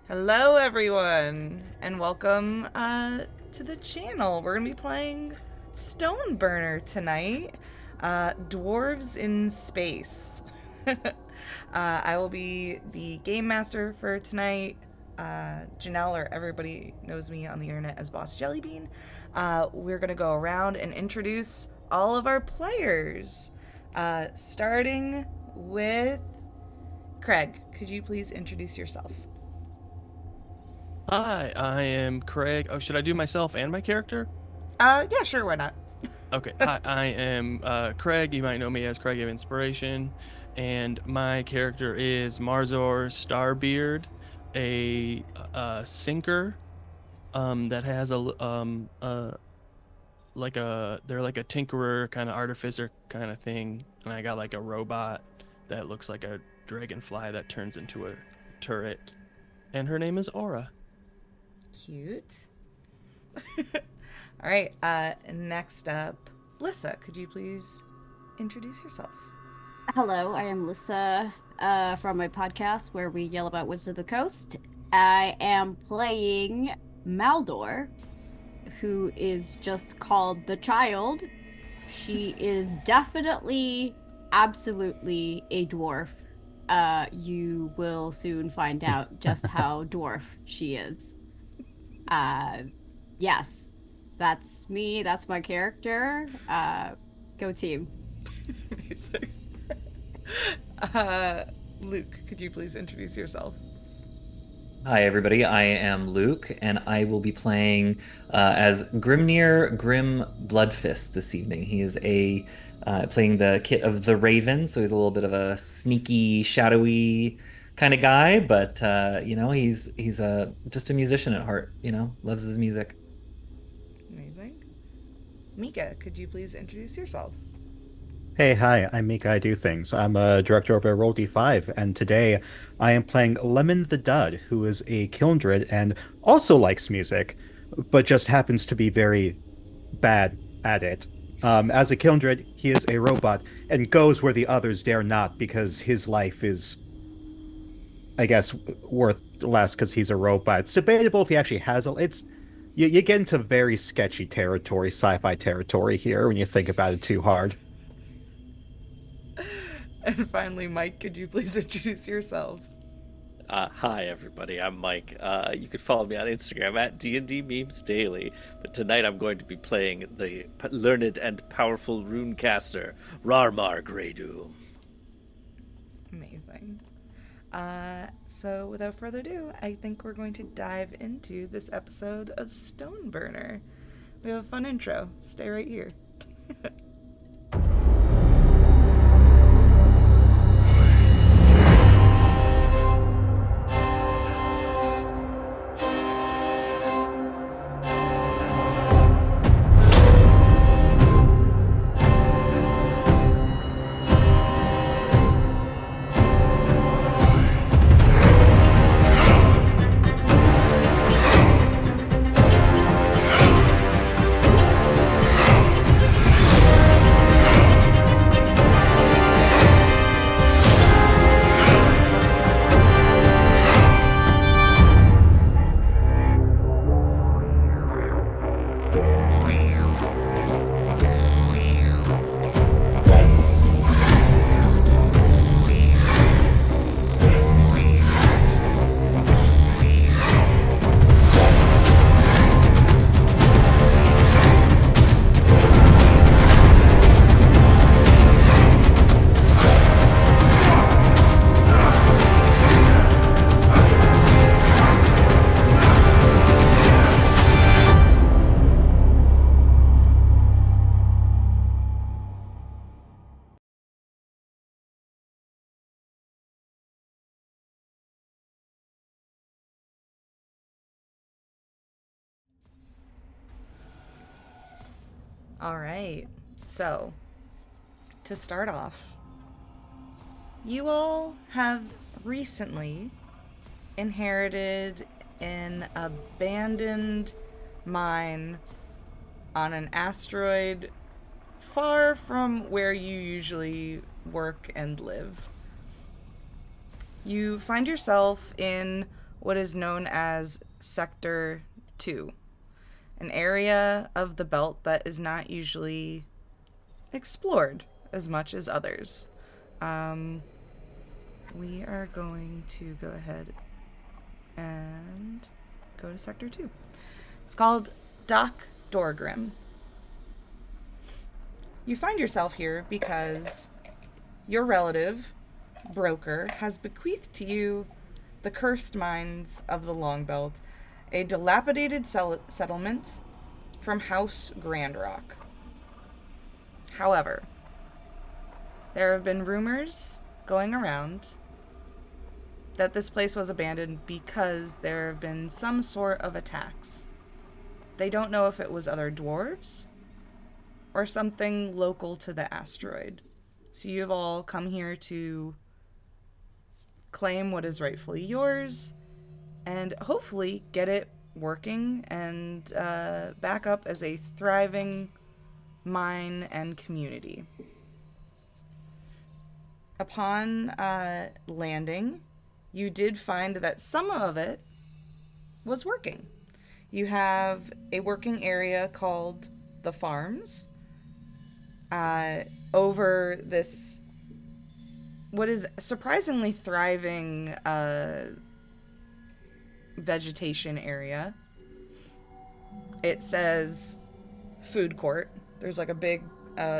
Hello, everyone, and welcome to the channel. We're going to be playing Stoneburner tonight, Dwarves in Space. I will be the game master for tonight. Jenel, or everybody knows me on the internet as Boss Jellybean. We're going to go around and introduce all of our players, starting with Craig. Could you please introduce yourself? Hi, I am Craig. Oh, should I do myself and my character? Yeah, sure, why not? Okay. Hi, I am Craig. You might know me as Craig of Inspiration, and my character is Marzor Starbeard, a sinker that has they're like a tinkerer kind of artificer kind of thing, and I got like a robot that looks like a dragonfly that turns into a turret, and her name is Aura. Cute. All right, next up, Lyssa, could you please introduce yourself? Hello, I am Lyssa from my podcast where we yell about Wizard of the Coast. I am playing Maldor, who is just called the Child. She is definitely, absolutely a dwarf. You will soon find out just how dwarf she is. Uh, yes, that's me. That's my character. Go team. Amazing. uh, Luke, could you please introduce yourself? Hi, everybody. I am Luke, and I will be playing as Grimnir Grim Bloodfist this evening. He is playing the kit of the Raven, so he's a little bit of a sneaky, shadowy kind of guy, but he's just a musician at heart. Loves his music. Amazing. Mika, could you please introduce yourself? Hey, hi, I'm Mika. I do things. I'm a director over at Roll D5, and today I am playing Lemon the Dud, who is a Kindred and also likes music, but just happens to be very bad at it. As a Kindred, he is a robot and goes where the others dare not because his life is, I guess, worth less because he's a robot. It's debatable if he actually has a. You get into very sketchy territory, sci-fi territory here when you think about it too hard. And finally, Mike, could you please introduce yourself? Hi everybody, I'm Mike. You can follow me on Instagram at D&D Memes Daily. But tonight I'm going to be playing the learned and powerful rune caster, Rarmar Greydoom. Amazing. So without further ado, I think we're going to dive into this episode of Stoneburner. We have a fun intro. Stay right here. All right. So, to start off, you all have recently inherited an abandoned mine on an asteroid far from where you usually work and live. You find yourself in what is known as Sector 2, an area of the belt that is not usually explored as much as others. We are going to go ahead and go to Sector 2. It's called Dock Dorgrim. You find yourself here because your relative, Broker, has bequeathed to you the cursed mines of the Longbelt, a dilapidated settlement from House Grandrock. However, there have been rumors going around that this place was abandoned because there have been some sort of attacks. They don't know if it was other dwarves or something local to the asteroid. So you've all come here to claim what is rightfully yours and hopefully get it working and back up as a thriving mine and community. Upon landing, you did find that some of it was working. You have a working area called the farms over this, what is surprisingly thriving vegetation area. It says food court. There's like a big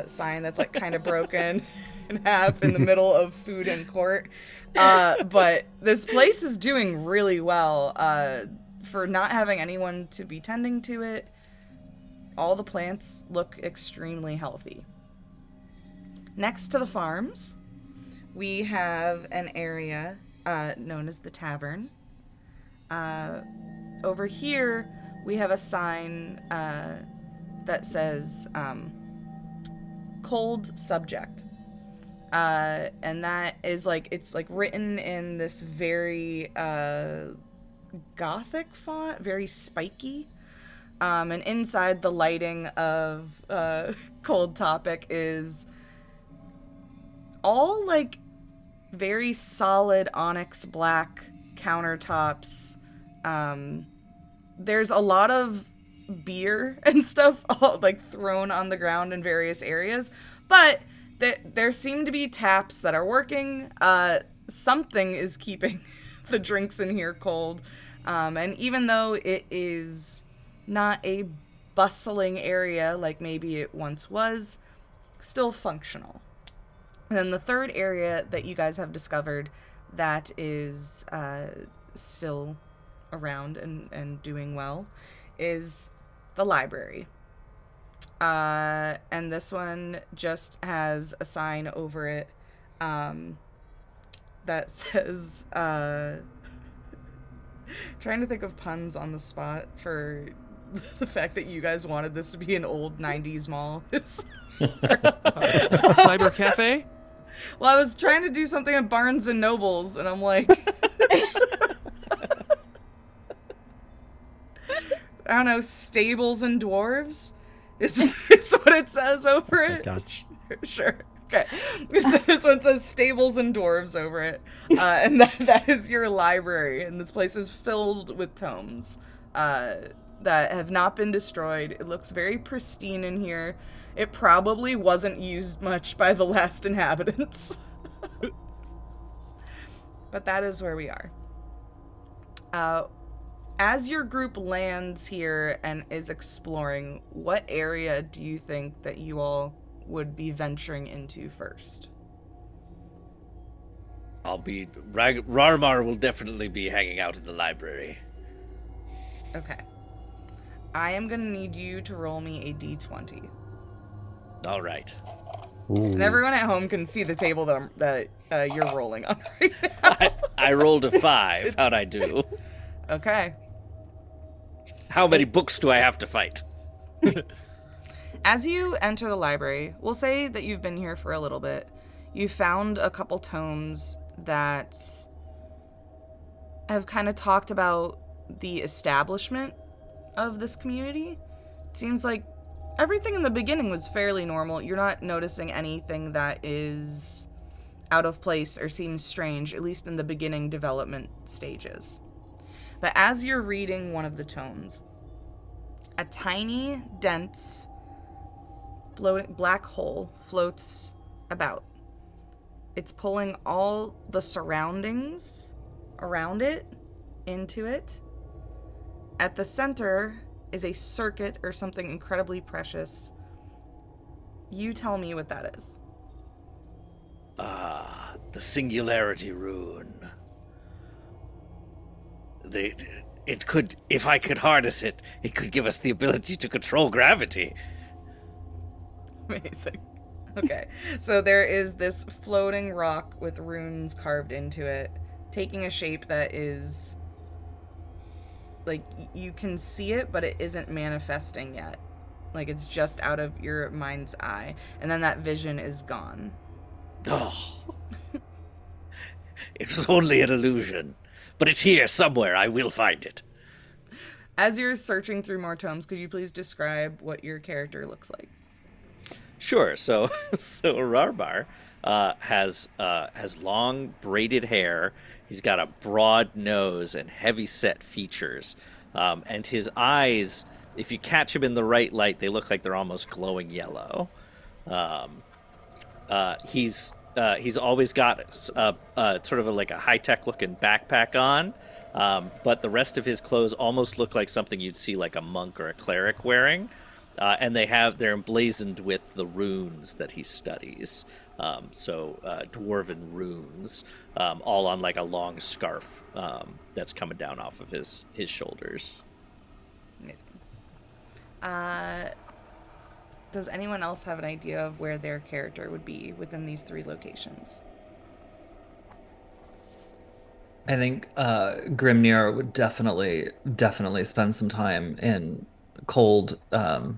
sign that's like kind of broken in half in the middle of food and court. But this place is doing really well for not having anyone to be tending to it. All the plants look extremely healthy. Next to the farms, we have an area known as the tavern. Over here, we have a sign that says cold subject. And that is like, it's like written in this very gothic font, very spiky. And inside the lighting of Cold Topic is all like very solid onyx black countertops. There's a lot of beer and stuff all like thrown on the ground in various areas, but there seem to be taps that are working. Something is keeping the drinks in here cold. And even though it is not a bustling area like maybe it once was, still functional. And then the third area that you guys have discovered that is still around and doing well is the library. And this one just has a sign over it that says, trying to think of puns on the spot for the fact that you guys wanted this to be an old 90s mall. Cyber Cafe? Well, I was trying to do something at Barnes and Nobles, and I'm like... I don't know, stables and dwarves? Is what it says over it? Gotcha. Sure. Okay. This one says stables and dwarves over it. And that is your library. And this place is filled with tomes that have not been destroyed. It looks very pristine in here. It probably wasn't used much by the last inhabitants. But that is where we are. As your group lands here and is exploring, what area do you think that you all would be venturing into first? Rarmar will definitely be hanging out in the library. Okay. I am going to need you to roll me a d20. All right. And everyone at home can see the table that you're rolling on right now. I rolled a 5. How'd I do? Okay. How many books do I have to fight? As you enter the library, we'll say that you've been here for a little bit. You found a couple tomes that have kind of talked about the establishment of this community. It seems like everything in the beginning was fairly normal. You're not noticing anything that is out of place or seems strange, at least in the beginning development stages. But as you're reading one of the tomes, a tiny, dense, floating black hole floats about. It's pulling all the surroundings around it into it. At the center is a circuit or something incredibly precious. You tell me what that is. The singularity rune. It could, if I could harness it, it could give us the ability to control gravity. Amazing. Okay, so there is this floating rock with runes carved into it, taking a shape that is, like, you can see it, but it isn't manifesting yet. Like, it's just out of your mind's eye, and then that vision is gone. Oh. It was only an illusion. But it's here somewhere. I will find it. As you're searching through more tomes, could you please describe what your character looks like? Sure. So Rarbar has long braided hair. He's got a broad nose and heavy set features. And his eyes, if you catch him in the right light, they look like they're almost glowing yellow. He's always got sort of like a high-tech looking backpack on, but the rest of his clothes almost look like something you'd see like a monk or a cleric wearing. And they're emblazoned with the runes that he studies. Dwarven runes, all on like a long scarf that's coming down off of his shoulders. Amazing. Does anyone else have an idea of where their character would be within these 3 locations? I think Grimnir would definitely spend some time in cold. It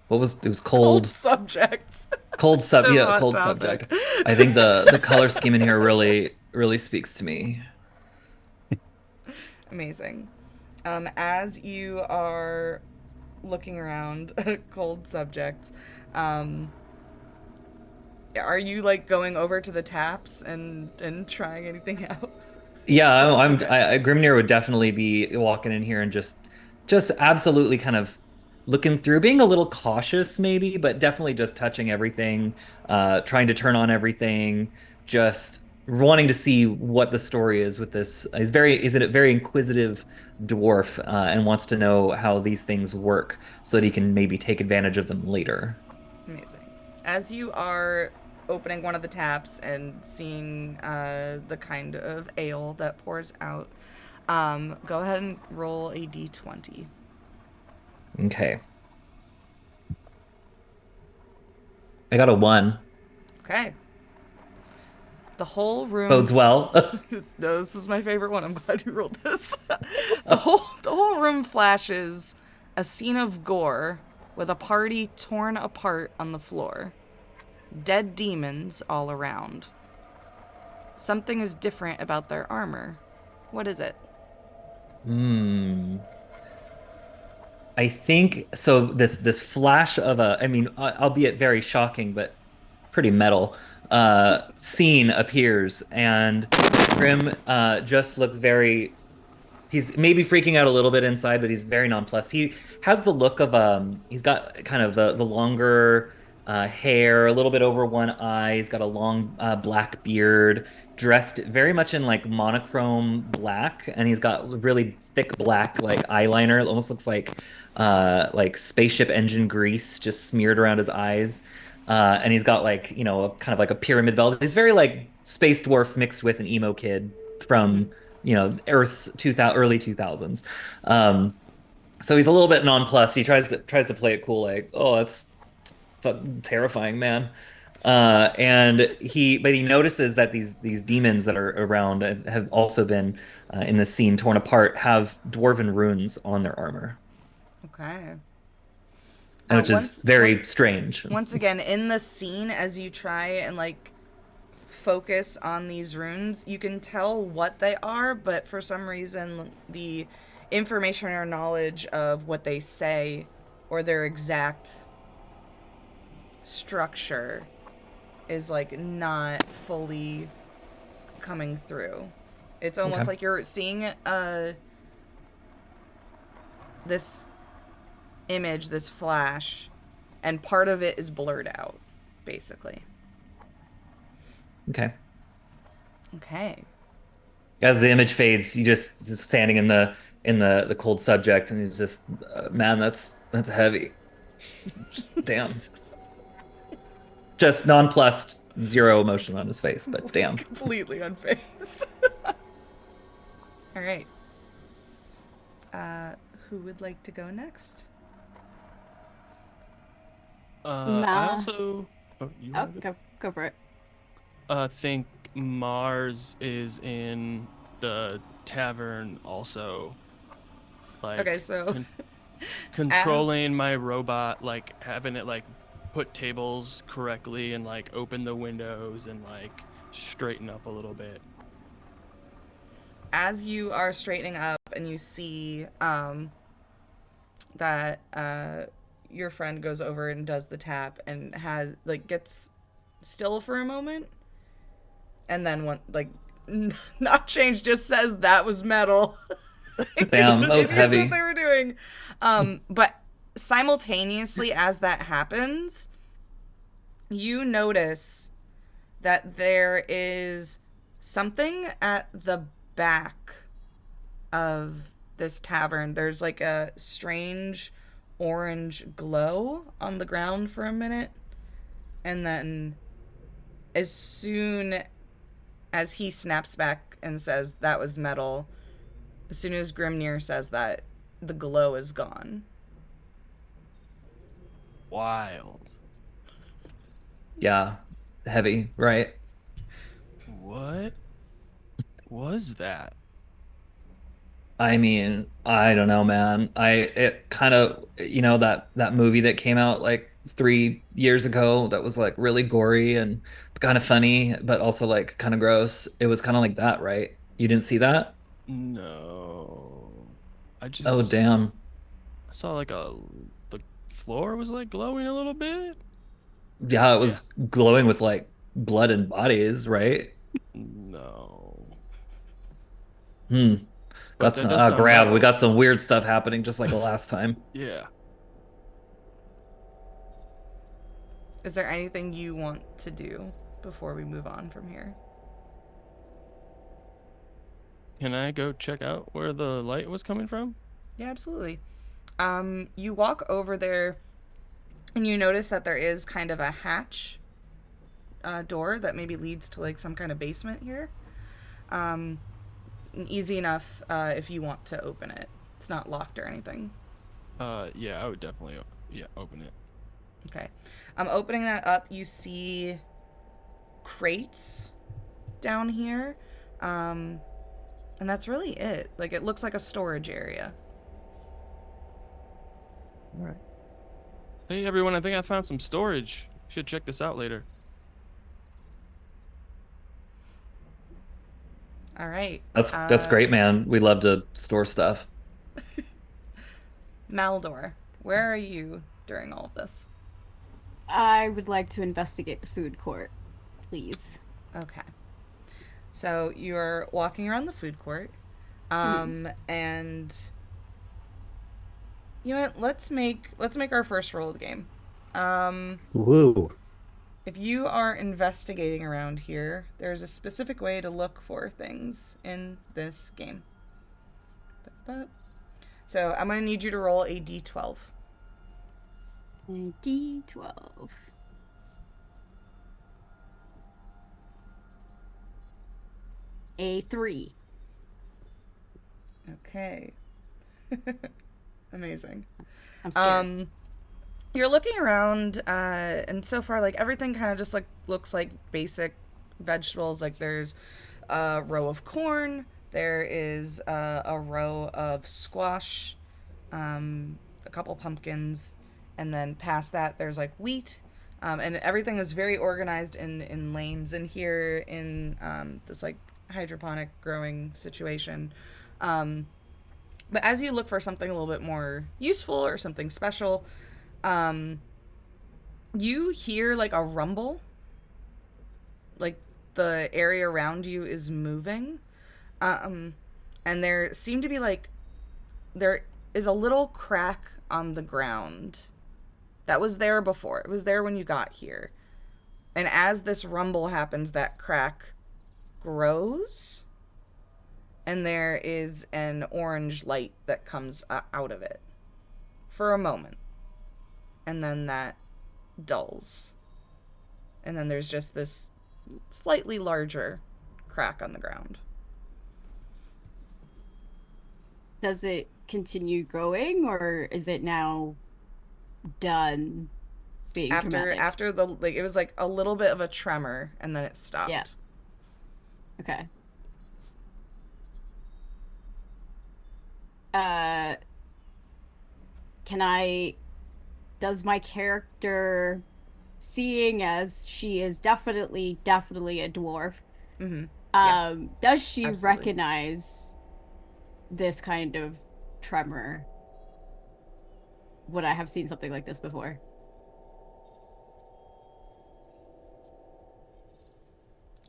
was Cold subject. Cold So hot cold topic. subject. I think the color scheme in here really speaks to me. Amazing. As you are looking around at a cold subject, are you like going over to the taps and trying anything out? Yeah, Grimnir would definitely be walking in here and just absolutely kind of looking through, being a little cautious maybe, but definitely just touching everything, trying to turn on everything, just wanting to see what the story is with this. Is it a very inquisitive dwarf, and wants to know how these things work so that he can maybe take advantage of them later. Amazing. As you are opening one of the taps and seeing the kind of ale that pours out, go ahead and roll a d20. Okay. I got a 1. Okay. The whole room Bodes well. No, this is my favorite one. I'm glad you rolled this. The whole room flashes a scene of gore with a party torn apart on the floor. Dead demons all around. Something is different about their armor. What is it? I think so. This flash of albeit very shocking, but pretty metal, scene appears, and Grim just looks very. He's maybe freaking out a little bit inside, but he's very nonplussed. He has the look of he's got kind of the longer hair, a little bit over one eye. He's got a long black beard, dressed very much in like monochrome black, and he's got really thick black like eyeliner. It almost looks like spaceship engine grease just smeared around his eyes. And he's got like, kind of like a pyramid belt. He's very like space dwarf mixed with an emo kid from, Earth's early 2000s. So he's a little bit nonplussed. He tries to play it cool, like, oh, that's fucking terrifying, man. But he notices that these demons that are around have also been in the scene torn apart, have dwarven runes on their armor. Okay. Which is very strange. Once again, in the scene, as you try and like focus on these runes, you can tell what they are, but for some reason the information or knowledge of what they say or their exact structure is like not fully coming through. It's almost like you're seeing a this image, this flash, and part of it is blurred out, basically. Okay. Okay. As the image fades, you just standing in the cold subject, and he's just, man, that's heavy. Damn. Just nonplussed, zero emotion on his face, but damn. Completely unfazed. All right. Who would like to go next? I also. Oh, you Oh, wanna go for it. think Mars is in the tavern also. Like, Okay, so controlling my robot, like having it like put tables correctly and like open the windows and like straighten up a little bit. as you are straightening up and you see that your friend goes over and does the tap and has like gets still for a moment, and then one like not changed, just says that was metal. Damn, that was Continues heavy. what they were doing. But simultaneously, as that happens, you notice that there is something at the back of this tavern. There's like a strange orange glow on the ground for a minute, and then as soon as he snaps back and says that was metal, as soon as Grimnir says that, the glow is gone. Wild. Yeah, heavy, right? What was that? I mean, I don't know, man. It kind of, that movie that came out like 3 years ago that was like really gory and kind of funny, but also like kind of gross. It was kind of like that, right? You didn't see that? No. I Oh, just damn. I saw like the floor was like glowing a little bit. Yeah, it was glowing with like blood and bodies, right? No. Hmm. But Got that some, does sound grab. We metal. got some weird stuff happening just like the last time. Yeah. Is there anything you want to do before we move on from here? Can I go check out where the light was coming from? Yeah, absolutely. You walk over there and you notice that there is kind of a hatch door that maybe leads to like some kind of basement here. Easy enough if you want to open it. It's not locked or anything. Yeah, I would definitely open it. Okay. Opening that up, you see crates down here. And that's really it. Like, it looks like a storage area. All right. Hey everyone, I think I found some storage. Should check this out later. All right. That's great, man. We love to store stuff. Maldor, where are you during all of this? I would like to investigate the food court, please. Okay. So you're walking around the food court, and you know what? Let's make our first roll of the game. Woo. If you are investigating around here, there's a specific way to look for things in this game. So I'm gonna need you to roll a d12. D12. A 3. Okay. Amazing. I'm scared. You're looking around, and so far, like, everything kind of just, like, looks like basic vegetables. Like, there's a row of corn, there is a row of squash, a couple pumpkins, and then past that, there's, like, wheat, and everything is very organized in lanes. And here in this, like, hydroponic growing situation, but as you look for something a little bit more useful or something special, you hear like a rumble. Like the area around you is moving. And there seem to be like, there is a little crack on the ground that was there before. It was there when you got here. And as this rumble happens, that crack grows, and there is an orange light that comes out of it for a moment. And then that dulls. And then there's just this slightly larger crack on the ground. Does it continue growing, or is it now done being dramatic? After the, like, it was like a little bit of a tremor, and then it stopped. Yeah. Okay. Does my character, seeing as she is definitely a dwarf, does she absolutely recognize this kind of tremor? Would I have seen something like this before?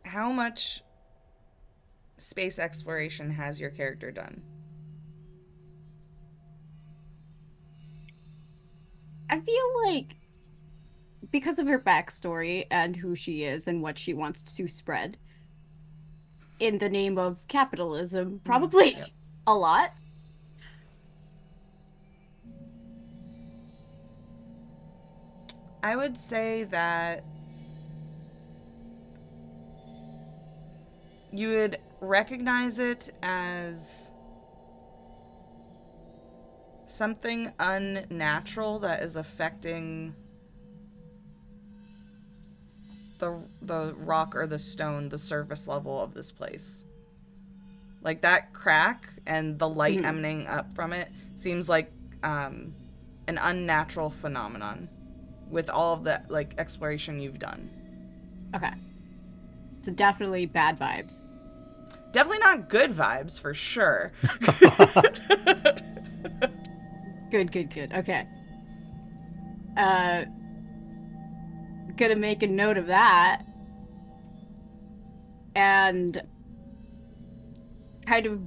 How much space exploration has your character done? I feel like because of her backstory and who she is and what she wants to spread in the name of capitalism, probably a lot. I would say that you would recognize it as something unnatural that is affecting the rock or the stone, the surface level of this place. Like that crack and the light emanating up from it seems like an unnatural phenomenon with all of the like exploration you've done. Okay. So definitely bad vibes. Definitely not good vibes for sure. Good. Okay. Gonna make a note of that. And kind of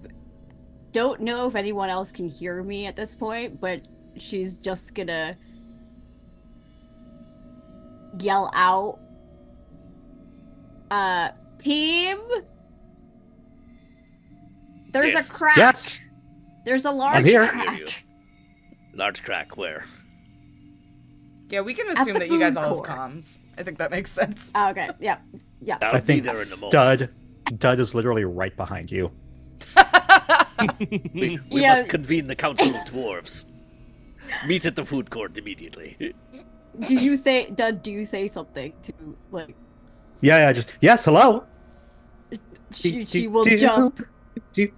don't know if anyone else can hear me at this point, but she's just gonna yell out, team, there's Yes. a crack. Yes. There's a large I'm here. crack. Large crack where? Yeah, we can At assume the that you guys food all court. have comms. I think that makes sense. Oh, okay, yeah. I'll I be think there in a moment. Dud is literally right behind you. We Yeah. must convene the Council of Dwarves. Meet at the food court immediately. Do you say something to, like, Yeah, just yes, hello. she will jump. Do.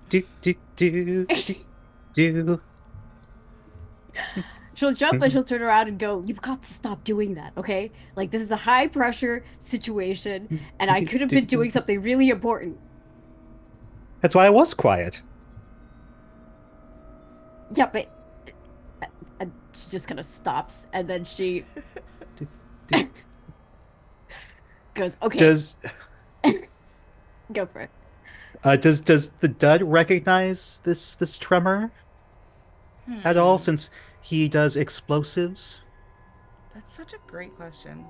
She'll jump and she'll turn around and go, "You've got to stop doing that, okay? Like, this is a high pressure situation, and I could have been doing something really important." That's why I was quiet. Yeah, but she just kind of stops, and then she goes, "Okay, Does go for it." does the Dud recognize this tremor at all, since he does explosives? That's such a great question.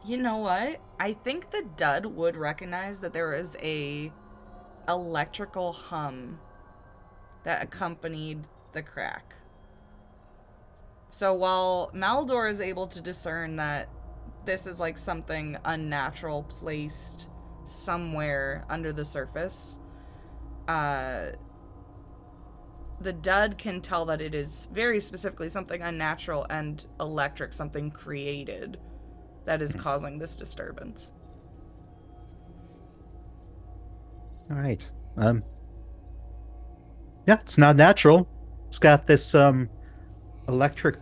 You know what? I think the Dud would recognize that there is a electrical hum that accompanied the crack. So while Maldor is able to discern that this is like something unnatural placed somewhere under the surface, the Dud can tell that it is very specifically something unnatural and electric, something created that is causing this disturbance. All right. Yeah, it's not natural. It's got this electric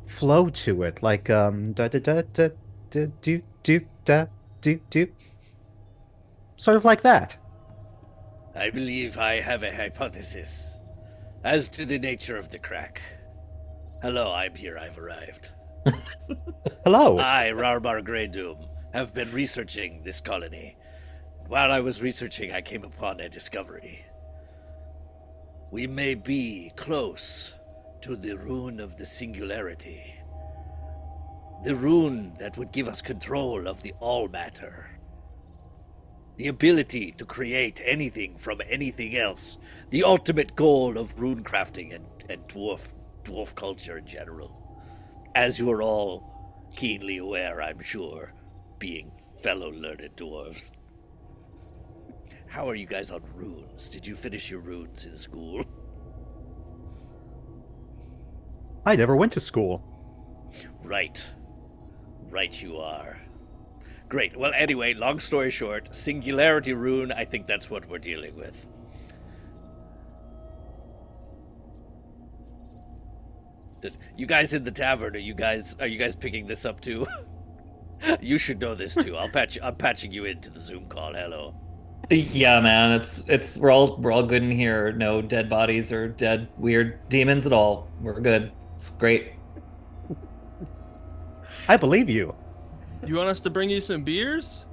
flow to it, like da da da da da do do da do do. Sort of like that. I believe I have a hypothesis as to the nature of the crack. Hello, I'm here. I've arrived. Hello. I, Rarbar Greydoom, have been researching this colony. While I was researching, I came upon a discovery. we may be close to the rune of the singularity. The rune that would give us control of the all matter. The ability to create anything from anything else. The ultimate goal of rune crafting and dwarf culture in general. As you are all keenly aware, I'm sure, being fellow learned dwarves. How are you guys on runes? Did you finish your runes in school? I never went to school. Right. Right you are. Great. Well, anyway, long story short, singularity rune, I think that's what we're dealing with. You guys in the tavern, are you guys picking this up too? You should know this too. I'm patching you into the Zoom call. Hello. Yeah, man, it's we're all good in here. No dead bodies or dead weird demons at all. We're good. It's great. I believe you. You want us to bring you some beers?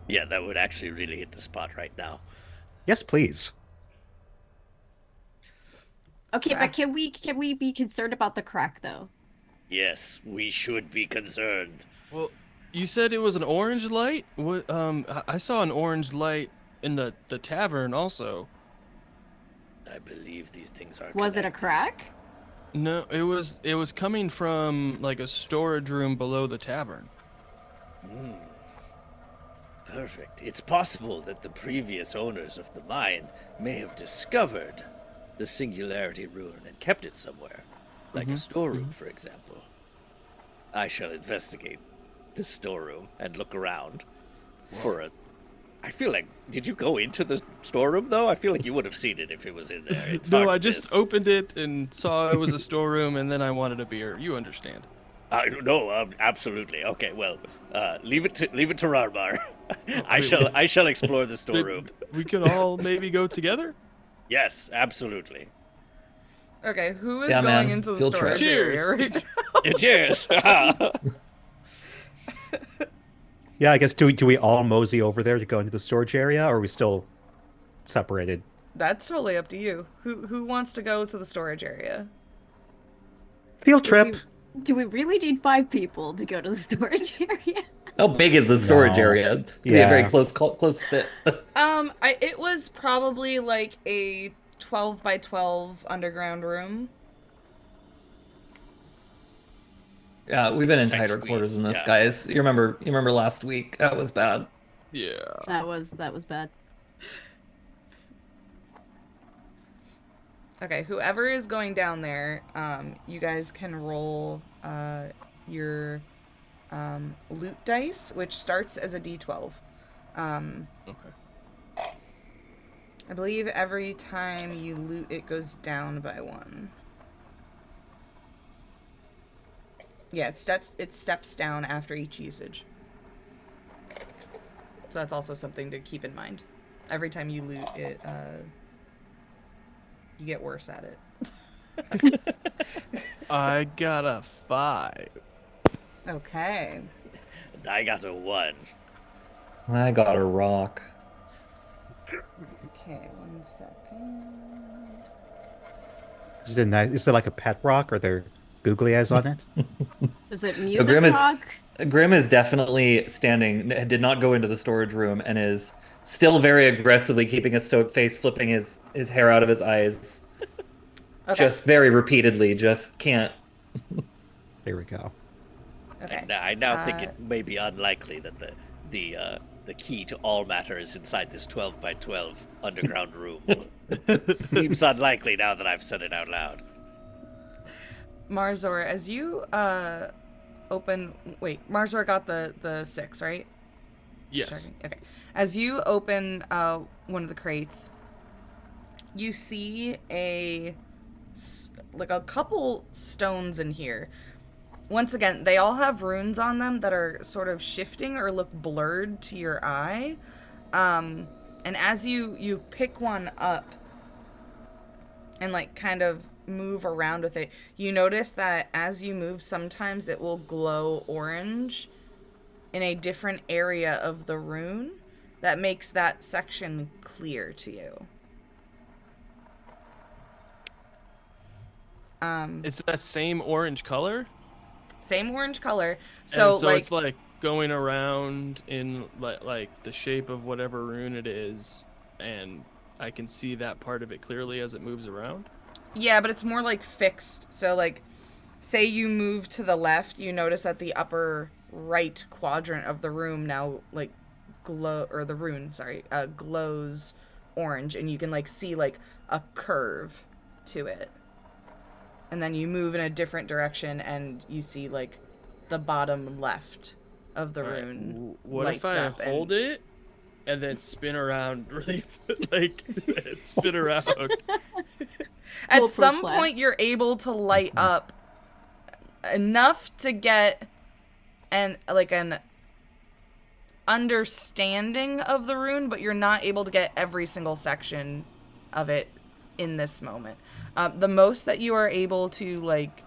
Yeah, that would actually really hit the spot right now. Yes, please. Okay, but can we be concerned about the crack though? Yes, we should be concerned. Well, you said it was an orange light? What? I saw an orange light in the tavern also. I believe these things are Was it a connected. crack? No, it was coming from like a storage room below the tavern. Perfect. It's possible that the previous owners of the mine may have discovered the singularity rune and kept it somewhere, like a storeroom, for example. I shall investigate the storeroom and look around for a... I feel like... Did you go into the storeroom, though? I feel like you would have seen it if it was in there. It's No, hard I to just miss. opened it and saw it was a storeroom, and then I wanted a beer. You understand? No, absolutely. Okay, well, leave it to Rarbar. I shall explore the storeroom. We could all maybe go together? Yes, absolutely. Okay, who is Yeah, going man. into the Field storage trip. area Cheers. right Yeah, cheers. Yeah, I guess do we all mosey over there to go into the storage area, or are we still separated? That's totally up to you. Who wants to go to the storage area? Field trip. Do we really need 5 people to go to the storage area? How big is the storage No. area? It'd be a very Yeah. close fit. It was probably like a 12 by 12 underground room. Yeah, we've been in Tight tighter squeeze, quarters than this, yeah. guys. You remember last week? That was bad. Yeah. That was bad. Okay, whoever is going down there, you guys can roll your loot dice, which starts as a d12. Okay. I believe every time you loot, it goes down by 1. Yeah, it steps down after each usage. So that's also something to keep in mind. Every time you loot it, you get worse at it. I got a 5. Okay. I got a 1. I got a rock. Okay, 1 second. Is it like a pet rock? Are there googly eyes on it? Is it The music Grim is rock? Grim is definitely standing. Did not go into the storage room and is still very aggressively keeping a stoic face, flipping his hair out of his eyes, Okay. just very repeatedly. Just can't. There we go. Okay. And I now think it may be unlikely that the key to all matter is inside this 12 by 12 underground room. Seems unlikely now that I've said it out loud. Marzor, as you open... Wait, Marzor got the 6, right? Yes. Checking. Okay. As you open one of the crates, you see a couple stones in here. Once again, they all have runes on them that are sort of shifting or look blurred to your eye. And as you pick one up and kind of move around with it, you notice that as you move, sometimes it will glow orange in a different area of the rune that makes that section clear to you. It's that same orange color, Same orange color. and So so like it's like going around in like the shape of whatever rune it is, and I can see that part of it clearly as it moves around. yeah, but it's more like fixed. So like say you move to the left, you notice that the upper right quadrant of the room now like the rune, sorry, glows orange, and you can like see like a curve to it. And then you move in a different direction and you see like the bottom left of the All right, rune what if lights I up hold and it and then spin around really like spin around? at Foolproof some plan. point you're able to light up enough to get an understanding of the rune, but you're not able to get every single section of it in this moment. The most that you are able to like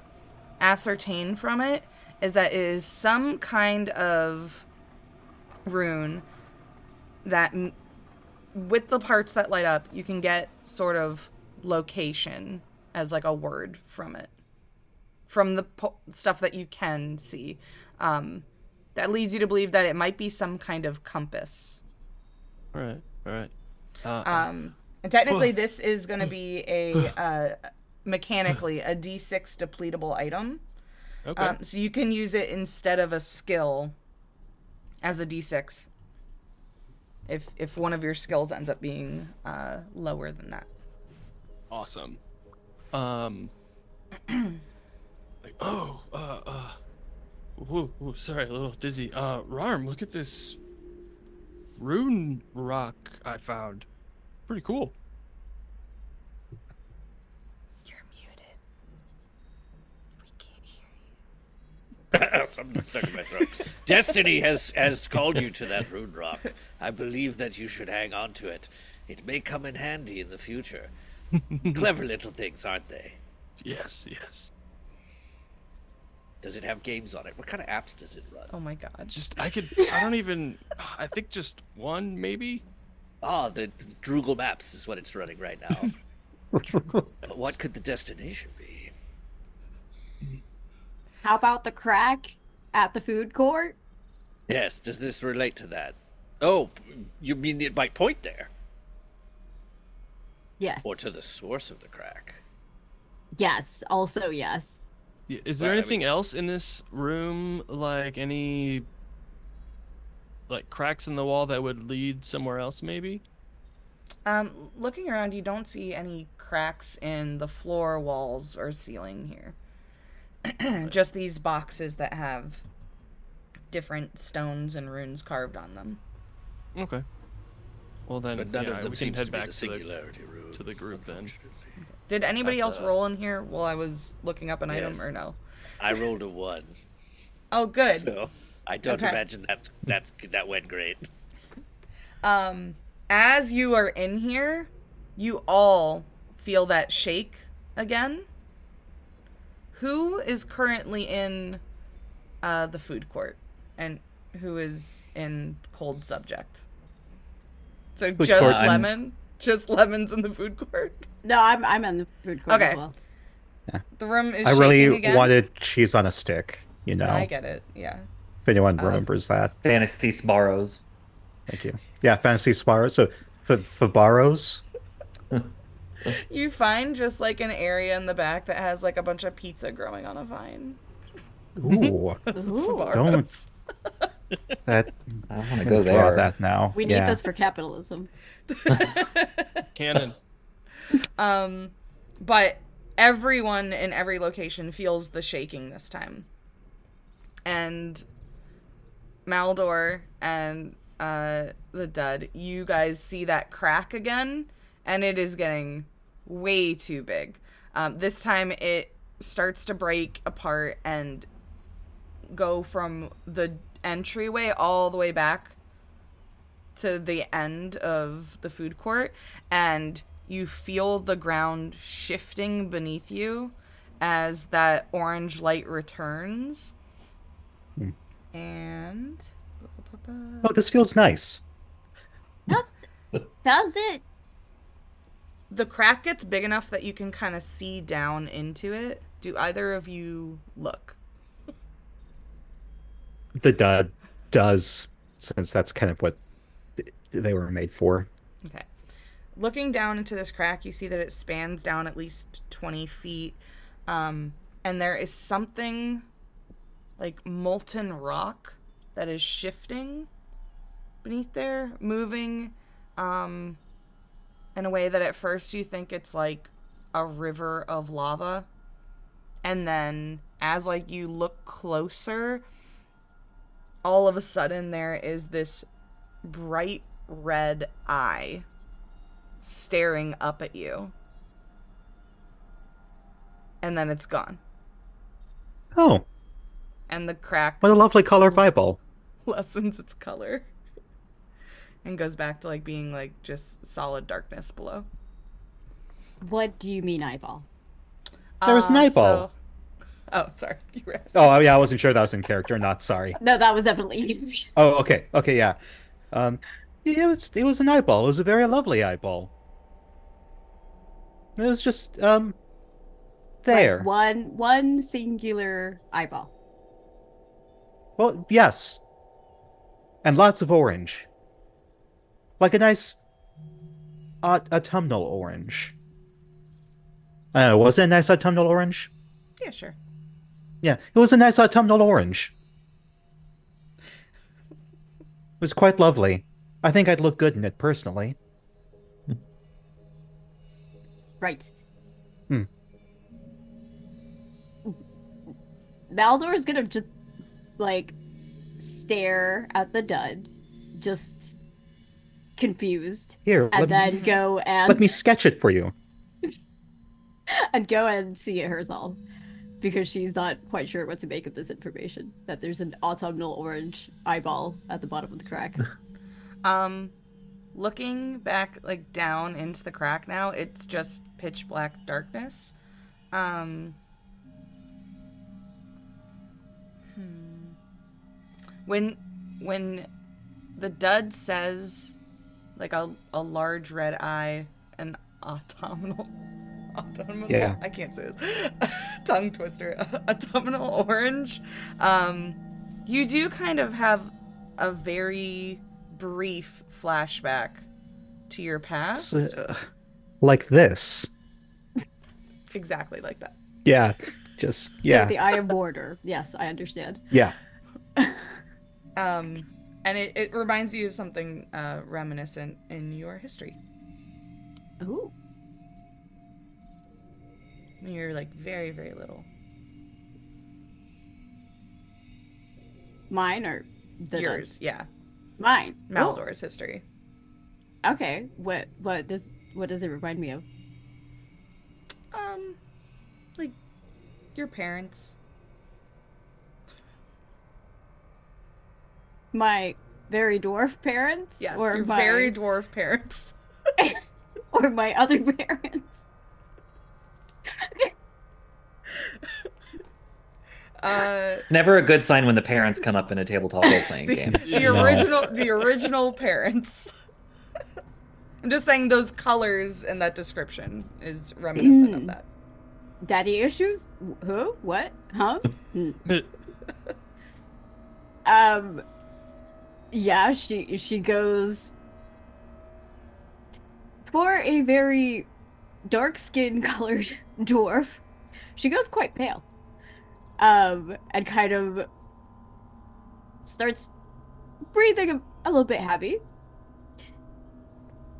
ascertain from it is that it is some kind of rune that with the parts that light up you can get sort of location as like a word from it, from the stuff that you can see, that leads you to believe that it might be some kind of compass. All right, all right. And technically this is going to be a mechanically a d6 depletable item. Okay. So you can use it instead of a skill as a d6 if one of your skills ends up being lower than that. Awesome. Like, whoa, sorry, a little dizzy. Rarm, look at this rune rock I found. Pretty cool. You're muted. We can't hear you. Something stuck in my throat. Destiny has called you to that rune rock. I believe that you should hang on to it. It may come in handy in the future. Clever little things, aren't they? Yes, yes. Does it have games on it? What kind of apps does it run? Oh my god. I think just one, maybe? The Droogle Maps is what it's running right now. But what could the destination be? How about the crack at the food court? Yes, does this relate to that? Oh, you mean it might point there? Yes. Or to the source of the crack? Yes. Also, yes. Is there Right, I anything mean- else in this room, like any like cracks in the wall that would lead somewhere else, maybe? Looking around, you don't see any cracks in the floor, walls, or ceiling here. Just these boxes that have different stones and runes carved on them. Okay. Well then, But none yeah, of them we can seems head to be back the to the singularity rune. to the group then. unfortunately. Did anybody else I've, roll in here while I was looking up an item, yes. or no? I rolled a 1. Oh, good. So I don't Okay. imagine that went great. As you are in here, you all feel that shake again. Who is currently in the food court, and who is in cold subject? So Food just court. lemon, just lemons in the food court. No, I'm in the food court Okay. as well. The room is I shaking really again. wanted cheese on a stick, you know, I get it. Yeah. if anyone remembers that. Fantasy Sparrows. Thank you. Yeah, Fantasy Sparrows. So, Fabaros. You find just like an area in the back that has like a bunch of pizza growing on a vine. Ooh, Fabaros. that I want to I'm go gonna draw there. that now. We need Yeah. this for capitalism. Cannon. But everyone in every location feels the shaking this time. And Maldor and the Dud, you guys see that crack again, and it is getting way too big. This time it starts to break apart and go from the entryway all the way back to the end of the food court, and you feel the ground shifting beneath you as that orange light returns. And Oh, this feels nice. Does it? The crack gets big enough that you can kind of see down into it. Do either of you look? The dud does, since that's kind of what they were made for. Okay. Looking down into this crack, you see that it spans down at least 20 feet. And there is something like molten rock that is shifting beneath there, moving in a way that at first you think it's like a river of lava. And then as like you look closer, all of a sudden there is this bright red eye staring up at you. And then it's gone. Oh, And the crack what a lovely color eyeball. lessens its color and goes back to like being like just solid darkness below. What do you mean eyeball? There was an eyeball. Oh, sorry. You were asking. Oh, yeah, I wasn't sure that was in character. Not sorry. No, that was definitely you. Oh, okay. Okay, yeah. It was an eyeball. It was a very lovely eyeball. It was just there. Like one singular eyeball. Well, yes. And lots of orange. Like a nice autumnal orange. I don't know, was it a nice autumnal orange? Yeah, sure. Yeah, it was a nice autumnal orange. It was quite lovely. I think I'd look good in it personally. Right. Hmm. Maldor's gonna just like stare at the dud, just confused, Here, and then go let and me sketch it for you. and go and see it herself, because she's not quite sure what to make of this information. That there's an autumnal orange eyeball at the bottom of the crack. Looking back like down into the crack now, it's just pitch black darkness. When the dud says like a large red eye, an autumnal, Yeah. I can't say this, tongue twister, autumnal orange, you do kind of have a very brief flashback to your past. Like this. Exactly like that. Yeah. Just, yeah. The Eye of Border. Yes, I understand. Yeah. And it reminds you of something reminiscent in your history. Ooh. When you're like very, very little. Mine or the Yours, yeah. Mine. Maldor's history. Oh. Okay. What does it remind me of? Like your parents. My very dwarf parents? Yes, or your my, very dwarf parents. or my other parents? Never a good sign when the parents come up in a tabletop role-playing game. The original parents. I'm just saying those colors and that description is reminiscent of that. Daddy issues? Who? What? Huh? Yeah, she goes for a very dark skin colored dwarf. She goes quite pale. And kind of starts breathing a little bit heavy.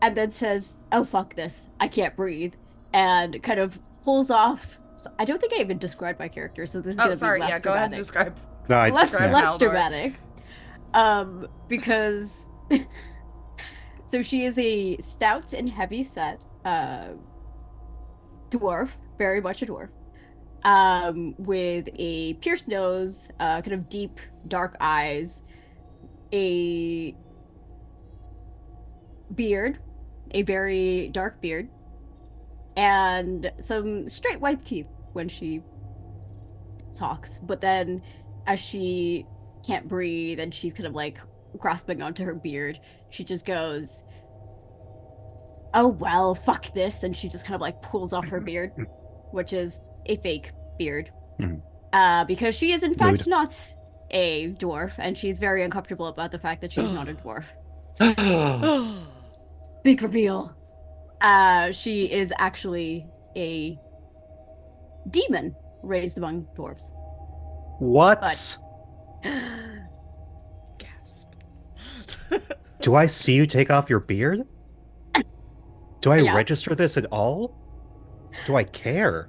And then says, "Oh, fuck this. I can't breathe." And kind of pulls off. I don't think I even described my character, so this is going to be less go ahead and dramatic. describe. Less Maldor. dramatic. Because so she is a stout and heavy set dwarf, very much a dwarf. With a pierced nose, kind of deep, dark eyes, a beard, a very dark beard, and some straight white teeth when she talks. But then, as she can't breathe and she's kind of like grasping onto her beard, she just goes, oh well, fuck this, and she just kind of like pulls off her beard, which is a fake beard. Mhm. Because she is in fact Mood. not a dwarf, and she's very uncomfortable about the fact that she's not a dwarf. Big reveal. She is actually a demon raised among dwarves. What? Gasp. Do I see you take off your beard? Do I Yeah. register this at all? Do I care?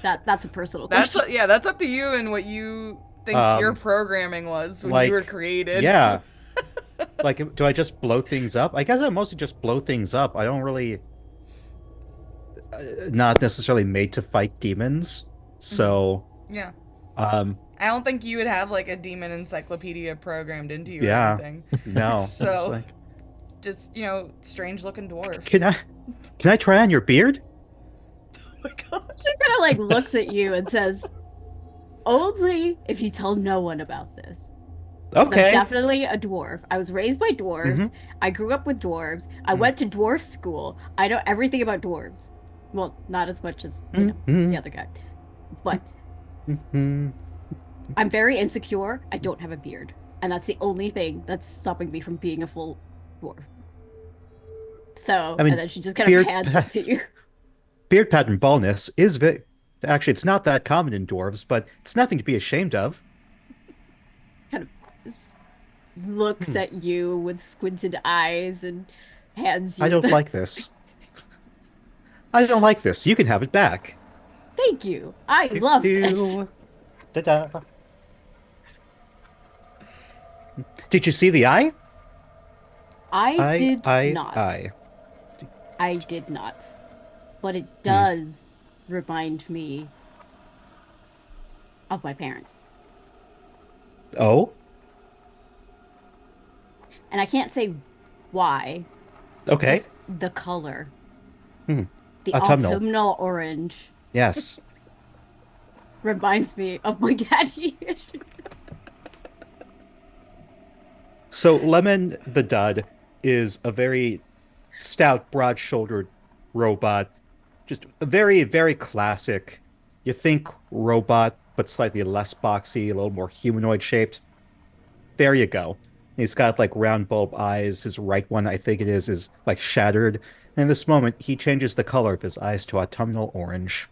That's a personal That's question. yeah, that's up to you and what you think your programming was when you were created. Yeah. Like, do I just blow things up? I guess I mostly just blow things up. I don't really... not necessarily made to fight demons. So, Yeah. I don't think you would have like a demon encyclopedia programmed into you or Yeah. anything. no. So- It's like, Just, strange looking dwarf. can I try on your beard? Oh my gosh. She kind of like looks at you and says, "Only if you tell no one about this." 'Cause I'm Okay. definitely a dwarf. I was raised by dwarves. Mhm. I grew up with dwarves. I went to dwarf school. I know everything about dwarves. Well, not as much as Mhm. the other guy, but Mhm. I'm very insecure. I don't have a beard, and that's the only thing that's stopping me from being a full dwarf. So, I mean, and then she just kind beard of hands it to you. Beard pattern baldness is actually, it's not that common in dwarves, but it's nothing to be ashamed of. Kind of looks at you with squinted eyes and hands you. I don't like this. I don't like this. You can have it back. Thank you. I love this. Da-da. Did you see the eye? I did not. I. I did not. But it does remind me of my parents. Oh? And I can't say why. Okay. Just the color. Hmm. The Autumnal. autumnal orange Yes. reminds me of my daddy issues. So Lemon the Dud is a very stout, broad-shouldered robot. Just a very, very classic. You think robot, but slightly less boxy, a little more humanoid shaped. There you go. He's got like round bulb eyes. His right one, I think it is like shattered. And in this moment, he changes the color of his eyes to autumnal orange.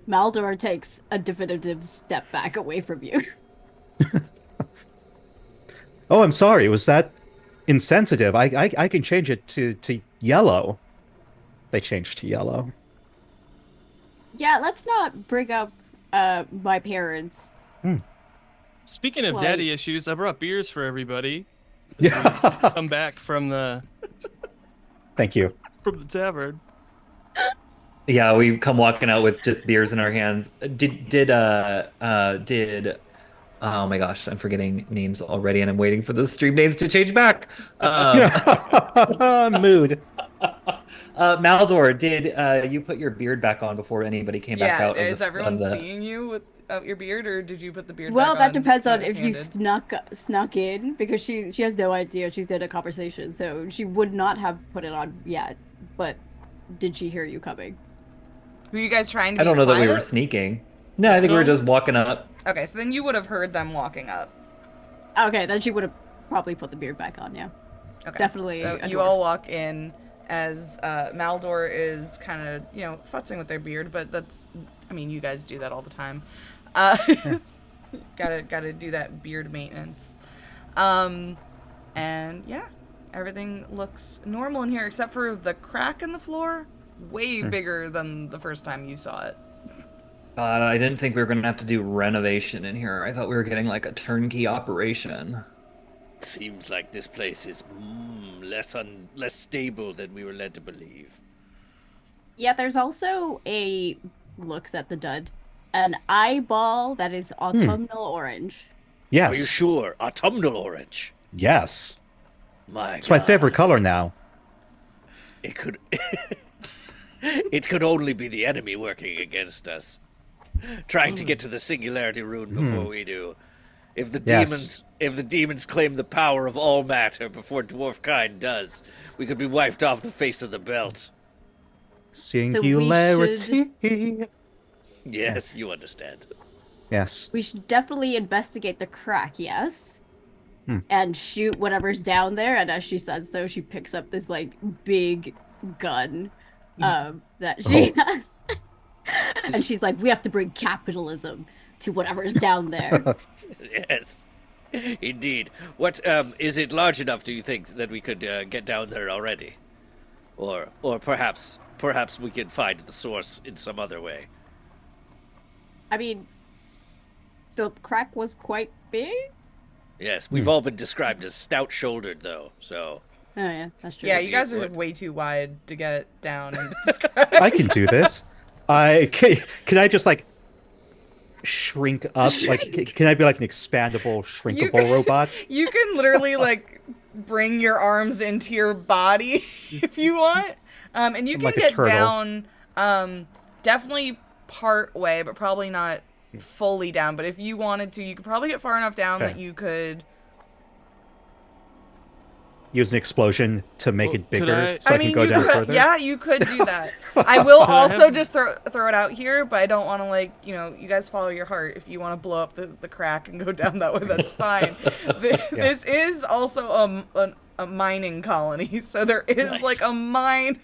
Maldor takes a definitive step back away from you. Oh, I'm sorry. Was that insensitive? I can change it to yellow. They changed to yellow. Yeah, let's not bring up my parents. Speaking of Like- daddy issues, I brought beers for everybody. Yeah. Come back from the Thank you. tavern. Yeah, we come walking out with just beers in our hands. Did oh my gosh, I'm forgetting names already, and I'm waiting for the stream names to change back. Mood. Maldor, did you put your beard back on before anybody came back Yeah, out? Of is the, everyone of the... seeing you without your beard, or did you put the beard Well, back that on depends on when it's if you handed? snuck in, because she has no idea she's in a conversation, so she would not have put it on yet. But did she hear you coming? Were you guys trying to I be don't know that we were quiet? sneaking. No, I think we were just walking up. Okay, so then you would have heard them walking up. Okay, then she would have probably put the beard back on. Yeah. Okay. Definitely So a you dwarf. all walk in as Maldor is kind of, futzing with their beard, but that's, I mean, you guys do that all the time. Gotta do that beard maintenance. And yeah, everything looks normal in here except for the crack in the floor, way bigger than the first time you saw it. I didn't think we were gonna have to do renovation in here. I thought we were getting like a turnkey operation. Seems like this place is less stable than we were led to believe. Yeah, there's also looks at the dud, an eyeball that is autumnal orange. Are you Yes. sure? Autumnal orange. Yes. My It's my God. favorite color now. It could. It could only be the enemy working against us, trying to get to the singularity rune before we do. If the Yes. demons claim the power of all matter before dwarf kind does, we could be wiped off the face of the belt. Singularity. Yes, you understand. Yes. We should definitely investigate the crack, yes? Hmm. And shoot whatever's down there. And as she says so, she picks up this like big gun that she has. And she's like, we have to bring capitalism to whatever's down there. Yes, indeed. What is it large enough? Do you think that we could get down there already, or perhaps we can find the source in some other way? I mean, the crack was quite big. Yes, we've all been described as stout-shouldered, though. So Oh yeah, that's true. Yeah, you guys are would. way too wide to get down and I can do this. Can I just like shrink up? Like, can I be like an expandable, shrinkable robot? You can literally like bring your arms into your body if you want, and you can Like a get turtle. down, definitely part way, but probably not fully down. But if you wanted to, you could probably get far enough down Okay. that you could. Use an explosion to make Well, it could bigger, I- so I can go you down could, further. yeah, you could do that. I will Could I also have- just throw it out here, but I don't want to like, you guys follow your heart. If you want to blow up the crack and go down that way, that's fine. This is also a mining colony, so there is Right. like a mine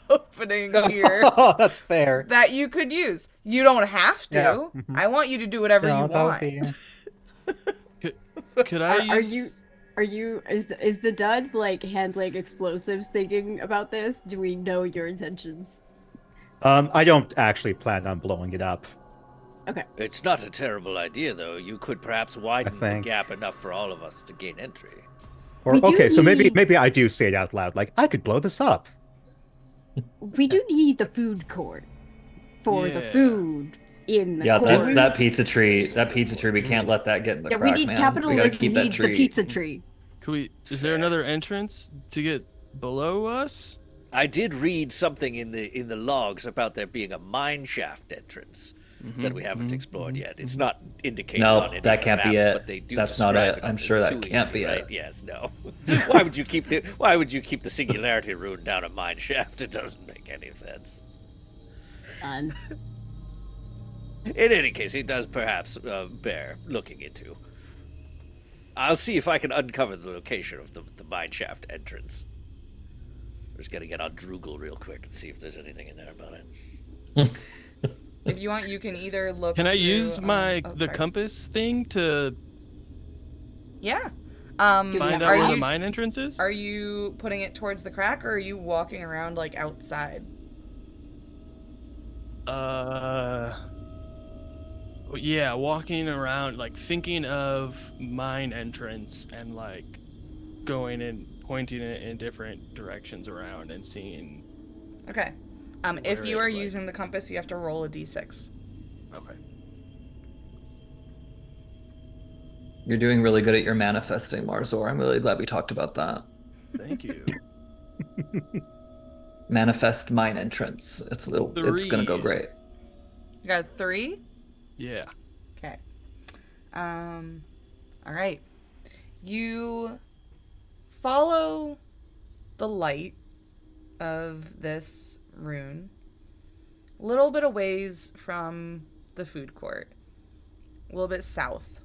opening here Oh, that's fair. that you could use. You don't have to. Yeah, mhm. I want you to do whatever No, you that would want. be- Could I use... Is the dud like handling explosives thinking about this? Do we know your intentions? I don't actually plan on blowing it up. Okay. It's not a terrible idea, though. You could perhaps widen the think- gap enough for all of us to gain entry. Or We do okay, so need- maybe I do say it out loud. Like, I could blow this up. We do need the food court for the Yeah. food in the Yeah, court. that pizza tree, we can't let that get in the Yeah, crack, we need man. We gotta capitalism keep that needs the tree. pizza tree. Could we? Is there another entrance to get below us? I did read something in the logs about there being a mine shaft entrance that we haven't explored yet. It's not indicated No, on any that of the can't be maps, it. but they do That's not describe it. it. I'm It's sure that too can't be right? it. Yes, no. Why would you keep the singularity rune down a mine shaft? It doesn't make any sense. Done. In any case, it does perhaps bear looking into. I'll see if I can uncover the location of the mine shaft entrance. We're just gonna get on Droogle real quick and see if there's anything in there about it. If you want, you can either look. Can I through, use the sorry. compass thing to Yeah. Do we find have out our where own? the mine entrance is? Are you putting it towards the crack, or are you walking around like outside? Yeah, walking around, like thinking of mine entrance and like going and pointing it in different directions around and seeing. Okay. If Where you it, are like- using the compass, you have to roll a d6. Okay. You're doing really good at your manifesting, Marzor. I'm really glad we talked about that. Thank you. Manifest mine entrance. It's gonna go 3. great. You got a 3? Yeah. Okay. All right. You follow the light of this rune a little bit of ways from the food court, a little bit south,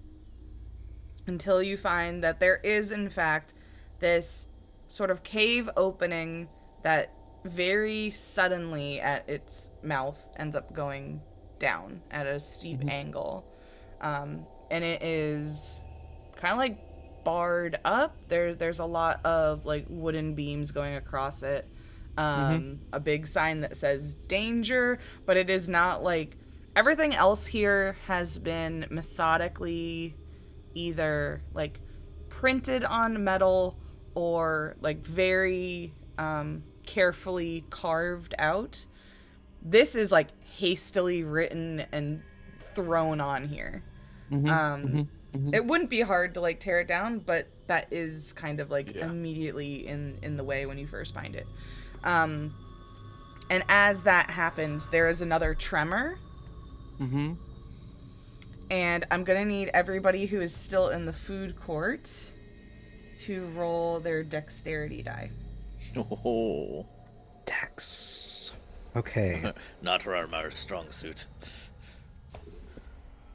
until you find that there is, in fact, this sort of cave opening that very suddenly at its mouth ends up going down at a steep angle. And it is kind of like barred up. There's a lot of like wooden beams going across it. A big sign that says danger, but it is not like everything else here has been methodically either like printed on metal or like very carefully carved out. This is like hastily written and thrown on here. It wouldn't be hard to like tear it down, but that is kind of like immediately in the way when you first find it. And as that happens, there is another tremor. And I'm going to need everybody who is still in the food court to roll their dexterity die. Oh, Dex. Okay. not Rarmar's strong suit.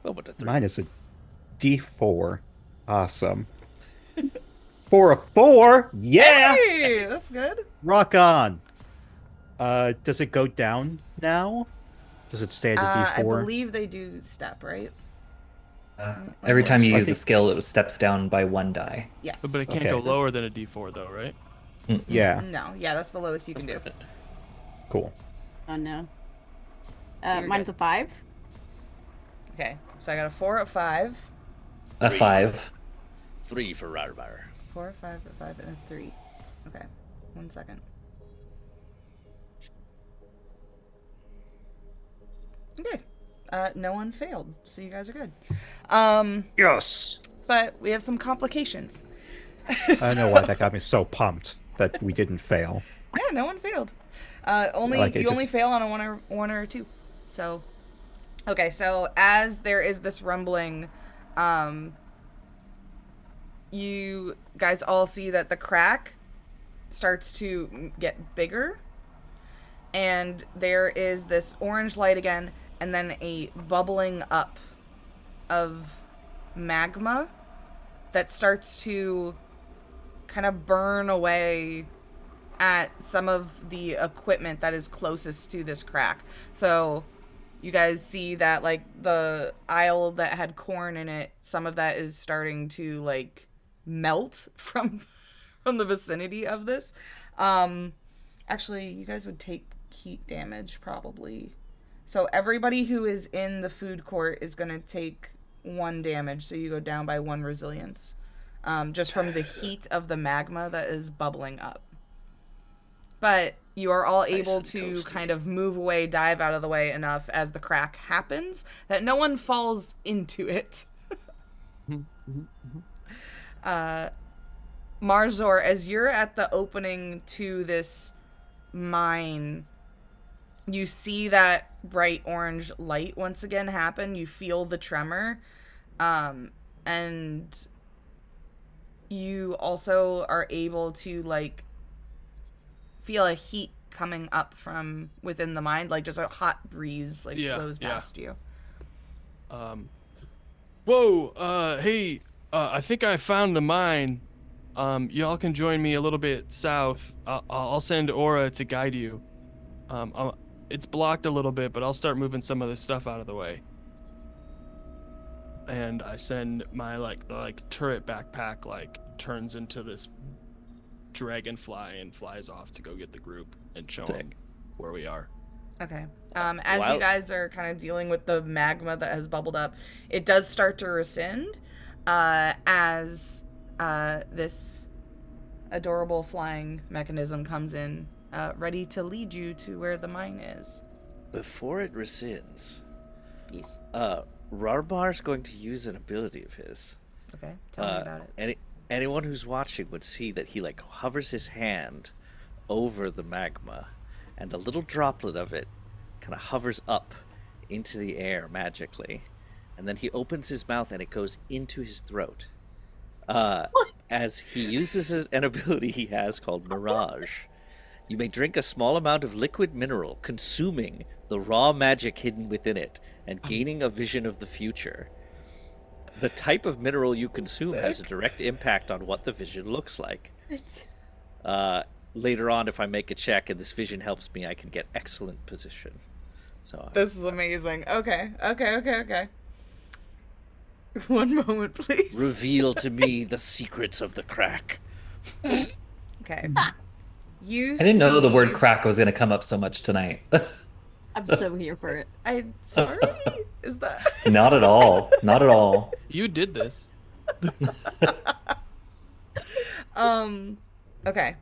Oh, but a 3. Mine is a D4. Awesome. 4 of 4. Yeah. Hey, that's good. Rock on. Does it go down now? Does it stay at a D4? I believe they do step, right? Every time you I use a think- skill, it steps down by 1 die. Yes. But it can't Okay. go lower than a D4 though, right? Yeah. No, yeah, that's the lowest you can do. Cool. Oh no. So you're Mine's good. a 5. Okay, so I got a 4, a 5, A 5. 3 for Rarmar. 4, a 5, a 5, and a 3. Okay, 1 second. Okay, no one failed, so you guys are good. Yes. But we have some complications. I don't know why that got me so pumped that we didn't fail. Yeah, no one failed. Only Like, it you only just- fail on a one or two. So, okay. So as there is this rumbling, you guys all see that the crack starts to get bigger, and there is this orange light again, and then a bubbling up of magma that starts to kind of burn away at some of the equipment that is closest to this crack. So you guys see that, like, the aisle that had corn in it, some of that is starting to, like, melt from the vicinity of this. Actually, you guys would take heat damage probably. So everybody who is in the food court is going to take 1 damage, so you go down by 1 resilience. Just from the heat of the magma that is bubbling up. But you are all able and to toasty. kind of move away, dive out of the way enough as the crack happens that no one falls into it. Marzor, as you're at the opening to this mine, you see that bright orange light once again happen. You feel the tremor. And you also are able to, like, feel a heat coming up from within the mine, like just a hot breeze, like, Yeah, blows yeah. past you. Whoa, hey, I think I found the mine. Y'all can join me a little bit south. I'll send Aura to guide you. It's blocked a little bit, but I'll start moving some of this stuff out of the way. And I send my like turret backpack, like, turns into this dragonfly and flies off to go get the group and show them where we are. Okay. As Wow. you guys are kind of dealing with the magma that has bubbled up, it does start to rescind as this adorable flying mechanism comes in, ready to lead you to where the mine is. Before it rescinds, Yes. Rarmar's going to use an ability of his. Okay. Tell me about it. Anyone who's watching would see that he, like, hovers his hand over the magma, and a little droplet of it kind of hovers up into the air magically, and then he opens his mouth and it goes into his throat. As he uses an ability he has called Mirage. You may drink a small amount of liquid mineral, consuming the raw magic hidden within it, and gaining a vision of the future. The type of mineral you consume has a direct impact on what the vision looks like. Later on, if I make a check and this vision helps me, I can get excellent position. So This is amazing. Okay. One moment, please. reveal to me the secrets of the crack. Okay. You I didn't know the word see- crack was going to come up so much tonight. I'm so here for it. I'm sorry. Is that? Not at all. Not at all. You did this. Okay.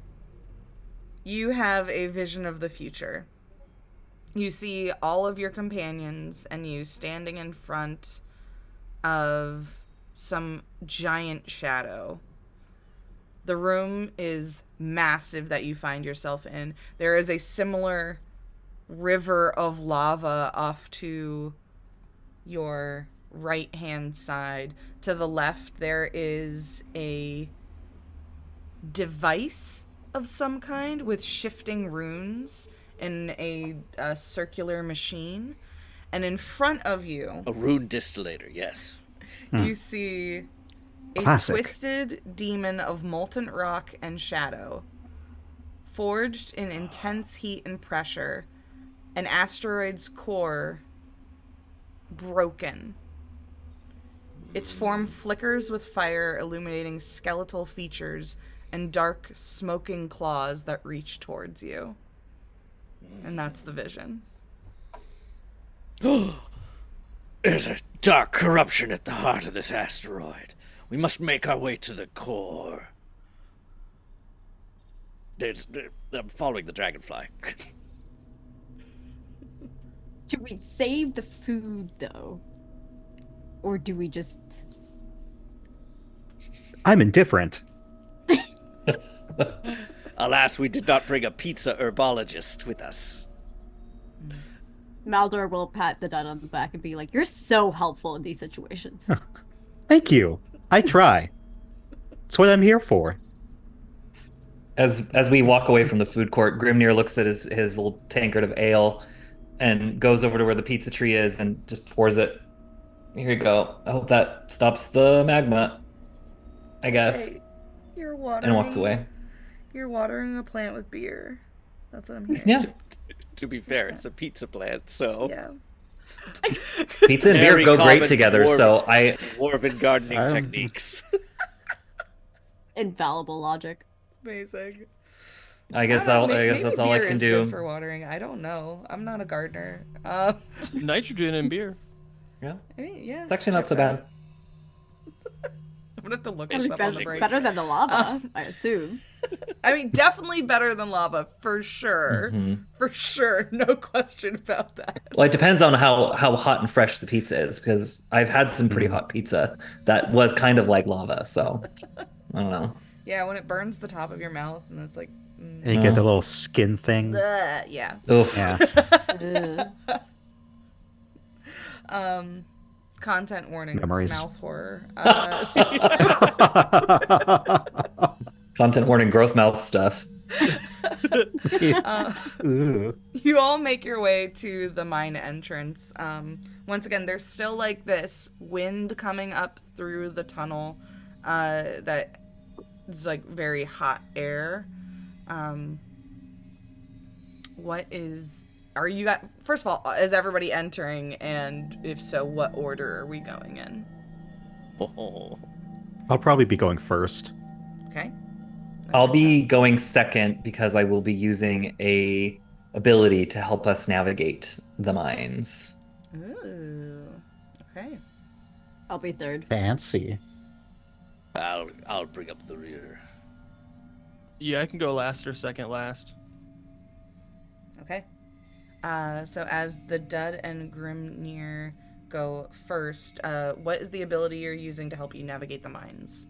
You have a vision of the future. You see all of your companions and you standing in front of some giant shadow. The room is massive that you find yourself in. There is a similar river of lava off to your right-hand side. To the left, there is a device of some kind with shifting runes in a circular machine. And in front of you, A rune distillator, yes. you see a Classic. twisted demon of molten rock and shadow, forged in intense heat and pressure, an asteroid's core broken. Its form flickers with fire, illuminating skeletal features and dark, smoking claws that reach towards you. And that's the vision. There's a dark corruption at the heart of this asteroid. We must make our way to the core. I'm following the dragonfly. Should we save the food, though? Or do we just... I'm indifferent. Alas, we did not bring a pizza herbologist with us. Maldor will pat the dud on the back and be like, you're so helpful in these situations. Thank you. I try. It's what I'm here for. As we walk away from the food court, Grimnir looks at his little tankard of ale and goes over to where the pizza tree is and just pours it. Here you go. I hope that stops the magma, I guess. Hey, you're watering. And walks away. You're watering a plant with beer. That's what I'm hearing. Yeah. To be fair, it's a pizza plant, so... Yeah. Pizza and beer Very go great common together, so I... Dwarven gardening techniques. Infallible logic. Amazing. I guess don't know, I guess maybe that's all I beer can is do. good for watering. I don't know. I'm not a gardener. Nitrogen in beer. Yeah. I mean, yeah. It's actually not so checks out. bad. I'm gonna have to look It's this up on the break. better than the lava, I assume. I mean, definitely better than lava, for sure. Mhm. For sure. No question about that. Well, it depends on how hot and fresh the pizza is, because I've had some pretty hot pizza that was kind of like lava, so I don't know. Yeah, when it burns the top of your mouth and it's like, And you get the little skin thing. yeah. Oof. Yeah. Content warning. Memories. Mouth horror. Content warning, growth mouth stuff. Ooh. You all make your way to the mine entrance. Once again, there's still like this wind coming up through the tunnel that is like very hot air. First of all, is everybody entering? And if so, what order are we going in? I'll probably be going first. Okay. I'll be going second because I will be using a ability to help us navigate the mines. Ooh. Okay. I'll be third. Fancy. I'll bring up the rear. Yeah, I can go last or second last. Okay. So as the Dud and Grimnir go first, what is the ability you're using to help you navigate the mines?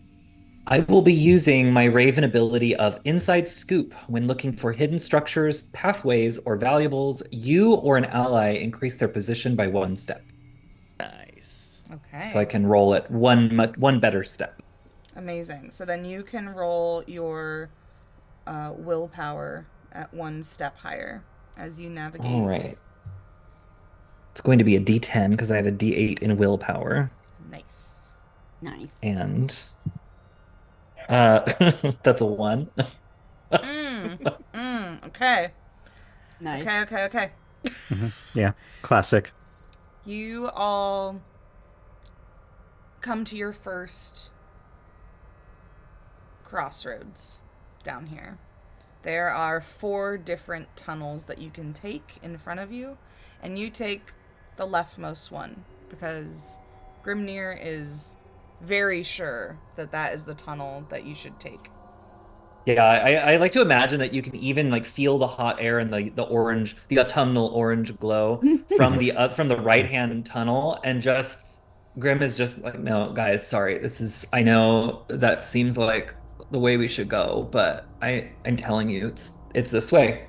I will be using my Raven ability of Inside Scoop. When looking for hidden structures, pathways, or valuables, you or an ally increase their position by 1 step. Nice. Okay. So I can roll it one better step. Amazing. So then you can roll your willpower at 1 step higher as you navigate. All right. It's going to be a D10 because I have a D8 in willpower. Nice. Nice. And that's a 1. Okay. Nice. Okay. Yeah. Classic. You all come to your first crossroads down here. There are 4 different tunnels that you can take in front of you, and you take the leftmost one because Grimnir is very sure that that is the tunnel that you should take. Yeah, I like to imagine that you can even like feel the hot air and the orange, the autumnal orange glow from the right hand tunnel, and just Grim is just like, no, guys, sorry, I know that seems like the way we should go, but I'm telling you, it's this way.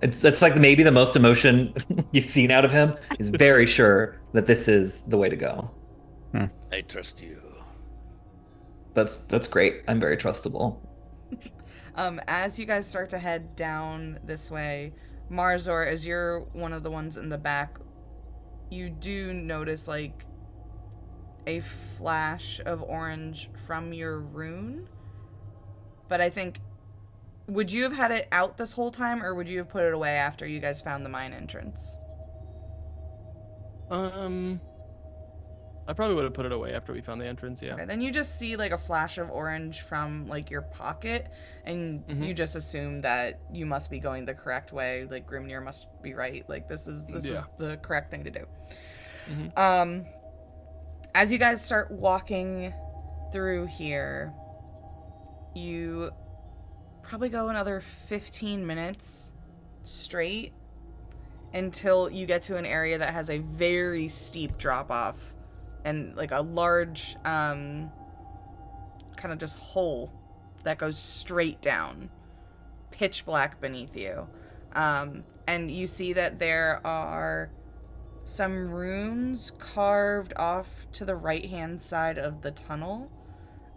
It's like maybe the most emotion you've seen out of him. He's very sure that this is the way to go. I trust you. That's great. I'm very trustable. As you guys start to head down this way, Marzor, as you're one of the ones in the back, you do notice like a flash of orange from your rune. But I think, would you have had it out this whole time, or would you have put it away after you guys found the mine entrance? I probably would have put it away after we found the entrance, yeah. Okay, then you just see like a flash of orange from like your pocket, and you just assume that you must be going the correct way. Like Grimnir must be right. Like this is the correct thing to do. As you guys start walking through here, you probably go another 15 minutes straight until you get to an area that has a very steep drop off and like a large kind of just hole that goes straight down, pitch black beneath you. And you see that there are some runes carved off to the right hand side of the tunnel.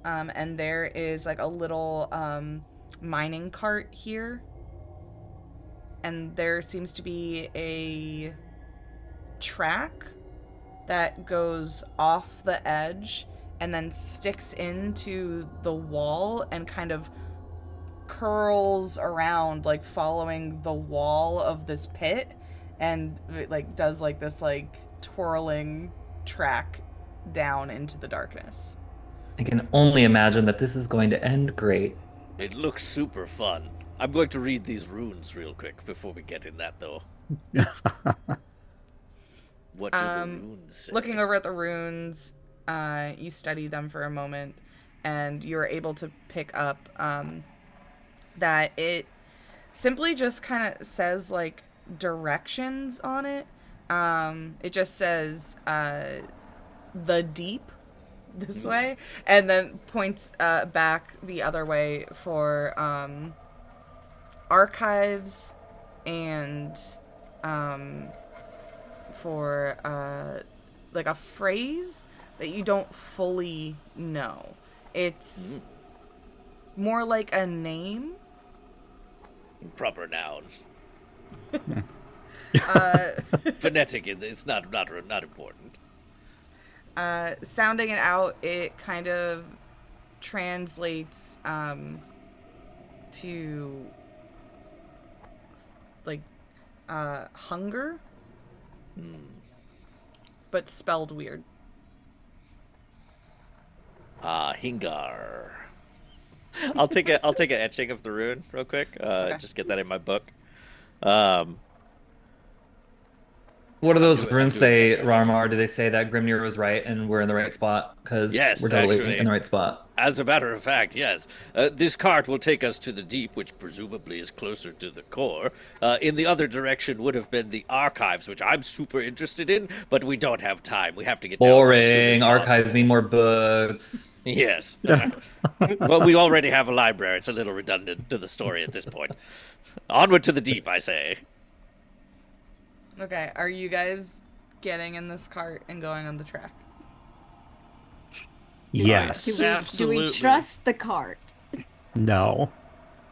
And there is like a little mining cart here. And there seems to be a track that goes off the edge and then sticks into the wall and kind of curls around, like following the wall of this pit, and it, like does like this like twirling track down into the darkness. I can only imagine that this is going to end great. It looks super fun. I'm going to read these runes real quick before we get in that, though. What do the runes say? Looking over at the runes, you study them for a moment, and you're able to pick up that it simply just kind of says like directions on it. It just says the deep this way, and then points back the other way for archives and for like a phrase that you don't fully know. It's more like a name. Proper noun. Phonetic, it's not important. Sounding it out, it kind of translates to like hunger, but spelled weird. Hingar. I'll take an etching of the rune real quick. Okay. Just get that in my book. What do those runes say, Rarmar? Do they say that Grimnir was right and we're in the right spot? Because Yes, we're totally actually. in the right spot. As a matter of fact, yes. This cart will take us to the deep, which presumably is closer to the core. In the other direction would have been the archives, which I'm super interested in, but we don't have time. We have to get down there as soon Boring. as Archives possible. mean more books. Yes. But we already have a library. It's a little redundant to the story at this point. Onward to the deep, I say. Okay, are you guys getting in this cart and going on the track? Yes. Do we Absolutely. trust the cart? No.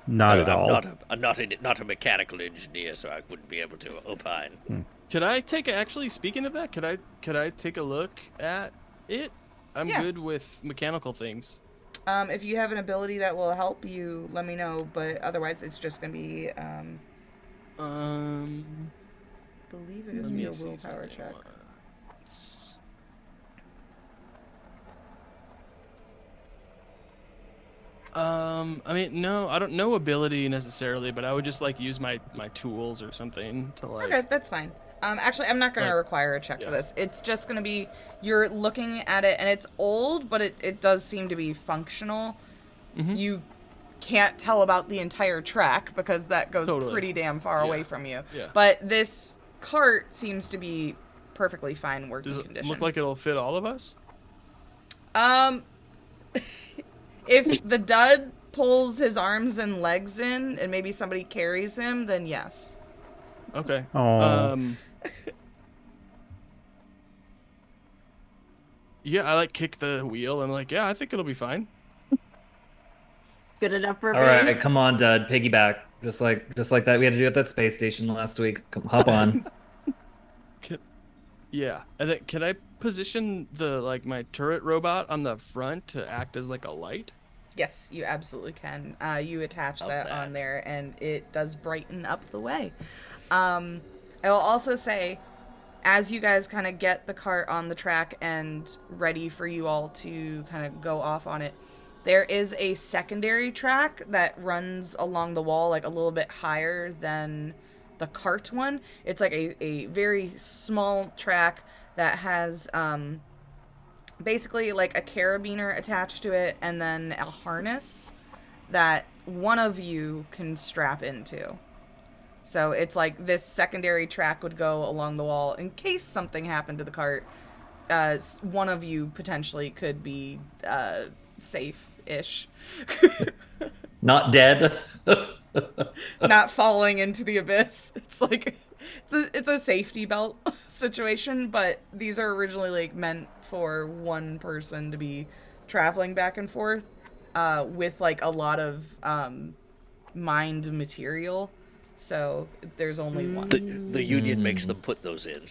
Not at all. I'm not a mechanical engineer, so I wouldn't be able to opine. Could I take actually speaking of that, could I take a look at it? I'm Yeah. good with mechanical things. If you have an ability that will help you, let me know, but otherwise it's just gonna be I believe it is Let me a see willpower something check. once. I mean, no, I don't know ability necessarily, but I would just like use my tools or something to like. Okay, that's fine. Actually, I'm not going to Like, require a check yeah. for this. It's just going to be, you're looking at it, and it's old, but it does seem to be functional. Mhm. You can't tell about the entire track, because that goes Totally. pretty damn far away Yeah. from you. Yeah. But this cart seems to be perfectly fine working Does it condition. look like it'll fit all of us? If the dud pulls his arms and legs in, and maybe somebody carries him, then yes. Okay. Oh. Yeah, I like kick the wheel and like, yeah, I think it'll be fine. Good enough for All me. right, come on, Dud, piggyback. Just like that we had to do at that space station last week. Come, hop on. Can, yeah, and then can I position the like my turret robot on the front to act as like a light? Yes, you absolutely can. You attach Love that on that. there, and it does brighten up the way. I will also say, as you guys kind of get the cart on the track and ready for you all to kind of go off on it, there is a secondary track that runs along the wall, like a little bit higher than the cart one. It's like a very small track that has basically like a carabiner attached to it and then a harness that one of you can strap into. So it's like this secondary track would go along the wall in case something happened to the cart. One of you potentially could be safe-ish. Not dead. Not falling into the abyss. It's like it's a safety belt situation, but these are originally like meant for one person to be traveling back and forth with like a lot of mined material. So there's only one. The union makes them put those in.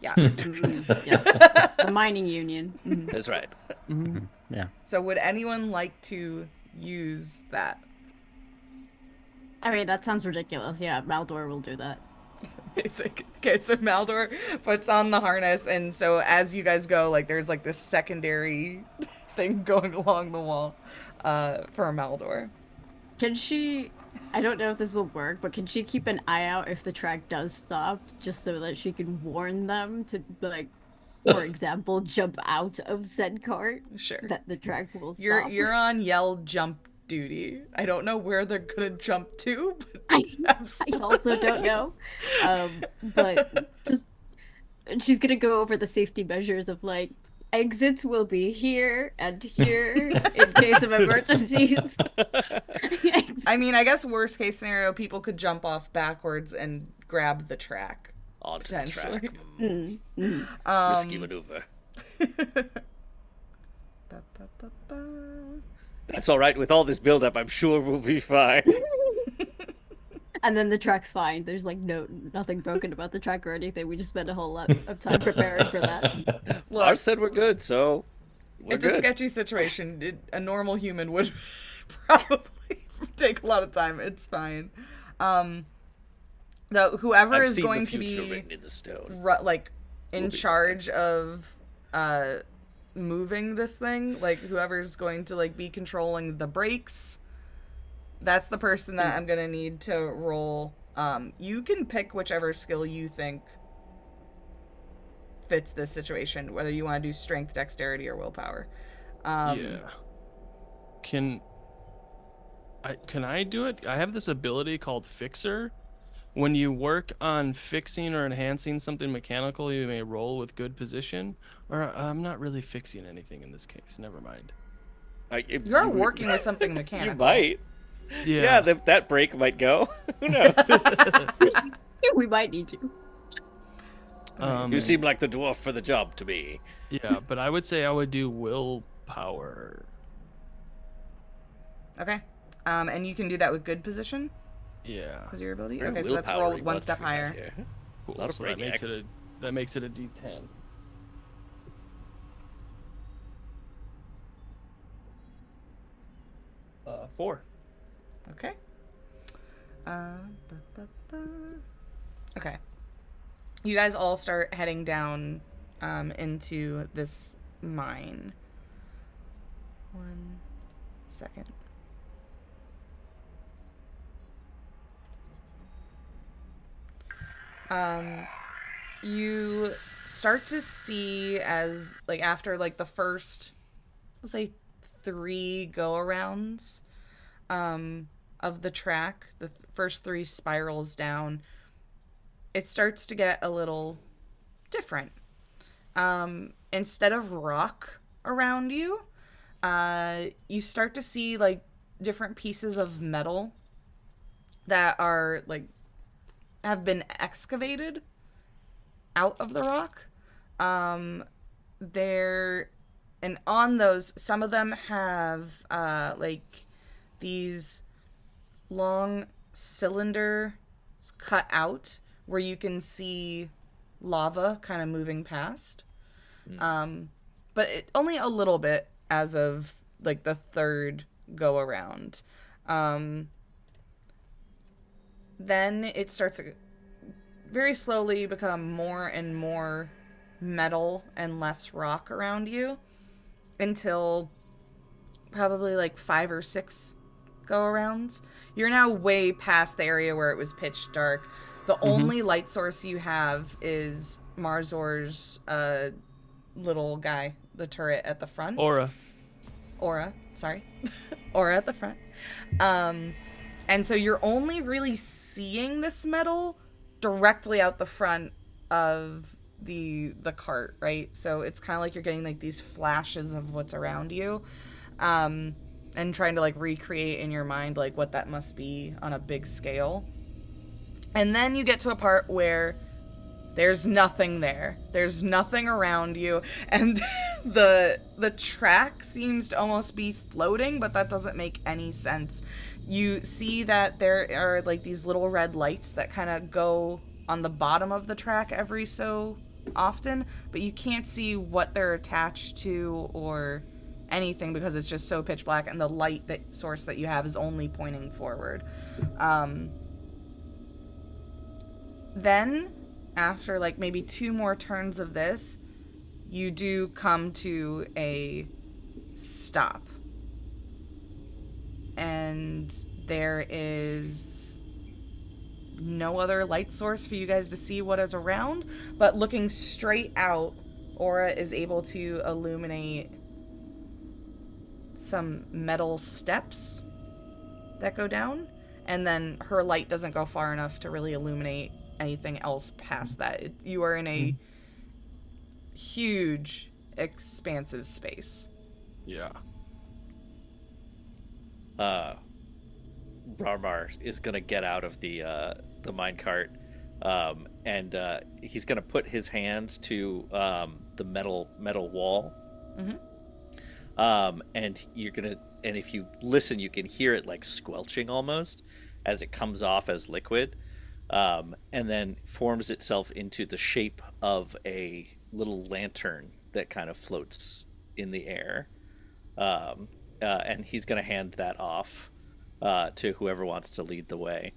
Yeah. Yes. The mining union. Mhm. That's right. Yeah. So would anyone like to use that? I mean, that sounds ridiculous. Yeah, Maldor will do that. Basic. Okay, so Maldor puts on the harness, and so as you guys go, like there's like this secondary thing going along the wall for Maldor. Can she... I don't know if this will work, but can she keep an eye out if the track does stop, just so that she can warn them to, like, for example, jump out of said cart? Sure. That the track will stop. You're on yell jump duty. I don't know where they're gonna jump to, but I absolutely. also don't know. But just she's gonna go over the safety measures of like exits will be here and here in case of emergencies. I mean, I guess worst case scenario, people could jump off backwards and grab the track. Onto the track. Potentially. Risky maneuver. That's all right. With all this build-up, I'm sure we'll be fine. And then the track's fine. There's like nothing broken about the track or anything. We just spent a whole lot of time preparing for that. Lars said we're good, so we're It's good. a sketchy situation. A normal human would probably take a lot of time. It's fine. Though whoever I've is seen going the to future be written in the stone. like in charge of moving this thing, like whoever's going to like be controlling the brakes, that's the person that I'm gonna need to roll. You can pick whichever skill you think fits this situation, whether you want to do strength, dexterity, or willpower. Yeah. Can I do it? I have this ability called Fixer. When you work on fixing or enhancing something mechanical, you may roll with good position. Or I'm not really fixing anything in this case. Never mind. You are working with something mechanical. You might. Yeah. Yeah, that break might go. Who knows? We might need you. You seem like the dwarf for the job to me. Yeah, but I would say I would do willpower. Okay. And you can do that with good position? Yeah. Was your ability? Very Okay, so let's roll willpower-y one buds step we have higher. here. Cool. A lot of So that brainiacs. makes it a D10. Four. Okay. Okay. You guys all start heading down into this mine. 1 second. You start to see as like after like the first, we'll say 3 go-arounds of the track, the first 3 spirals down, it starts to get a little different. Instead of rock around you, you start to see like different pieces of metal that are like have been excavated out of the rock. And on those, some of them have like these long cylinder cut out where you can see lava kind of moving past. But only a little bit as of like the third go around. Then it starts to very slowly become more and more metal and less rock around you until probably like 5 or 6 go arounds. You're now way past the area where it was pitch dark. The only light source you have is Marzor's little guy, the turret at the front. Aura, Sorry. Aura at the front. And so you're only really seeing this metal directly out the front of the cart, right? So it's kind of like you're getting like these flashes of what's around you, and trying to like recreate in your mind like what that must be on a big scale. And then you get to a part where there's nothing there. There's nothing around you, and the track seems to almost be floating, but that doesn't make any sense. You see that there are like these little red lights that kind of go on the bottom of the track every so often, but you can't see what they're attached to or anything because it's just so pitch black, and the light source that you have is only pointing forward. Then, after like maybe 2 more turns of this, you do come to a stop. And there is no other light source for you guys to see what is around, but looking straight out, Aura is able to illuminate some metal steps that go down, and then her light doesn't go far enough to really illuminate anything else past that. You are in a huge, expansive space. yeah. Rarmar is gonna get out of the minecart, and he's gonna put his hand to the metal wall. And if you listen, you can hear it like squelching almost as it comes off as liquid, and then forms itself into the shape of a little lantern that kind of floats in the air. And he's going to hand that off to whoever wants to lead the way.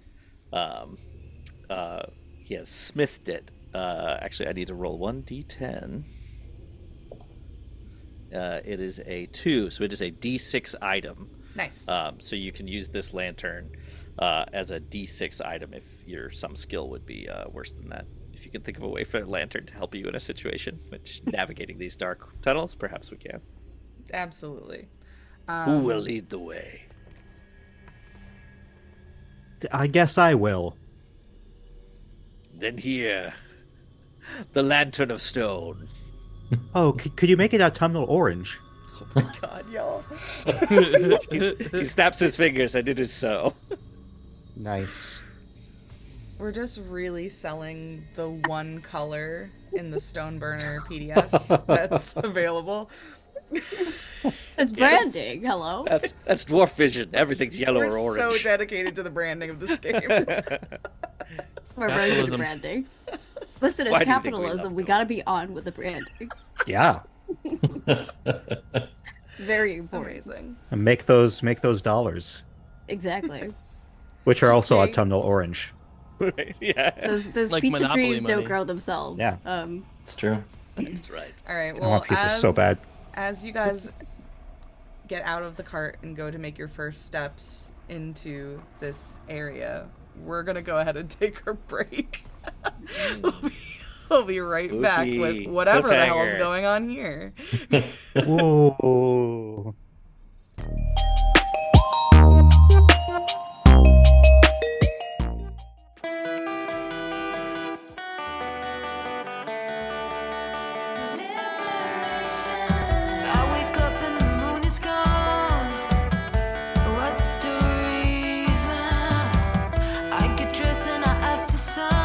He has smithed it. Actually, I need to roll 1d10. It is a 2, so it is a d6 item. Nice. So you can use this lantern as a d6 item if some skill would be worse than that. If you can think of a way for a lantern to help you in a situation, which navigating these dark tunnels, perhaps we can. Absolutely. Who will lead the way? I guess I will. Then here, the lantern of stone. Oh, could you make it autumnal orange? Oh my god, y'all. He snaps his fingers and it is so. Nice. We're just really selling the one color in the Stoneburner PDF that's available. It's branding. Hello. That's dwarf vision. Everything's yellow We're or orange. so dedicated to the branding of this game. We're very good Capitalism. at branding. Listen, Why it's do you think we capitalism. love We gotta be on with the branding. Yeah. Very important. Amazing. And make those dollars, Exactly. which are also Okay. autumnal orange. Right, yeah, Those Like pizza Monopoly trees money. don't grow themselves. Yeah. It's true. that's right. All right. I Well, want pizza so bad. As you guys get out of the cart and go to make your first steps into this area, we're gonna go ahead and take our break. we'll be right back with Spooky whatever the hell's cliffhanger. going on here. Whoa. I wake up and the moon is gone. What's the reason? I get dressed and I ask the sun.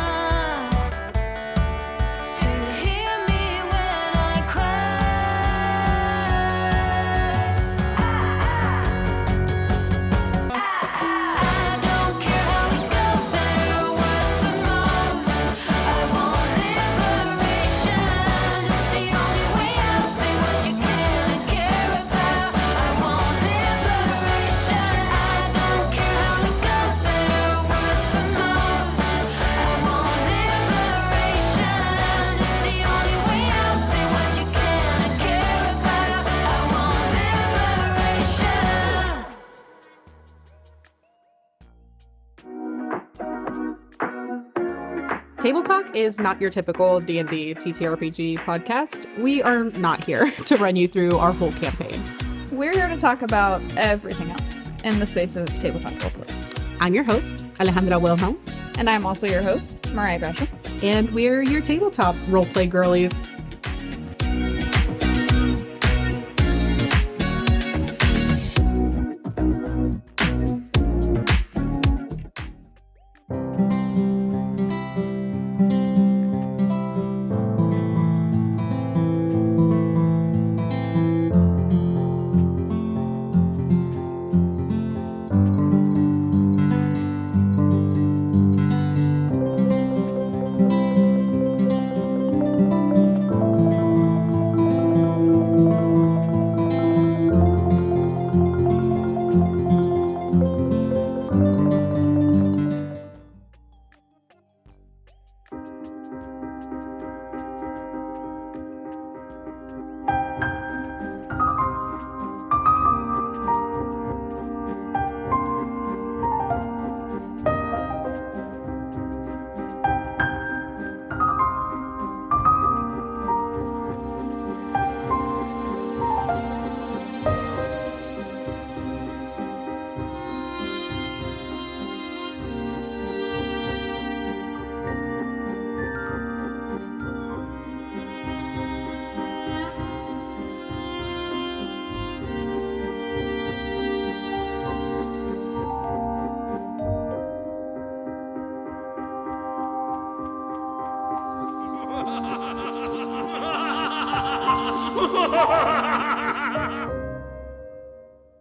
Table Talk is not your typical D&D TTRPG podcast. We are not here to run you through our whole campaign. We're here to talk about everything else in the space of tabletop roleplay. I'm your host, Alejandra Wilhelm, And I'm also your host, Mariah Gresham. and we're your tabletop roleplay girlies.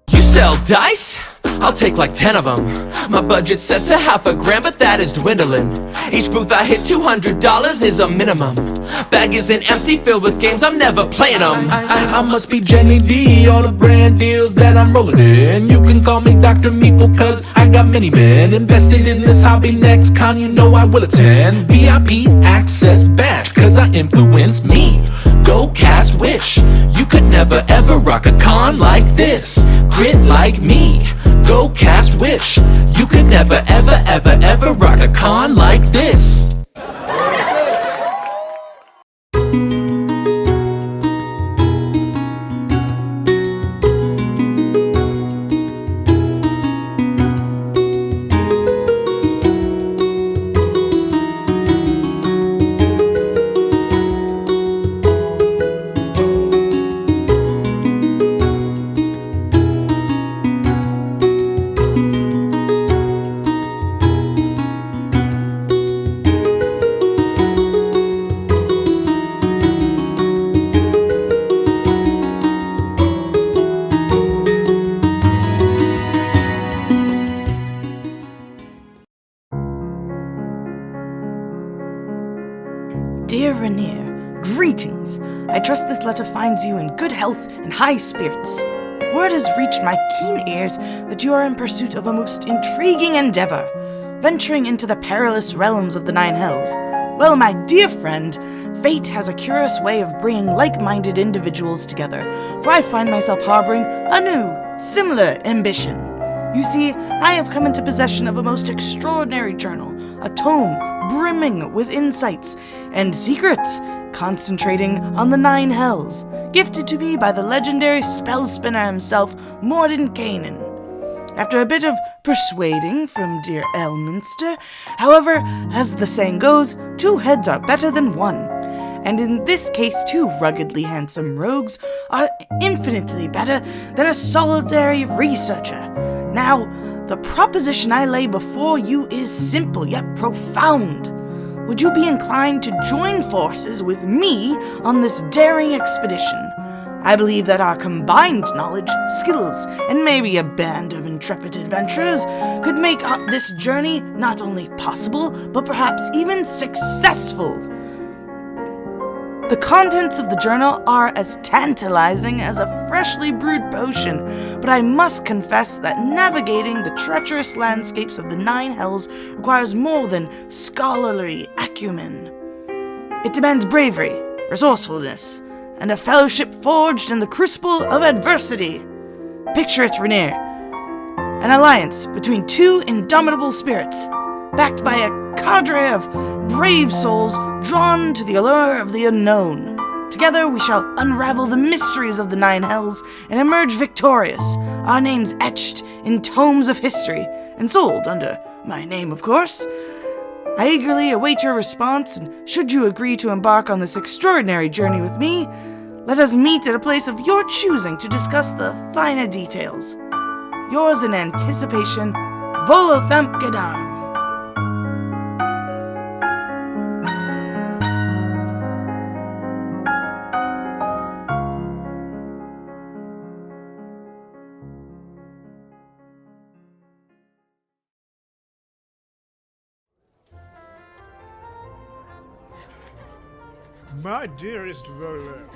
You sell dice? I'll take like 10 of them. My budget's set to $50,000, but that is dwindling. Each booth I hit, $200 is a minimum. Bag isn't empty, filled with games, I'm never playing them. I must be Jenny D, all the brand deals that I'm rolling in. You can call me Dr. Meeple, cause I got many men invested in this hobby. Next con, you know I will attend. VIP access badge, cause I influence me. Go cast wish. You could never ever rock a con like this. Crit like me. Go cast wish. You could never ever ever ever rock a con like this. Dear Rainier, greetings. I trust this letter finds you in good health and high spirits. Word has reached my keen ears that you are in pursuit of a most intriguing endeavor, venturing into the perilous realms of the Nine Hells. Well, my dear friend, fate has a curious way of bringing like-minded individuals together, for I find myself harboring a new, similar ambition. You see, I have come into possession of a most extraordinary journal, a tome brimming with insights and secrets, concentrating on the Nine Hells, gifted to me by the legendary spell spinner himself, Mordenkainen. After a bit of persuading from dear Elminster, however, as the saying goes, 2 heads are better than 1. And in this case, 2 ruggedly handsome rogues are infinitely better than a solitary researcher. Now, the proposition I lay before you is simple yet profound. Would you be inclined to join forces with me on this daring expedition? I believe that our combined knowledge, skills, and maybe a band of intrepid adventurers could make this journey not only possible, but perhaps even successful. The contents of the journal are as tantalizing as a freshly brewed potion, but I must confess that navigating the treacherous landscapes of the Nine Hells requires more than scholarly acumen. It demands bravery, resourcefulness, and a fellowship forged in the crucible of adversity. Picture it, Rainier. An alliance between 2 indomitable spirits, backed by a cadre of brave souls drawn to the allure of the unknown. Together we shall unravel the mysteries of the Nine Hells and emerge victorious, our names etched in tomes of history, and sold under my name, of course. I eagerly await your response, and should you agree to embark on this extraordinary journey with me, let us meet at a place of your choosing to discuss the finer details. Yours in anticipation, Volothamp Gadam. My dearest Volo,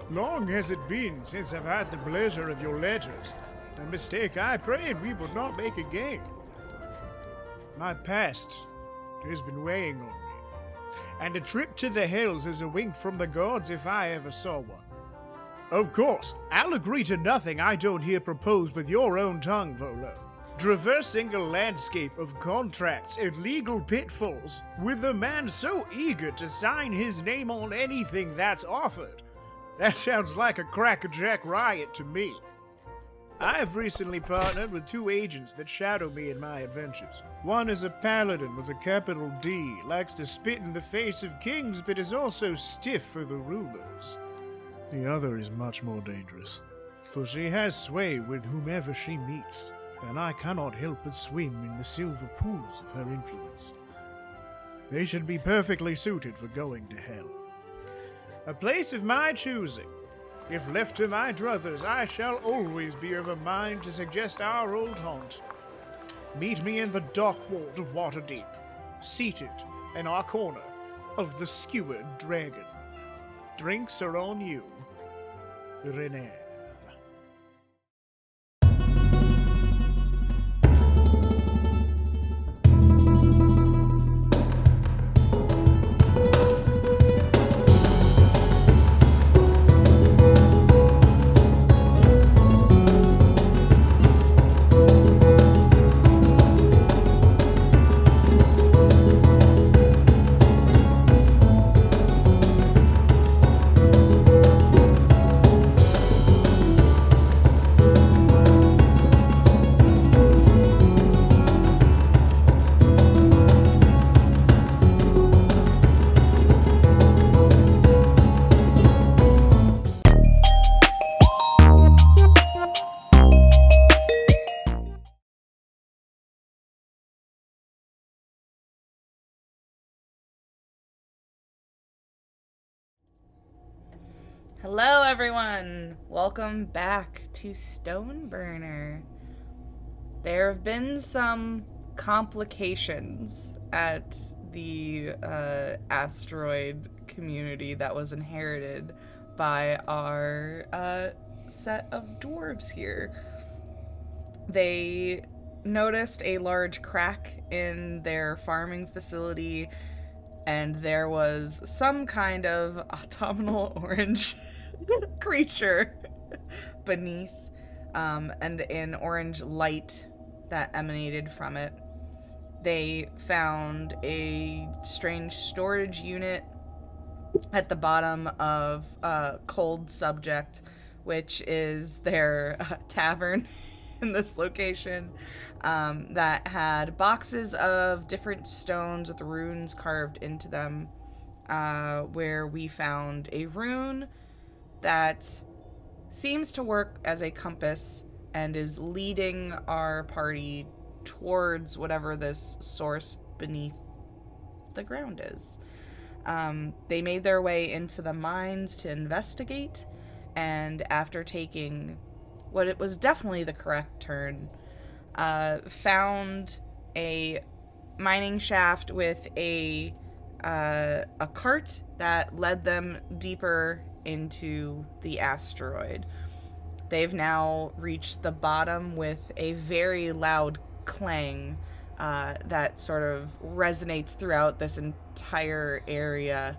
long has it been since I've had the pleasure of your letters. A mistake I prayed we would not make again. My past has been weighing on me, and a trip to the hills is a wink from the gods if I ever saw one. Of course, I'll agree to nothing I don't hear proposed with your own tongue, Volo. Traversing a landscape of contracts and legal pitfalls with a man so eager to sign his name on anything that's offered. That sounds like a crackerjack riot to me. I've recently partnered with 2 agents that shadow me in my adventures. One is a paladin with a capital D, likes to spit in the face of kings but is also stiff for the rulers. The other is much more dangerous, for she has sway with whomever she meets, and I cannot help but swim in the silver pools of her influence. They should be perfectly suited for going to hell. A place of my choosing. If left to my druthers, I shall always be of a mind to suggest our old haunt. Meet me in the dark vault of Waterdeep, seated in our corner of the Skewered Dragon. Drinks are on you, Renee. Hello, everyone. Welcome back to Stoneburner. There have been some complications at the asteroid community that was inherited by our set of dwarves here. They noticed a large crack in their farming facility, and there was some kind of autumnal orange creature beneath, and an orange light that emanated from it. They found a strange storage unit at the bottom of Cold Subject, which is their tavern in this location, that had boxes of different stones with runes carved into them, where we found a rune that seems to work as a compass and is leading our party towards whatever this source beneath the ground is. They made their way into the mines to investigate, and after taking what it was definitely the correct turn, found a mining shaft with a cart that led them deeper into the asteroid. They've now reached the bottom with a very loud clang that sort of resonates throughout this entire area.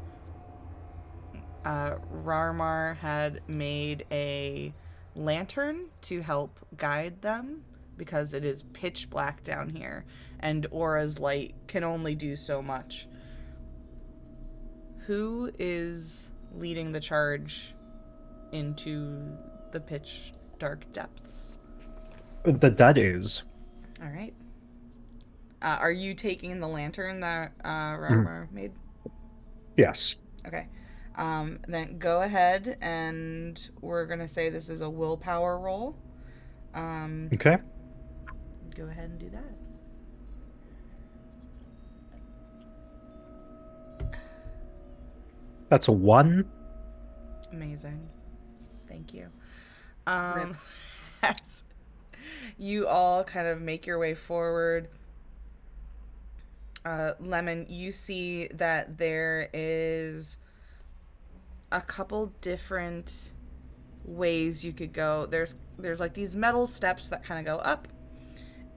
Rarmar had made a lantern to help guide them because it is pitch black down here, and Aura's light can only do so much. Who is leading the charge into the pitch dark depths? The dud is. All right. Are you taking the lantern that Rarmar made? Yes. Okay. Then go ahead, and we're going to say this is a willpower roll. Okay. Go ahead and do that. That's a 1. Amazing. Thank you. As you all kind of make your way forward, Lemon, you see that there is a couple different ways you could go. There's like these metal steps that kind of go up,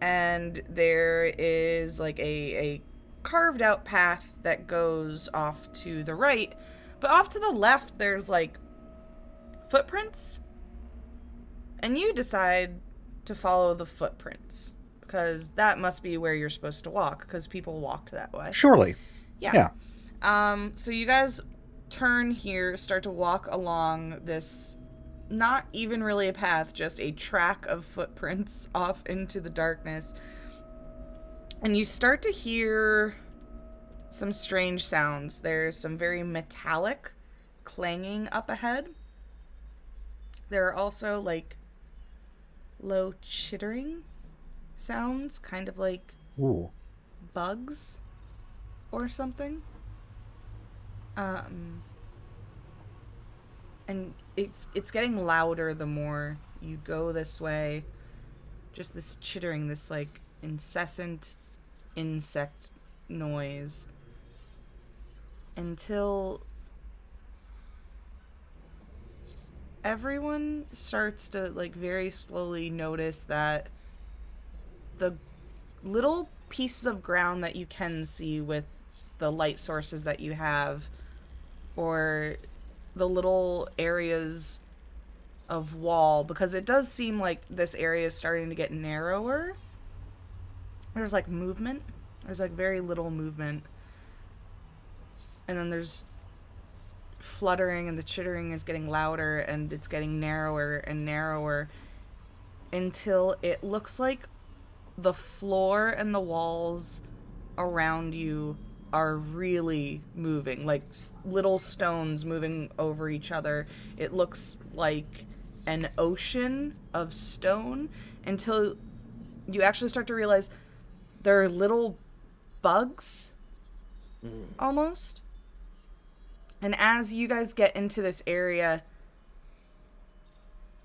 and there is like a carved out path that goes off to the right, but off to the left there's like footprints, and you decide to follow the footprints because that must be where you're supposed to walk, because people walked that way. Surely. Yeah. So you guys turn here, start to walk along this, not even really a path, just a track of footprints off into the darkness. And you start to hear some strange sounds. There's some very metallic clanging up ahead. There are also like low chittering sounds, kind of like Ooh. bugs or something. And it's getting louder the more you go this way. Just this chittering, this like incessant insect noise, until everyone starts to like very slowly notice that the little pieces of ground that you can see with the light sources that you have, or the little areas of wall, because it does seem like this area is starting to get narrower. There's like movement. There's like very little movement. And then there's fluttering, and the chittering is getting louder, and it's getting narrower and narrower until it looks like the floor and the walls around you are really moving, like little stones moving over each other. It looks like an ocean of stone, until you actually start to realize there are little bugs, almost. And as you guys get into this area,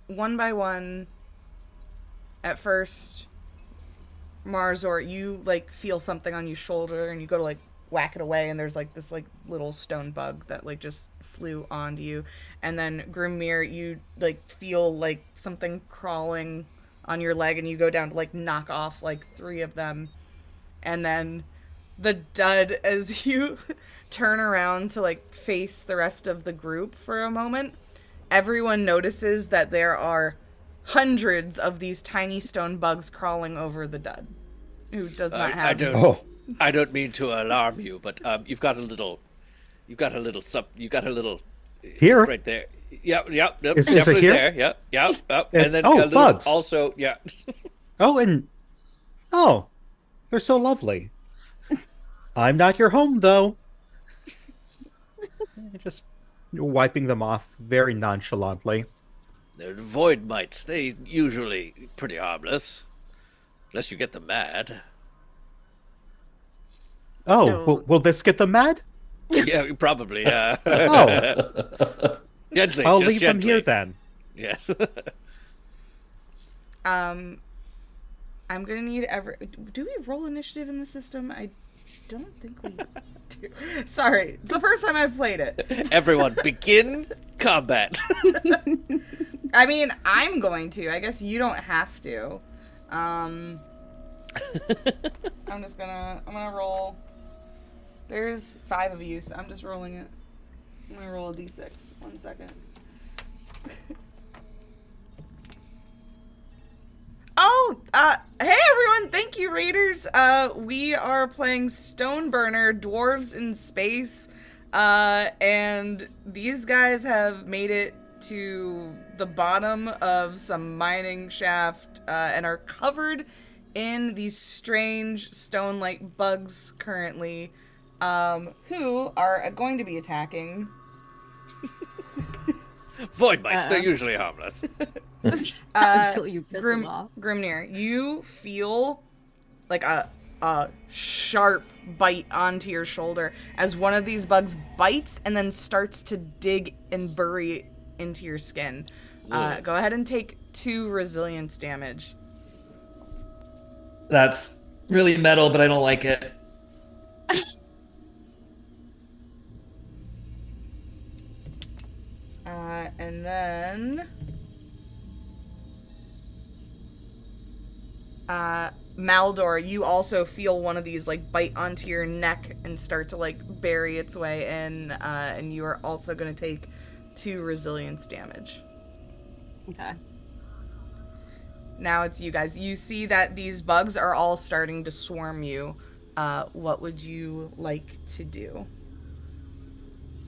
one by one, at first, Marzor, you like feel something on your shoulder, and you go to like whack it away, and there's like this like little stone bug that like just flew onto you. And then Grimnir, you like feel like something crawling on your leg, and you go down to like knock off like 3 of them. And then the dud, as you turn around to like face the rest of the group for a moment, everyone notices that there are hundreds of these tiny stone bugs crawling over the dud, who does not have. I don't mean to alarm you, but you've got a little Here? right there. Yep. Is it here? There. Yep. And then a little, bugs. Also, yeah. They're so lovely. I'm not your home, though. Just wiping them off very nonchalantly. They're void mites. They usually pretty harmless, unless you get them mad. Will this get them mad? Yeah, probably. Yeah. Gently. I'll just leave them gently. here then. Yes. I'm gonna need do we roll initiative in the system? I don't think we do. Sorry, it's the first time I've played it. Everyone, begin combat. I mean, I'm going to. I guess you don't have to. I'm gonna roll. There's 5 of you, so I'm just rolling it. I'm gonna roll a d6. 1 second. Oh, Hey everyone, thank you raiders. We are playing Stoneburner, Dwarves in Space, and these guys have made it to the bottom of some mining shaft, and are covered in these strange stone-like bugs currently, who are going to be attacking. Void bites, they're usually harmless. Until you piss them off. Grimnir, you feel like a sharp bite onto your shoulder as one of these bugs bites and then starts to dig and bury into your skin. Go ahead and take 2 resilience damage. That's really metal, but I don't like it. And then Maldor, you also feel one of these like bite onto your neck and start to like bury its way in, and you are also going to take 2 resilience damage. Okay. Now it's you guys. You see that these bugs are all starting to swarm you. What would you like to do?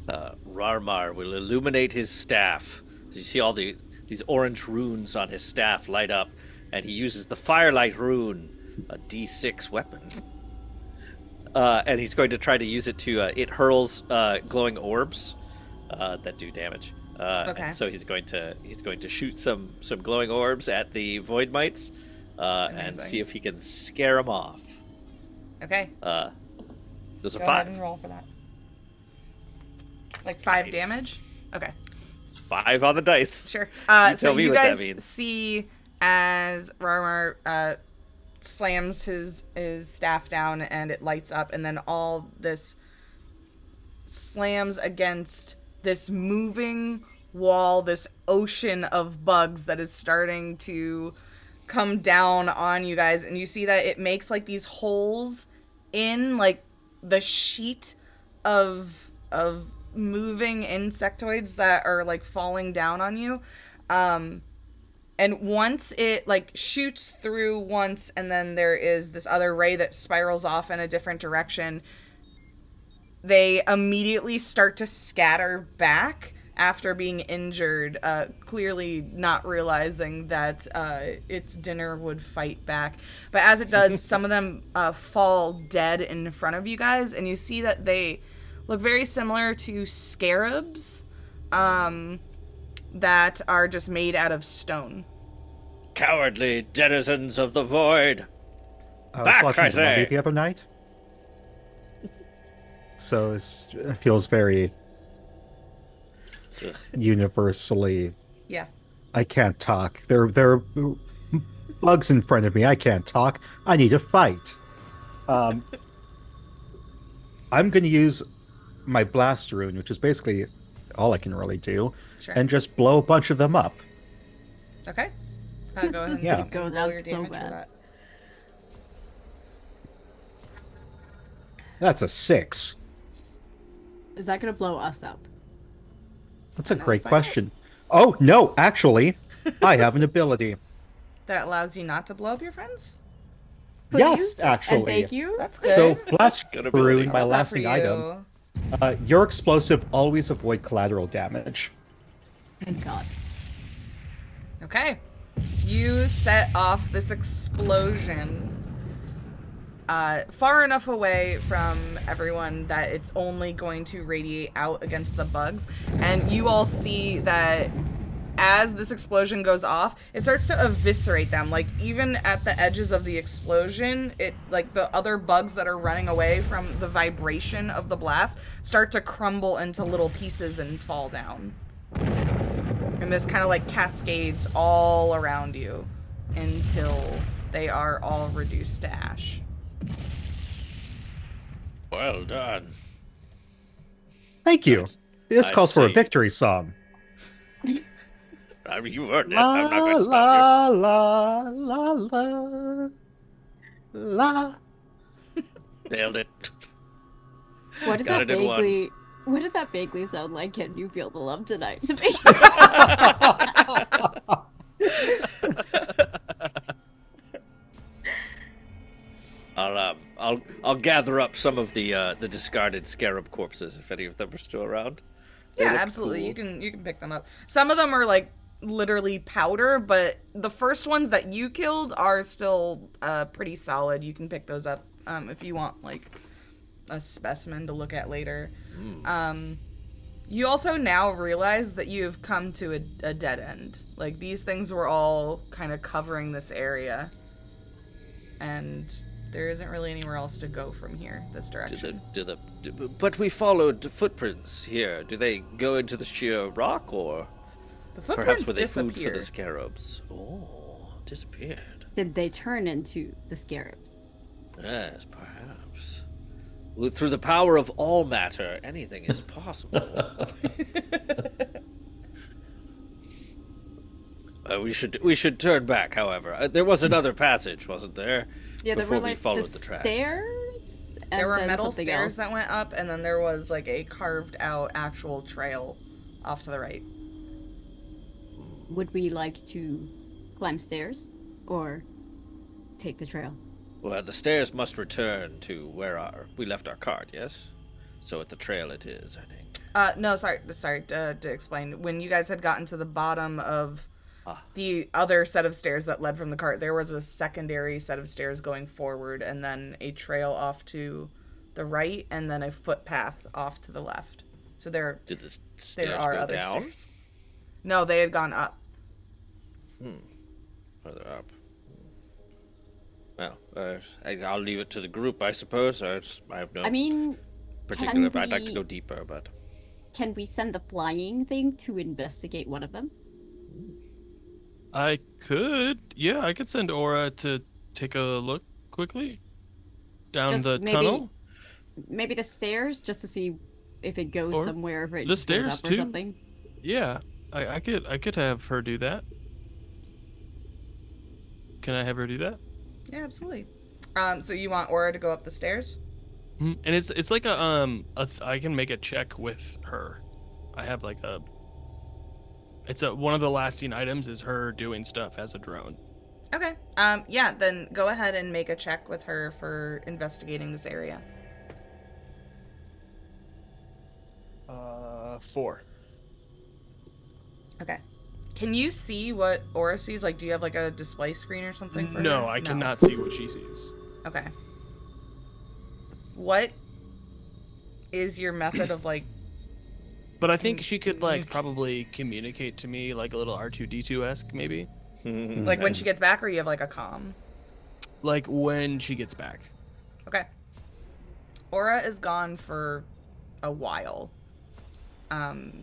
Rarmar will illuminate his staff. You see all these orange runes on his staff light up, and he uses the firelight rune, a D6 weapon. And he's going to try to use it to, it hurls glowing orbs that do damage. Okay. And so he's going to shoot some glowing orbs at the void mites, and see if he can scare them off. Okay. Those are Go 5. ahead and roll for that. Like 5 damage? Okay. 5 on the dice. Sure. Tell So me you what that guys means. see as Rarmar slams his staff down and it lights up, and then all this slams against this moving wall, this ocean of bugs that is starting to come down on you guys, and you see that it makes like these holes in like the sheet of moving insectoids that are like falling down on you, and once it like shoots through once, and then there is this other ray that spirals off in a different direction, they immediately start to scatter back after being injured, clearly not realizing that its dinner would fight back. But as it does, some of them fall dead in front of you guys, and you see that they look very similar to scarabs that are just made out of stone. Cowardly denizens of the void. I was Back, watching I the movie say. the other night, so it feels very universally. Yeah. I can't talk. There are bugs in front of me. I can't talk. I need to fight. I'm going to use my blast rune, which is basically all I can really do, Sure. and just blow a bunch of them up. Okay. Go ahead and Yeah. roll Go your down so damage for bad. that. That's a 6. Is that gonna blow us up? That's a great question. Oh, no, actually, I have an ability. That allows you not to blow up your friends? Yes, Please? actually. And thank you. That's good. So, blast Good ability. rune, my Love that last for thing you. item. Your explosive always avoid collateral damage. Thank God. Okay. You set off this explosion far enough away from everyone that it's only going to radiate out against the bugs. And you all see that as this explosion goes off, it starts to eviscerate them. Like, even at the edges of the explosion, it, like, the other bugs that are running away from the vibration of the blast start to crumble into little pieces and fall down. And this kind of, like, cascades all around you until they are all reduced to ash. Well done. Thank you. This I calls for a see. victory song. I mean, you earned it. La I'm not going to stop la la la la. you. Nailed it. What did Got that it in one. vaguely? What did that vaguely sound like? Can you feel the love tonight? To me. I'll gather up some of the discarded scarab corpses if any of them are still around. They Yeah, look absolutely. cool. You can pick them up. Some of them are like literally powder, but the first ones that you killed are still pretty solid. You can pick those up if you want like a specimen to look at later. You also now realize that you've come to a dead end. Like these things were all kind of covering this area, and there isn't really anywhere else to go from here. This direction. But we followed footprints here. Do they go into the sheer rock, or The perhaps footprints were they food disappear. for the scarabs? Oh, disappeared. Did they turn into the scarabs? Yes, perhaps. Well, through the power of all matter, anything is possible. We should turn back. However, there was another passage, wasn't there? Yeah, there Before were we like followed the tracks. stairs. And There were then metal something stairs else. that went up, and then there was like a carved out actual trail off to the right. Would we like to climb stairs or take the trail? Well, the stairs must return to where we left our cart. Yes, so at the trail it is, I think. No, sorry. To explain, when you guys had gotten to the bottom of the other set of stairs that led from the cart, there was a secondary set of stairs going forward, and then a trail off to the right, and then a footpath off to the left. So there. Did the stairs there are go other down? stairs. No, they had gone up. Further up. Well, I'll leave it to the group, I suppose. I have no I mean, particular. can I'd like to we- go deeper, but Can we send the flying thing to investigate one of them? I could. Yeah, I could send Aura to take a look quickly down Just the maybe- tunnel. Maybe the stairs, just to see if it goes Or somewhere, if it the goes stairs, up or too. something. Yeah, I could have her do that. Can I have her do that? Yeah, absolutely. So you want Aura to go up the stairs? And it's like I can make a check with her. I have like one of the last seen items is her doing stuff as a drone. Okay. Yeah, then go ahead and make a check with her for investigating this area. 4. Okay. Can you see what Aura sees? Like, do you have like a display screen or something for her? No, I cannot see what she sees. Okay. What is your method of like? But I think she could like probably communicate to me like a little R2D2-esque maybe. Like when she gets back, or you have like a comm? Like when she gets back. Okay. Aura is gone for a while.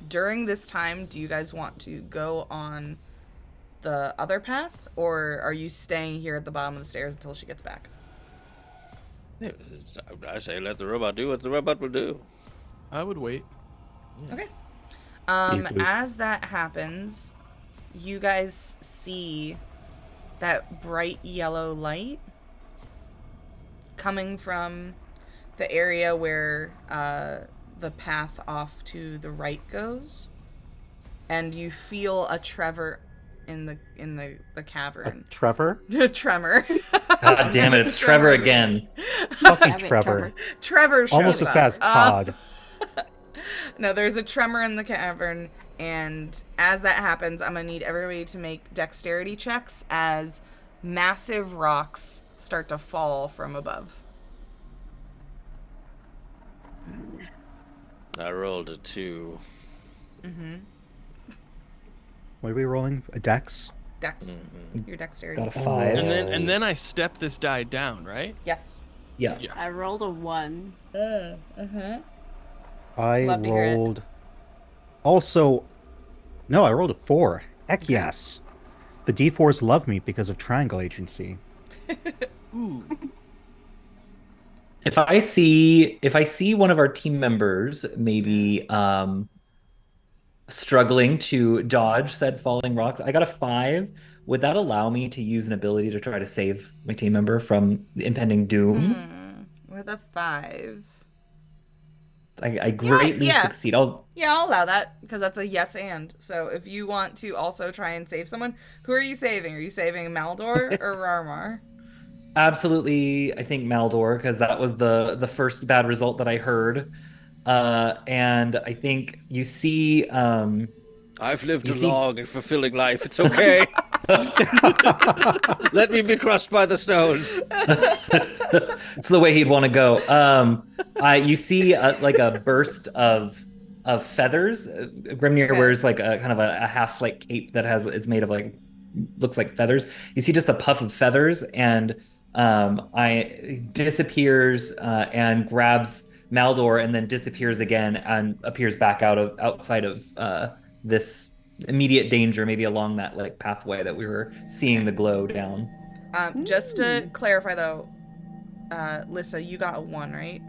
During this time, do you guys want to go on the other path, or are you staying here at the bottom of the stairs until she gets back? I say let the robot do what the robot will do. I would wait. Okay. Equally. As that happens, you guys see that bright yellow light coming from the area where the path off to the right goes, and you feel a Trevor in the cavern. Trevor? Tremor. God damn it, it's Trevor again. Fucking Damn it, Trevor. Trevor shows Almost as up. bad as Todd. No, there's a tremor in the cavern, and as that happens, I'm gonna need everybody to make dexterity checks as massive rocks start to fall from above. I rolled a 2. What are we rolling? A dex? Dex. Your dexterity. Got a 5. And then I step this die down, right? Yes. Yeah. I rolled a 1. I Love to hear it. rolled. Also, no, I rolled a 4. Heck yes. The D4s love me because of triangle agency. Ooh. If I see one of our team members maybe struggling to dodge said falling rocks, I got a 5. Would that allow me to use an ability to try to save my team member from the impending doom? With a 5. I greatly yeah. succeed. I'll allow that because that's a yes and. So if you want to also try and save someone, who are you saving? Are you saving Maldor or Rarmar? absolutely, I think Maldor, because that was the first bad result that I heard. And I think you see I've lived you a see long and fulfilling life. It's okay. Let me be crushed by the stones. it's the way he'd want to go. You see like a burst of feathers. Grimnir wears like a kind of a half like cape that has it's made of like looks like feathers. You see just a puff of feathers, and I disappears and grabs Maldor, and then disappears again and appears back outside of this immediate danger, maybe along that like pathway that we were seeing the glow down. Just to clarify though, Lyssa, you got a 1, right?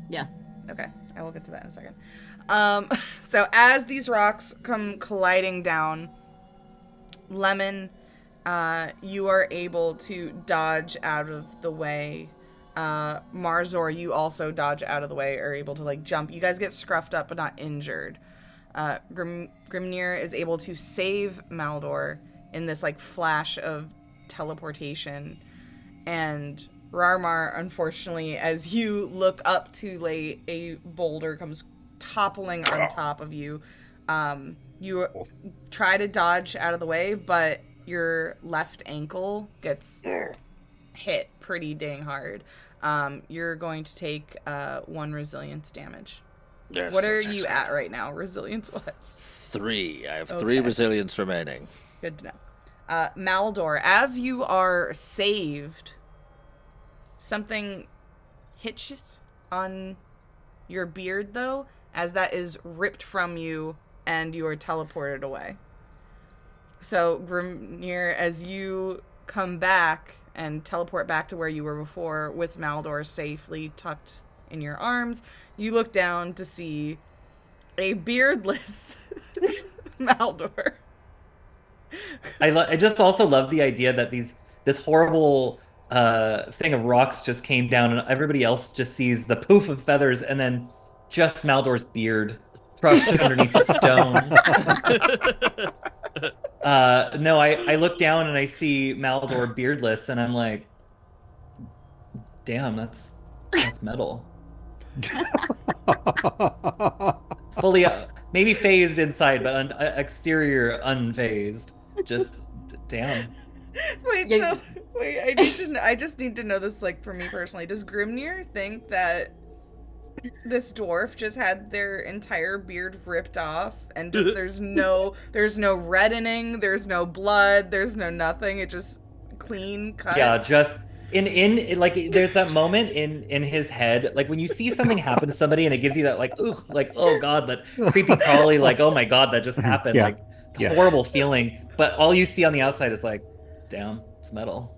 Yes. Okay, I will get to that in a second. So as these rocks come colliding down, Lemon, you are able to dodge out of the way. Marzor, you also dodge out of the way, are able to like jump. You guys get scruffed up but not injured. Grimnir is able to save Maldor in this like flash of teleportation, and Rarmar, unfortunately, as you look up to lay, a boulder comes toppling on top of you. You try to dodge out of the way, but your left ankle gets hit pretty dang hard. You're going to take 1 resilience damage. Yes, what are that's you excellent. at right now, resilience-wise? 3. I have 3 resilience remaining. Good to know. Maldor, as you are saved, something hitches on your beard, though, as that is ripped from you and you are teleported away. So, Grimnir, as you come back and teleport back to where you were before with Maldor safely tucked in your arms, you look down to see a beardless Maldor. I just also love the idea that this horrible thing of rocks just came down, and everybody else just sees the poof of feathers, and then just Maldor's beard crushed underneath the stone. No, I look down and I see Maldor beardless, and I'm like, damn, that's metal. Fully, maybe phased inside, but exterior unfazed. Just damn. Wait, I just need to know this, like, for me personally. Does Grimnir think that this dwarf just had their entire beard ripped off, and just there's no reddening, there's no blood, there's no nothing, it just clean cut? Yeah, just in like there's that moment in his head, like when you see something happen to somebody and it gives you that like ooh, like oh god, that creepy crawly, like oh my god, that just happened, Yeah. like horrible feeling, but all you see on the outside is like damn, it's metal.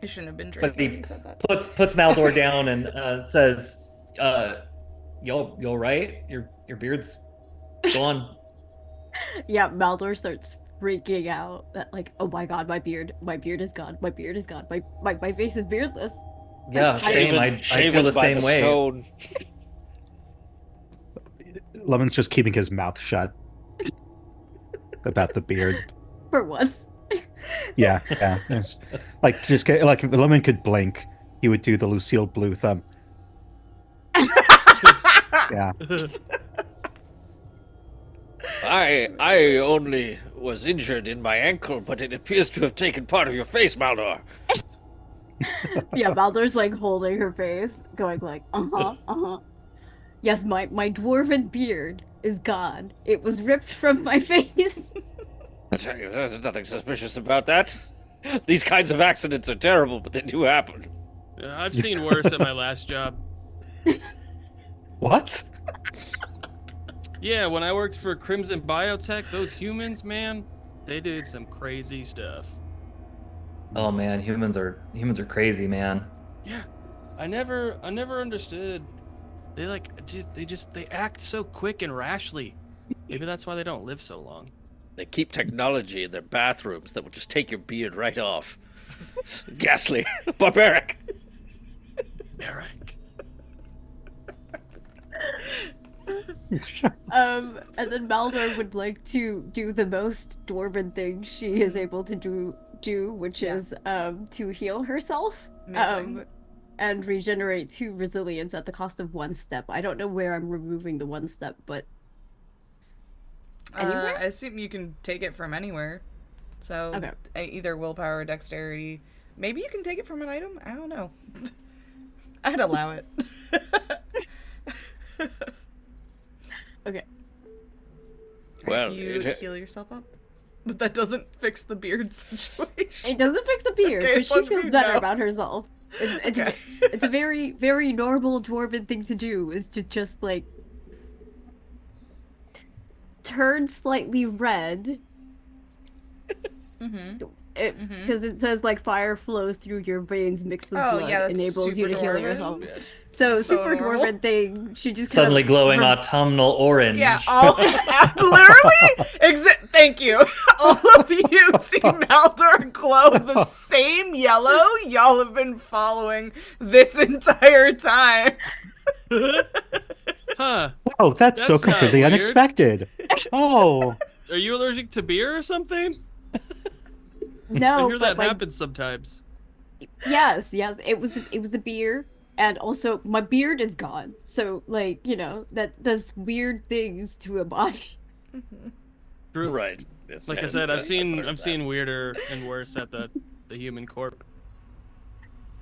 I shouldn't have been drinking But he when you said that. puts Maldor down and says, "You right? Your beard's gone." Yeah, Maldor starts freaking out that like, oh my god, my beard is gone, my beard is gone, my face is beardless. Yeah, same. I feel the same way. Stone. Lemon's just keeping his mouth shut about the beard. For once. Yeah. It's like like if Lemon could blink, he would do the Lucille Blue thumb. Yeah. I only was injured in my ankle, but it appears to have taken part of your face, Maldor. Yeah, Maldor's like holding her face, going like, Yes, my dwarven beard is gone. It was ripped from my face. There's nothing suspicious about that. These kinds of accidents are terrible, but they do happen. I've seen worse at my last job. What? Yeah, when I worked for Crimson Biotech, those humans, man, they did some crazy stuff. Oh man, humans are crazy, man. Yeah, I never understood. They they act so quick and rashly. Maybe that's why they don't live so long. They keep technology in their bathrooms that will just take your beard right off. Ghastly. Barbaric. Eric. And then Maldor would like to do the most dwarven thing she is able to do do, which is to heal herself. Amazing. And regenerate 2 resilience at the cost of 1 step. I don't know where I'm removing the 1 step, but anywhere? I assume you can take it from anywhere. So Okay. Either willpower or dexterity. Maybe you can take it from an item? I don't know. I'd allow it. Okay. Well, you heal yourself up? But that doesn't fix the beard situation. It doesn't fix the beard, Okay, but as she long as feels you better know. about herself. It's Okay. it's a very, very normal dwarven thing to do, is to just, like, turn slightly red. Because it says, like, fire flows through your veins mixed with blood, yeah, that's enables you to super heal dwarven. yourself. Yes. So, So super normal. dwarven thing, she just Suddenly kind of glowing autumnal orange. Yeah, literally. Thank you. All of you see Maldor glow the same yellow y'all have been following this entire time. Huh. Oh, that's so That's not completely weird. unexpected. Oh, Are you allergic to beer or something? I No, hear but that like, happens sometimes. yes, it was the beer, and also my beard is gone. So, like, you know, that does weird things to a body. True. Right. Yes, Like I yes, said, yes, I've seen heard that. weirder and worse at the human corp.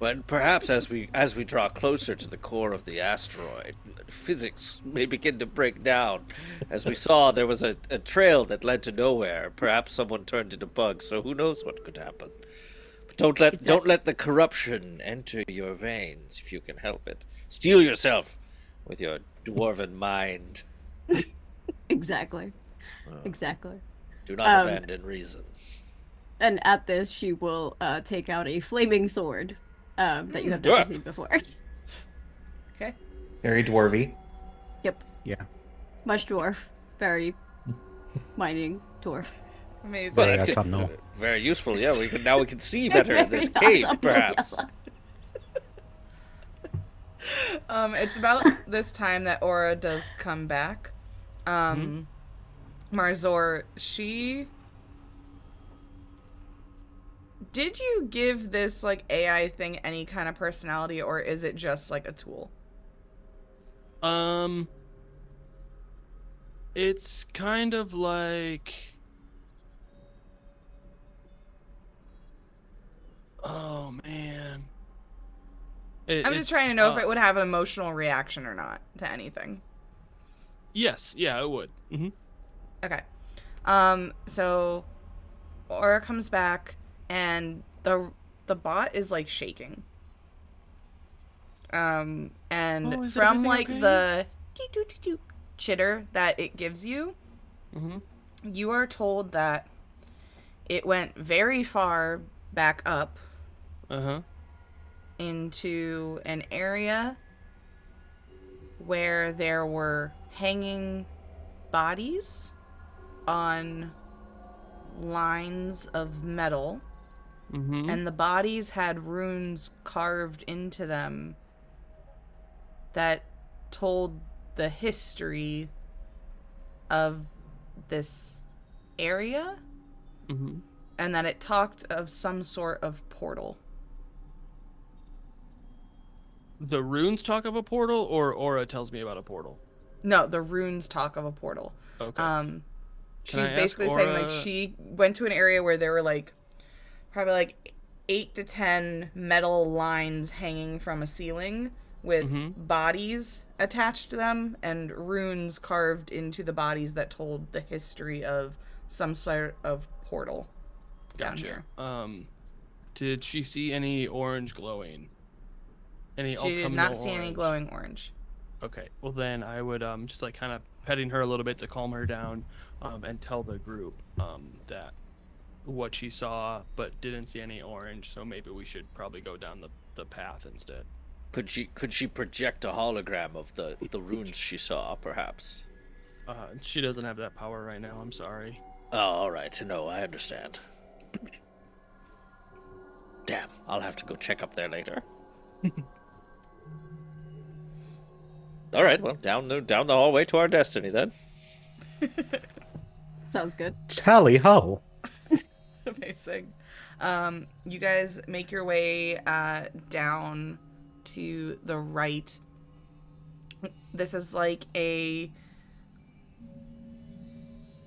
But perhaps as we draw closer to the core of the asteroid, physics may begin to break down. As we saw, there was a trail that led to nowhere. Perhaps someone turned into bugs, so who knows what could happen. But don't let the corruption enter your veins if you can help it. Steel yourself with your dwarven mind. Exactly. Exactly. Do not abandon reason. And at this, she will take out a flaming sword that you have never seen before. Okay. Very dwarvy. Yep. yeah. Much dwarf. Very mining dwarf. Amazing. Very That could- autumnal. Very useful. Yeah, we can see better in this cave, perhaps. It's about this time that Aura does come back. Marzor, did you give this, like, AI thing any kind of personality, or is it just, like, a tool? It's kind of like... Oh, man. I'm just trying to know if it would have an emotional reaction or not to anything. Yes, yeah, it would. Mm-hmm. Okay. So Aura comes back and the bot is like shaking. And is from everything like okay? the chitter that it gives you, Mm-hmm. you are told that it went very far back up Uh-huh. into an area where there were hanging bodies on lines of metal, Mm-hmm. and the bodies had runes carved into them that told the history of this area, Mm-hmm. and that it talked of some sort of portal. The runes talk of a portal, or Aura tells me about a portal? No, the runes talk of a portal. Okay. She's Can I ask basically saying, like, Aura- she went to an area where there were, like, probably, like, 8 to 10 metal lines hanging from a ceiling with Mm-hmm. bodies attached to them and runes carved into the bodies that told the history of some sort of portal down Gotcha. here. Did she see any orange glowing? Any She did autumnal not see any orange? glowing orange. Okay, well then I would just like kind of petting her a little bit to calm her down, and tell the group that what she saw but didn't see any orange, so maybe we should probably go down the path instead. Could she project a hologram of the runes she saw, perhaps? She doesn't have that power right now, I'm sorry. Oh, all right. No, I understand. Damn, I'll have to go check up there later. All right, well, down the hallway to our destiny then. Sounds good. Tally ho. Amazing. You guys make your way down to the right. This is like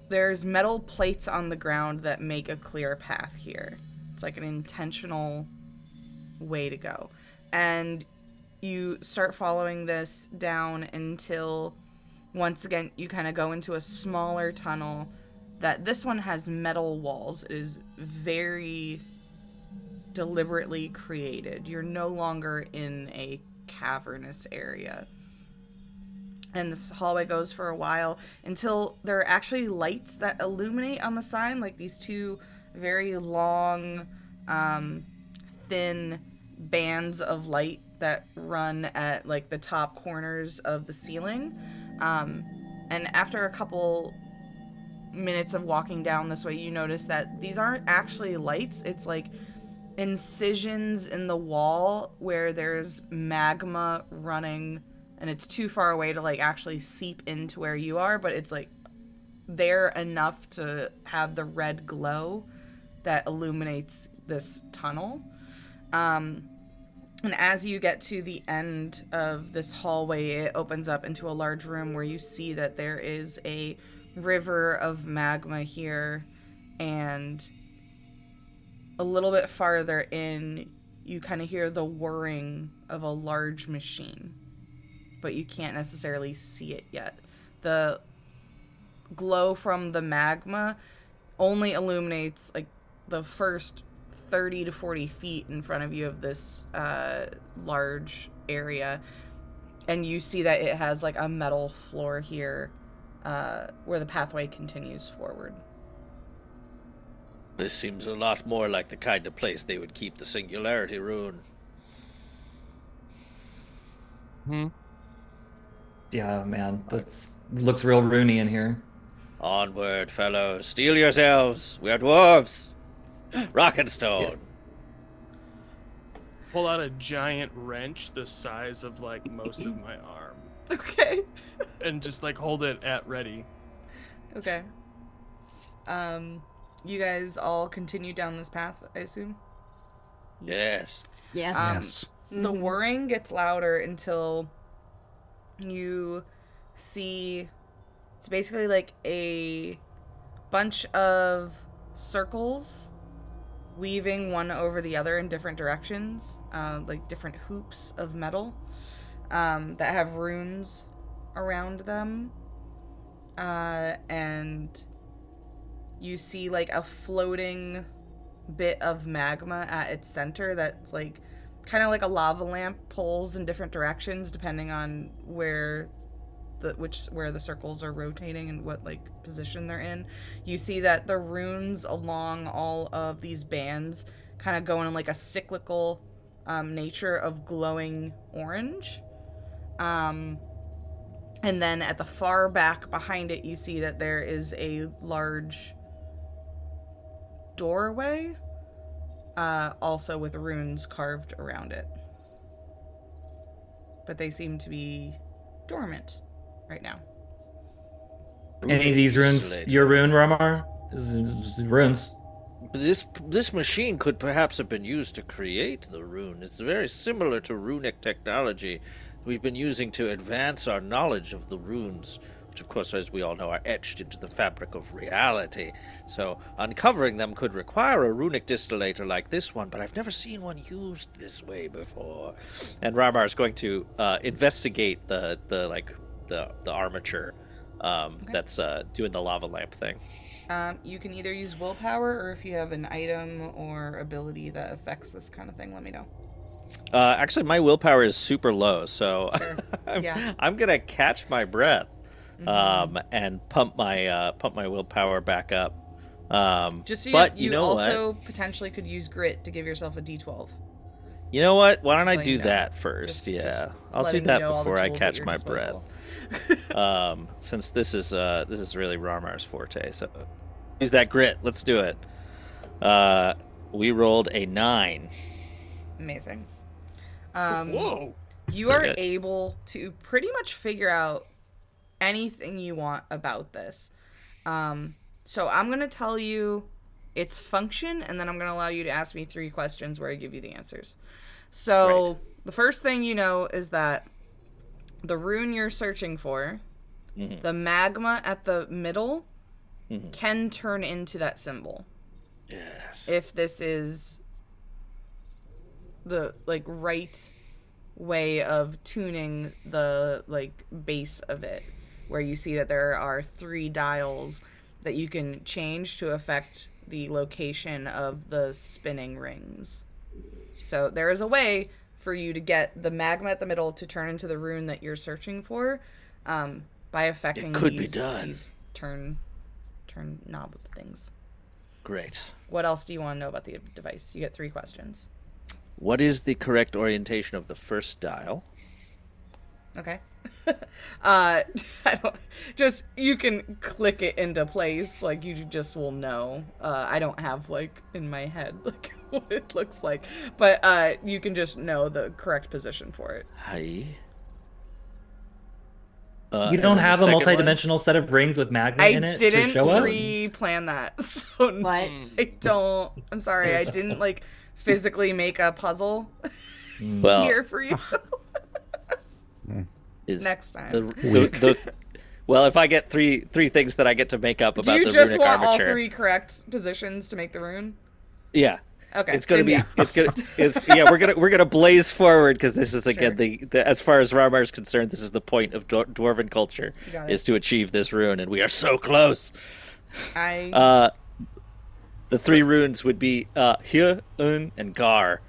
there's metal plates on the ground that make a clear path here. It's like an intentional way to go. And you start following this down until, once again, you kind of go into a smaller tunnel that this one has metal walls. It is very deliberately created. You're no longer in a cavernous area. And this hallway goes for a while until there are actually lights that illuminate on the side, like these two very long, thin bands of light that run at like the top corners of the ceiling. And after a couple minutes of walking down this way, you notice that these aren't actually lights. It's like incisions in the wall where there's magma running, and it's too far away to like actually seep into where you are, but it's like there enough to have the red glow that illuminates this tunnel. And as you get to the end of this hallway, it opens up into a large room where you see that there is a river of magma here, and a little bit farther in, you kind of hear the whirring of a large machine, but you can't necessarily see it yet. The glow from the magma only illuminates like the first 30 to 40 feet in front of you of this large area, and you see that it has like a metal floor here where the pathway continues forward. This seems a lot more like the kind of place they would keep the singularity rune. Yeah, man, looks real runey in here. Onward, fellows. Steel yourselves. We are dwarves. Rock and stone. Yeah. Pull out a giant wrench the size of like most of my arm. Okay. And just like hold it at ready. Okay. You guys all continue down this path, I assume? Yes. Yes. Yes. The whirring gets louder until you see it's basically like a bunch of circles weaving one over the other in different directions, like different hoops of metal that have runes around them. And you see like a floating bit of magma at its center that's like kind of like a lava lamp, pulls in different directions depending on where the circles are rotating and what like position they're in. You see that the runes along all of these bands kind of go in like a cyclical nature of glowing orange. And then at the far back behind it, you see that there is a large doorway, also with runes carved around it. But they seem to be dormant right now. Any of these runes your rune, Ramar? Runes. This machine could perhaps have been used to create the rune. It's very similar to runic technology we've been using to advance our knowledge of the runes, which of course, as we all know, are etched into the fabric of reality. So uncovering them could require a runic distillator like this one, but I've never seen one used this way before. And Ramar is going to investigate the armature that's doing the lava lamp thing. You can either use willpower, or if you have an item or ability that affects this kind of thing, let me know. Actually, my willpower is super low, so Sure. Yeah. I'm gonna catch my breath and pump my willpower back up. Just so but you know also what? potentially could use grit to give yourself a D12. You know what? Why don't I So do you know. that first? Just I'll do letting you that know all the before I tools at catch your my disposal. breath. Since this is really Ramar's forte, so use that grit. Let's do it. We rolled a 9. Amazing. Whoa. You are Pretty good. able to pretty much figure out anything you want about this. So I'm going to tell you its function, and then I'm going to allow you to ask me 3 questions where I give you the answers. So the first thing you know is that the rune you're searching for, the magma at the middle, can turn into that symbol. Yes. If this is the right way of tuning the base of it, where you see that there are 3 dials that you can change to affect the location of the spinning rings. So there is a way for you to get the magma at the middle to turn into the rune that you're searching for, by affecting these turn knob things. Great. What else do you want to know about the device? You get 3 questions. What is the correct orientation of the first dial? Okay. You can click it into place, you just will know. I don't have in my head what it looks like, but you can just know the correct position for it. Hi. You don't have a multi-dimensional set of rings with magma in it to show us? I didn't pre-plan that, so What? I don't. I'm sorry, I didn't physically make a puzzle here for you. Next time. Well, if I get three things that I get to make up about the runic armature. Do you just want armature, all 3 correct positions to make the rune? Yeah. Okay. It's gonna be. We're gonna blaze forward because this is again the as far as Ramar is concerned, this is the point of dwarven culture is to achieve this rune, and we are so close. The 3 runes would be Hye, Un, and Gar,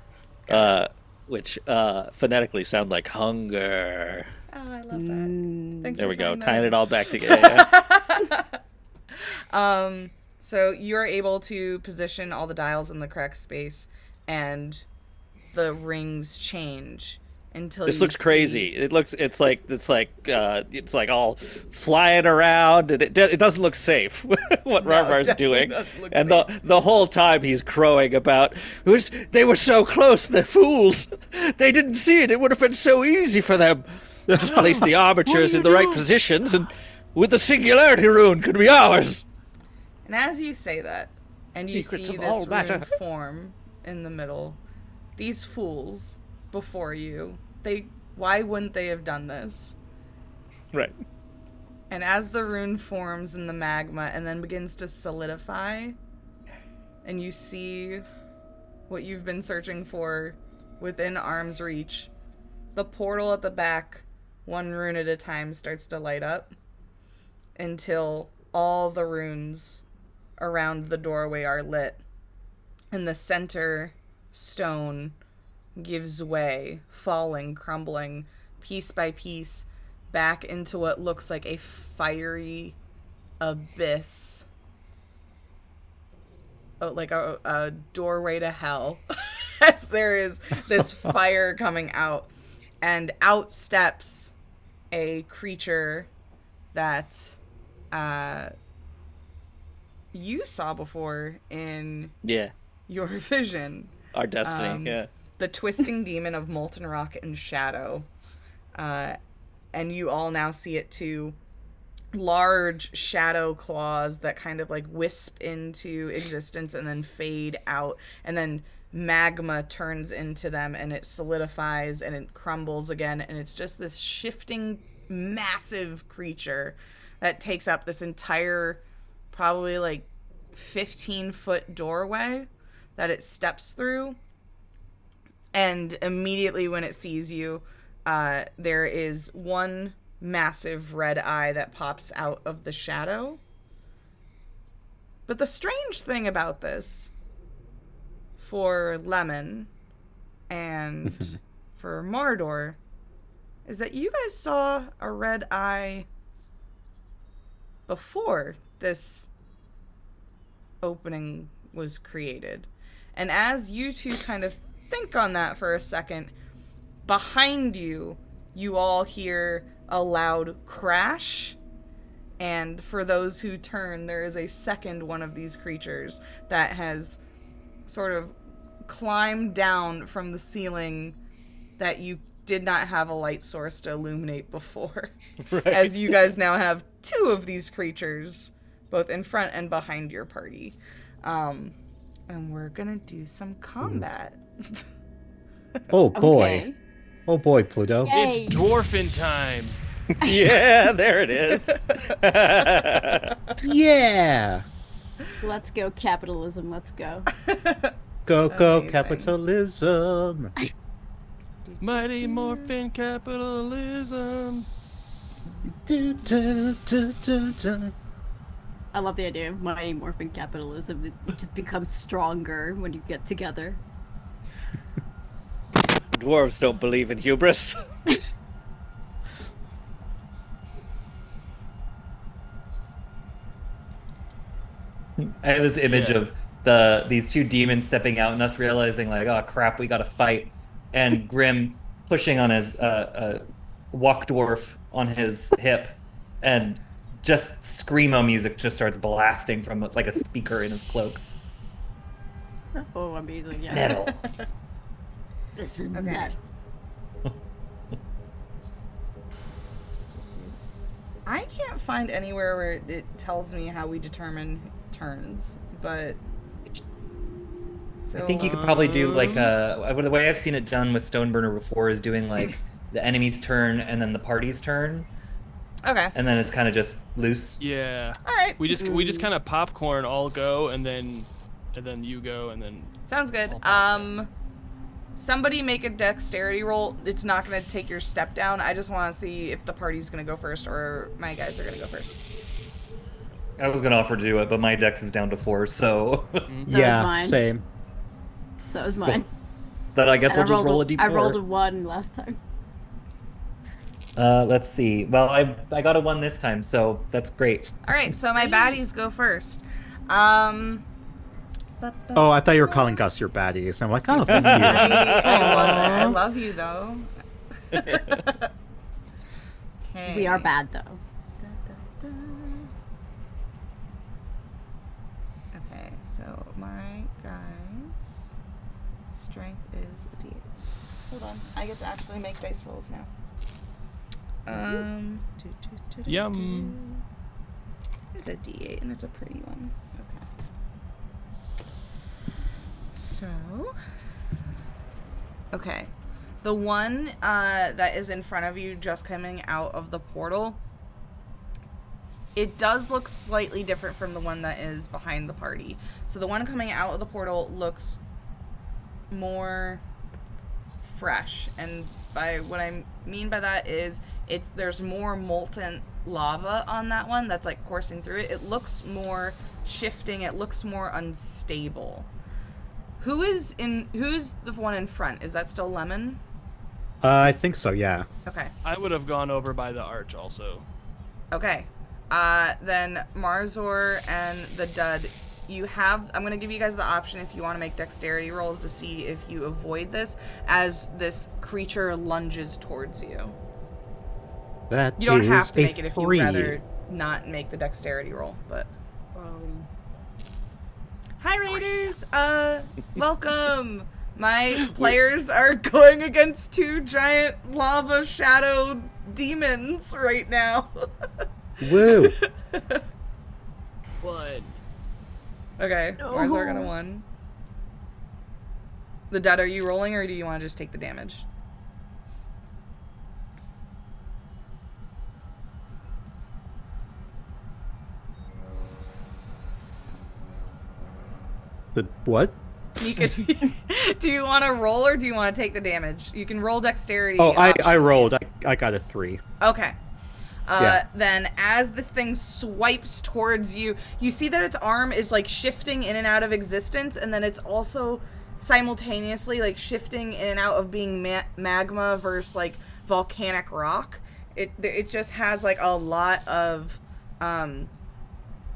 which phonetically sound like hunger. Oh, I love that. Thanks. There for we go, that tying in. it all back together. So you're able to position all the dials in the correct space, and the rings change until this looks crazy. It's like all flying around, and it doesn't look safe what Ramar's doing. And the whole time he's crowing about they were so close, they're fools. They didn't see it. It would have been so easy for them. Just place the armatures in the right positions, and with the singularity rune could be ours. And as you say that, and you Secrets see of this all matter. rune form in the middle, these fools before you, why wouldn't they have done this? Right. And as the rune forms in the magma and then begins to solidify, and you see what you've been searching for within arm's reach, the portal at the back, 1 rune at a time, starts to light up until all the runes around the doorway are lit, and the center stone gives way, falling, crumbling, piece by piece, back into what looks like a fiery abyss. Like a doorway to hell, as there is this fire coming out. And out steps a creature that you saw before in your vision. Our destiny, The twisting demon of molten rock and shadow. And you all now see it too. Large shadow claws that kind of wisp into existence and then fade out. And then magma turns into them, and it solidifies and it crumbles again. And it's just this shifting, massive creature that takes up this entire, probably 15-foot doorway that it steps through. And immediately when it sees you, there is 1 massive red eye that pops out of the shadow. But the strange thing about this, for Lemon and for Mardor, is that you guys saw a red eye before this opening was created. And as you two kind of think on that for a second, behind you, you all hear a loud crash. And for those who turn, there is a second one of these creatures that has sort of climbed down from the ceiling that you did not have a light source to illuminate before. Right. As you guys now have 2 of these creatures, both in front and behind your party. And we're gonna do some combat. Oh boy. Okay. Oh boy, Pluto. Yay. It's dwarfin time. Yeah, there it is. Yeah. Let's go, capitalism. Let's go. Go, go, Amazing. capitalism. Mighty Morphin capitalism. Du, du, du, du, du. I love the idea of mighty morphin capitalism. It just becomes stronger when you get together. Dwarves don't believe in hubris. I have this image of these two demons stepping out and us realizing like, oh crap, we gotta fight, and Grim pushing on his walk dwarf on his hip, and just screamo music just starts blasting from like a speaker in his cloak. Oh, amazing! Yeah. Metal. This is Okay. metal. I can't find anywhere where it tells me how we determine turns, but so I think you could probably do like the way I've seen it done with Stoneburner before is doing like the enemy's turn and then the party's turn, okay. and then it's kind of just loose. Yeah. All right. We just kind of popcorn all go, and then you go, and then. Sounds good. Somebody make a dexterity roll. It's not going to take your step down. I just want to see if the party's going to go first or my guys are going to go first. I was gonna offer to do it, but my dex is down to 4, so So Yeah, is mine. same. So is mine. then I guess And I'll just roll a d4. I rolled a 1 last time. Let's see. Well, I got a 1 this time, so that's great. All right, so my baddies go first. Oh, I thought you were calling us your baddies. I'm like, oh, thank you. I wasn't. I love you though. Okay. We are bad though. Okay, so my guys' strength is a d8. Hold on, I get to actually make dice rolls now. Yum. It's a d8 and it's a pretty one. Okay. So, okay, the one that is in front of you, just coming out of the portal, it does look slightly different from the one that is behind the party. So the one coming out of the portal looks more fresh, and by what I mean by that is there's more molten lava on that one that's like coursing through it. It looks more shifting. It looks more unstable. Who's the one in front? Is that still Lemon? I think so, yeah. Okay. I would have gone over by the arch also. Okay. Then Marzor and the Dud, I'm going to give you guys the option if you want to make dexterity rolls to see if you avoid this as this creature lunges towards you. That You don't is have to a make it if you'd 3. rather not make the dexterity roll, but... Hi, Raiders! Welcome! My players are going against 2 giant lava shadow demons right now. Woo! One. Okay, where's our gonna 1? The Dud, are you rolling or do you want to just take the damage? The what? Mika, do you want to roll or do you want to take the damage? You can roll dexterity. Oh, I option. rolled. I got a 3. Okay. Yeah. Then as this thing swipes towards you, you see that its arm is like shifting in and out of existence, and then it's also simultaneously like shifting in and out of being magma versus like volcanic rock. It just has like a lot of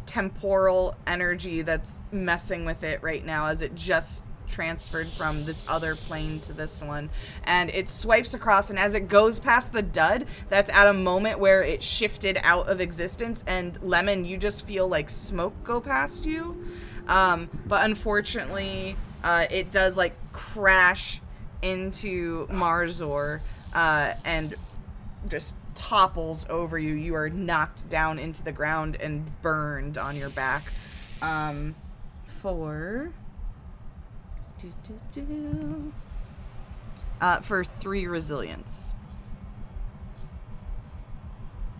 temporal energy that's messing with it right now as it just transferred from this other plane to this one, and it swipes across, and as it goes past the Dud, that's at a moment where it shifted out of existence, and Lemon, you just feel like smoke go past you, but unfortunately it does like crash into Marzor and just topples over you. You are knocked down into the ground and burned on your back for for 3 resilience.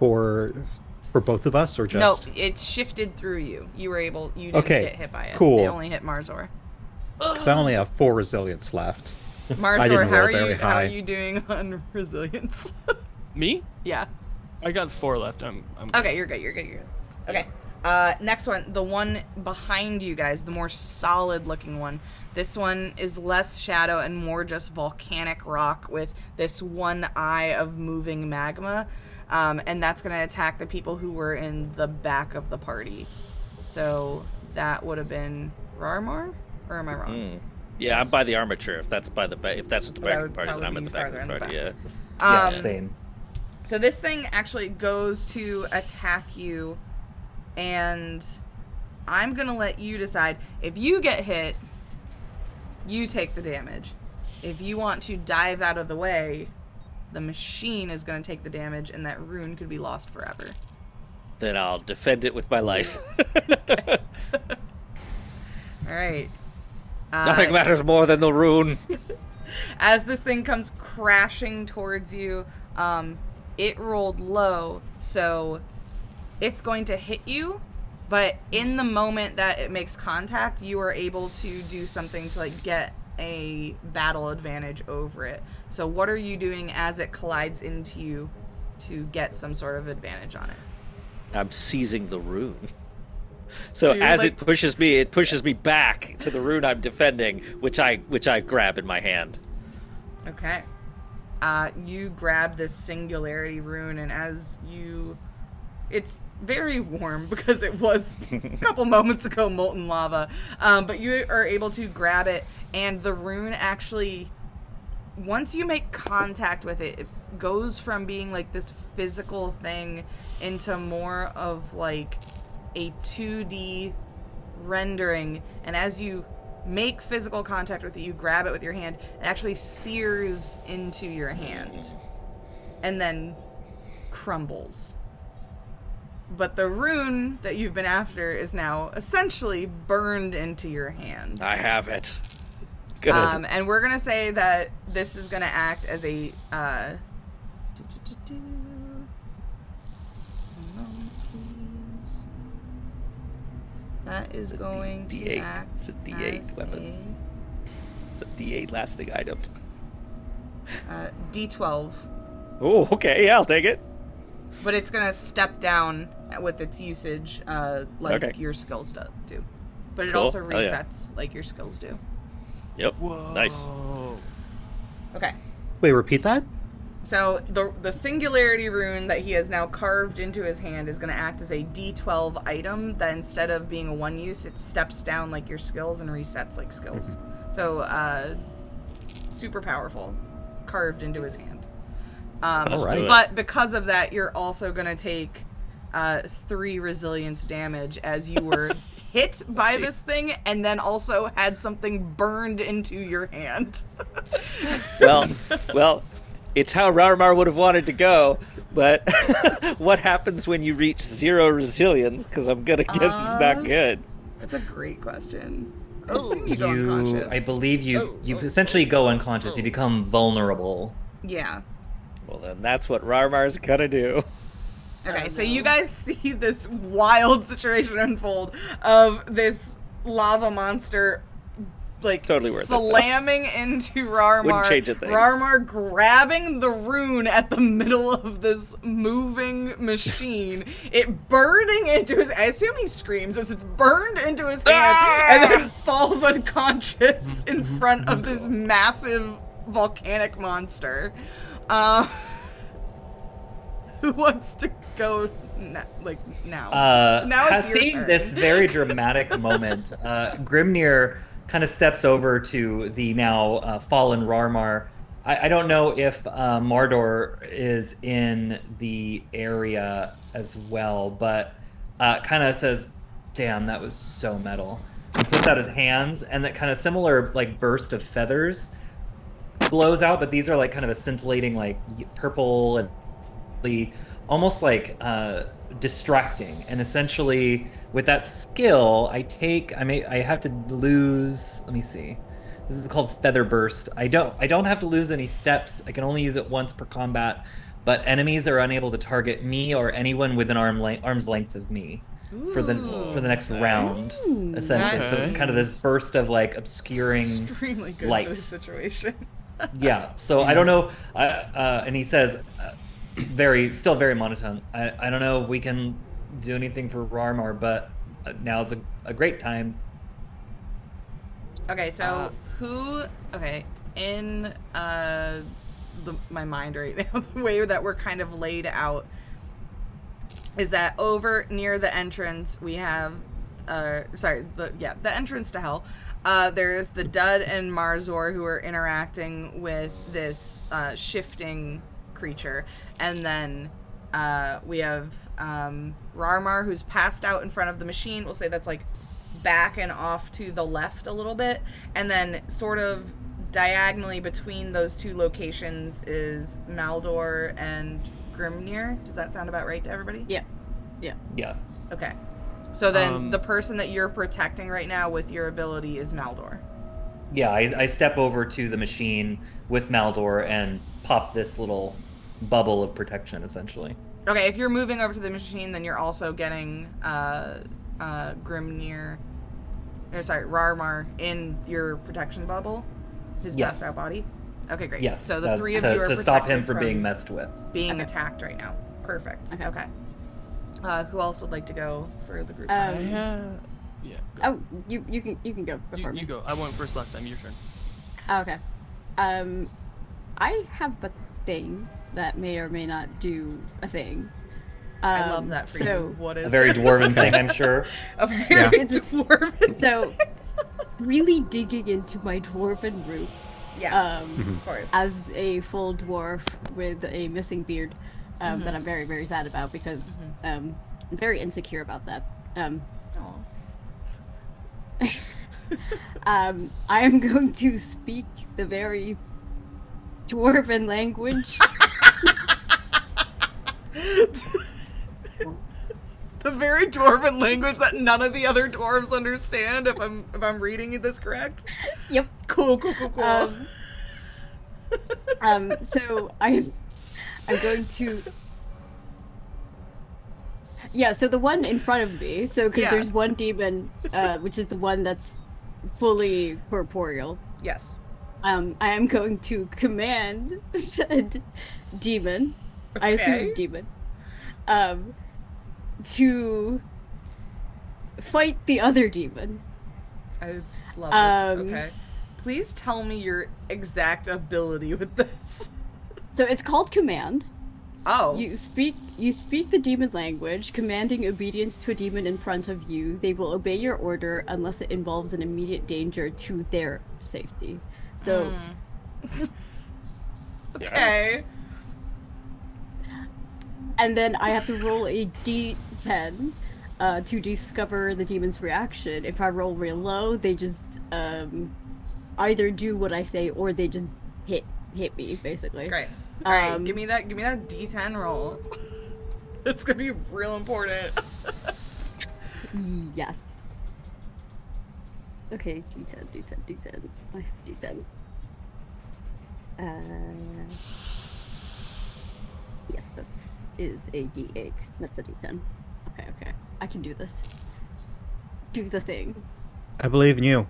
For both of us, or just? No, it's shifted through you. You didn't Okay, get hit by it. cool. It only hit Marzor. Because I only have 4 resilience left. Marzor, didn't how roll are very you? How are high. you doing on resilience? Me? Yeah. I got 4 left. I'm Okay, you're good. You're good. Okay. Next one, the one behind you guys, the more solid-looking one. This one is less shadow and more just volcanic rock with this one eye of moving magma, and that's going to attack the people who were in the back of the party. So that would have been Rarmar, or am I wrong? Yeah, I'm by the armature. If that's at the back of the party, then I'm at the back of the party. Yeah. Same. So this thing actually goes to attack you, and I'm going to let you decide. If you get hit, you take the damage. If you want to dive out of the way, the machine is going to take the damage, and that rune could be lost forever. Then I'll defend it with my life. All right. Nothing matters more than the rune. As this thing comes crashing towards you, it rolled low, so it's going to hit you, but in the moment that it makes contact, you are able to do something to get a battle advantage over it. So what are you doing as it collides into you to get some sort of advantage on it? I'm seizing the rune. So as it pushes me back to the rune I'm defending, which I grab in my hand. Okay. You grab this singularity rune, and it's very warm because it was a couple moments ago molten lava, but you are able to grab it, and the rune actually, once you make contact with it, it goes from being this physical thing into more of a 2D rendering, and as you make physical contact with it, you grab it with your hand, it actually sears into your hand and then crumbles. But the rune that you've been after is now essentially burned into your hand. I have it. Good. And we're gonna say that this is gonna act as a that is going to D8. act It's a D8 as weapon. It's a D8 lasting item. D12. Oh, okay, yeah, I'll take it. But it's gonna step down with its usage, your skills do. But it Cool. also Oh, yeah. resets like your skills do. Yep. Whoa. Nice. Okay. Wait, repeat that? So the singularity rune that he has now carved into his hand is going to act as a D12 item that instead of being a one use, it steps down like your skills and resets like skills. So super powerful, carved into his hand. Alright. But because of that, you're also going to take 3 resilience damage as you were hit by this thing and then also had something burned into your hand. Well, it's how Rarmar would have wanted to go, but what happens when you reach 0 resilience? Because I'm gonna guess it's not good. That's a great question. You go unconscious. I believe you essentially go unconscious. You become vulnerable. Yeah. Well, then that's what Rarmar's gonna do. Okay, so you guys see this wild situation unfold of this lava monster totally worth it. slamming into Rarmar. Wouldn't change a thing. Rarmar grabbing the rune at the middle of this moving machine. It burning into his... I assume he screams as it's burned into his hand and then falls unconscious in front of this massive volcanic monster. Who wants to go now? Now it's your seeing turn. this very dramatic moment, Grimnir kind of steps over to the now fallen Rarmar. I don't know if Mardor is in the area as well, but kind of says, "Damn, that was so metal." He puts out his hands, and that kind of similar burst of feathers blows out, but these are kind of a scintillating purple and almost distracting. And essentially, with that skill, I have to lose. Let me see. This is called Feather Burst. I don't have to lose any steps. I can only use it once per combat, but enemies are unable to target me or anyone within arm's length of me for the next round, essentially. Nice. So it's kind of this burst of like obscuring Extremely good light. for this situation. Yeah. So I don't know. And he says, still very monotone. I don't know if we can do anything for Rarmar, but now's a great time. Okay, so in my mind right now, the way that we're kind of laid out is that over near the entrance we have the entrance to hell. There's the Dud and Marzor who are interacting with this shifting creature, and then we have Rarmar, who's passed out in front of the machine. We'll say that's like back and off to the left a little bit, and then sort of diagonally between those two locations is Maldor and Grimnir. Does that sound about right to everybody? Yeah. Okay. So then the person that you're protecting right now with your ability is Maldor. Yeah, I step over to the machine with Maldor and pop this little bubble of protection, essentially. Okay, if you're moving over to the machine, then you're also getting Grimnir, Rarmar in your protection bubble, his Yes. passed out body. Okay, great. Yes. So the three of you are to stop him protected from being messed with. being attacked right now. Perfect. Okay. Who else would like to go for the group? Go. Oh, you can go before me. You go. I went first last time. Your turn. Oh, okay. I have a thing that may or may not do a thing. I love that for you. What is a very it? dwarven thing, I'm sure. A very dwarven. So, really digging into my dwarven roots. Yeah, of course. As a full dwarf with a missing beard, that I'm very, very sad about because I'm very insecure about that. I am going to speak the very dwarven language. The very dwarven language that none of the other dwarves understand. If I'm reading this correct. Yep. Cool. So I'm going to. Yeah, so the one in front of me, because there's one demon, which is the one that's fully corporeal. Yes. I am going to command said demon, I assume demon, to fight the other demon. I love this. Okay. Please tell me your exact ability with this. So it's called command. Oh. You speak the demon language, commanding obedience to a demon in front of you. They will obey your order unless it involves an immediate danger to their safety. So Okay. And then I have to roll a d10 to discover the demon's reaction. If I roll real low, they just either do what I say or they just hit me, basically. Great. All right, give me that D10 roll. It's gonna be real important. Yes. Okay, D10. I have D10s. Yes, that is a D8. That's a D10. Okay. I can do this. Do the thing. I believe in you. Do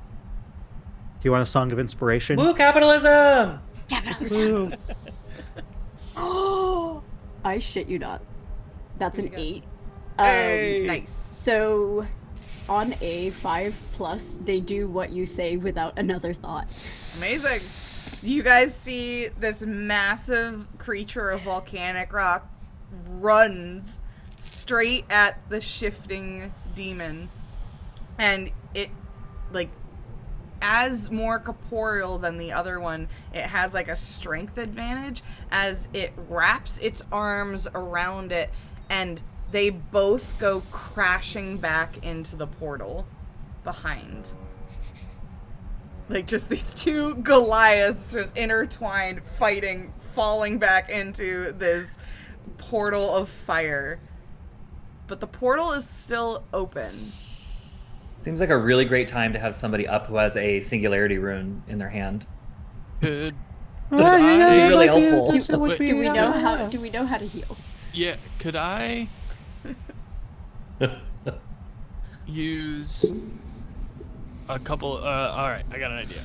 you want a song of inspiration? Woo, capitalism! Capitalism! Oh, I shit you not. That's an 8. Hey. Nice. So, on a 5+, they do what you say without another thought. Amazing. You guys see this massive creature of volcanic rock runs straight at the shifting demon. And it, as more corporeal than the other one, it has a strength advantage as it wraps its arms around it, and they both go crashing back into the portal behind. Just these two Goliaths just intertwined, fighting, falling back into this portal of fire. but the portal is still open. Seems like a really great time to have somebody up who has a singularity rune in their hand. Could That'd be really helpful. Do we know how to heal? Yeah, could I use a couple? All right, I got an idea.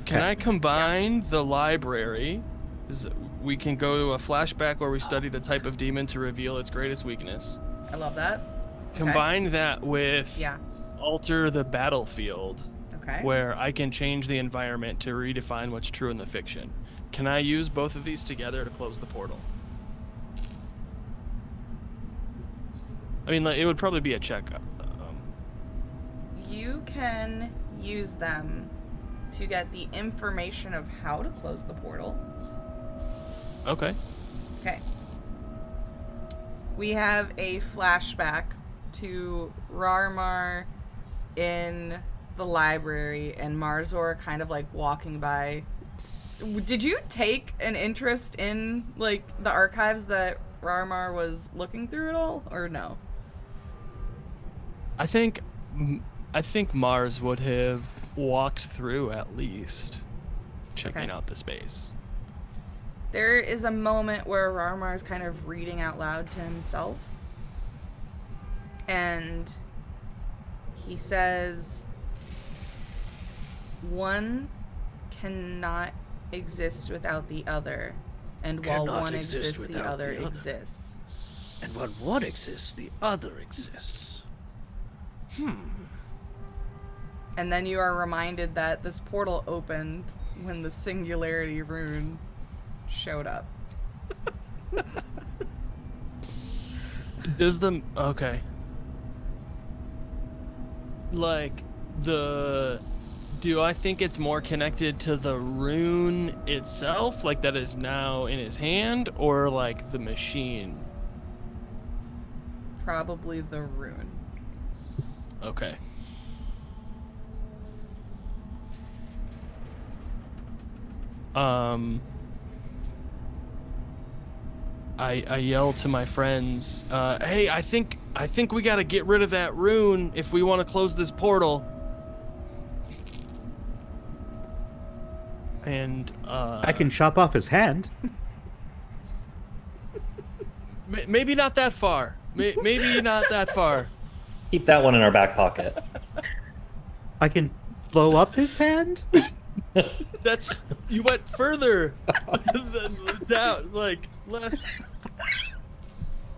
Can I combine the library? We can go to a flashback where we study the type of demon to reveal its greatest weakness. I love that. Combine that with Yeah. alter the battlefield, Okay. where I can change the environment to redefine what's true in the fiction. Can I use both of these together to close the portal? I mean, like, it would probably be a check. You can use them to get the information of how to close the portal. Okay. Okay. We have a flashback to Rarmar in the library and Marzor kind of like walking by. Did you take an interest in like the archives that Rarmar was looking through at all, or no? I think Mars would have walked through at least, checking out the space. There is a moment where Rarmar is kind of reading out loud to himself. And he says, one cannot exist without the other. And while one exists, the other exists. And when one exists, the other exists. And then you are reminded that this portal opened when the singularity rune showed up. Okay. Like, do I think it's more connected to the rune itself, like that is now in his hand, or like the machine? Probably the rune. Okay. I yell to my friends, hey, I think we gotta get rid of that rune if we want to close this portal. And I can chop off his hand. Maybe not that far. Maybe not that far. Keep that one in our back pocket. I can blow up his hand? You went further down, like less.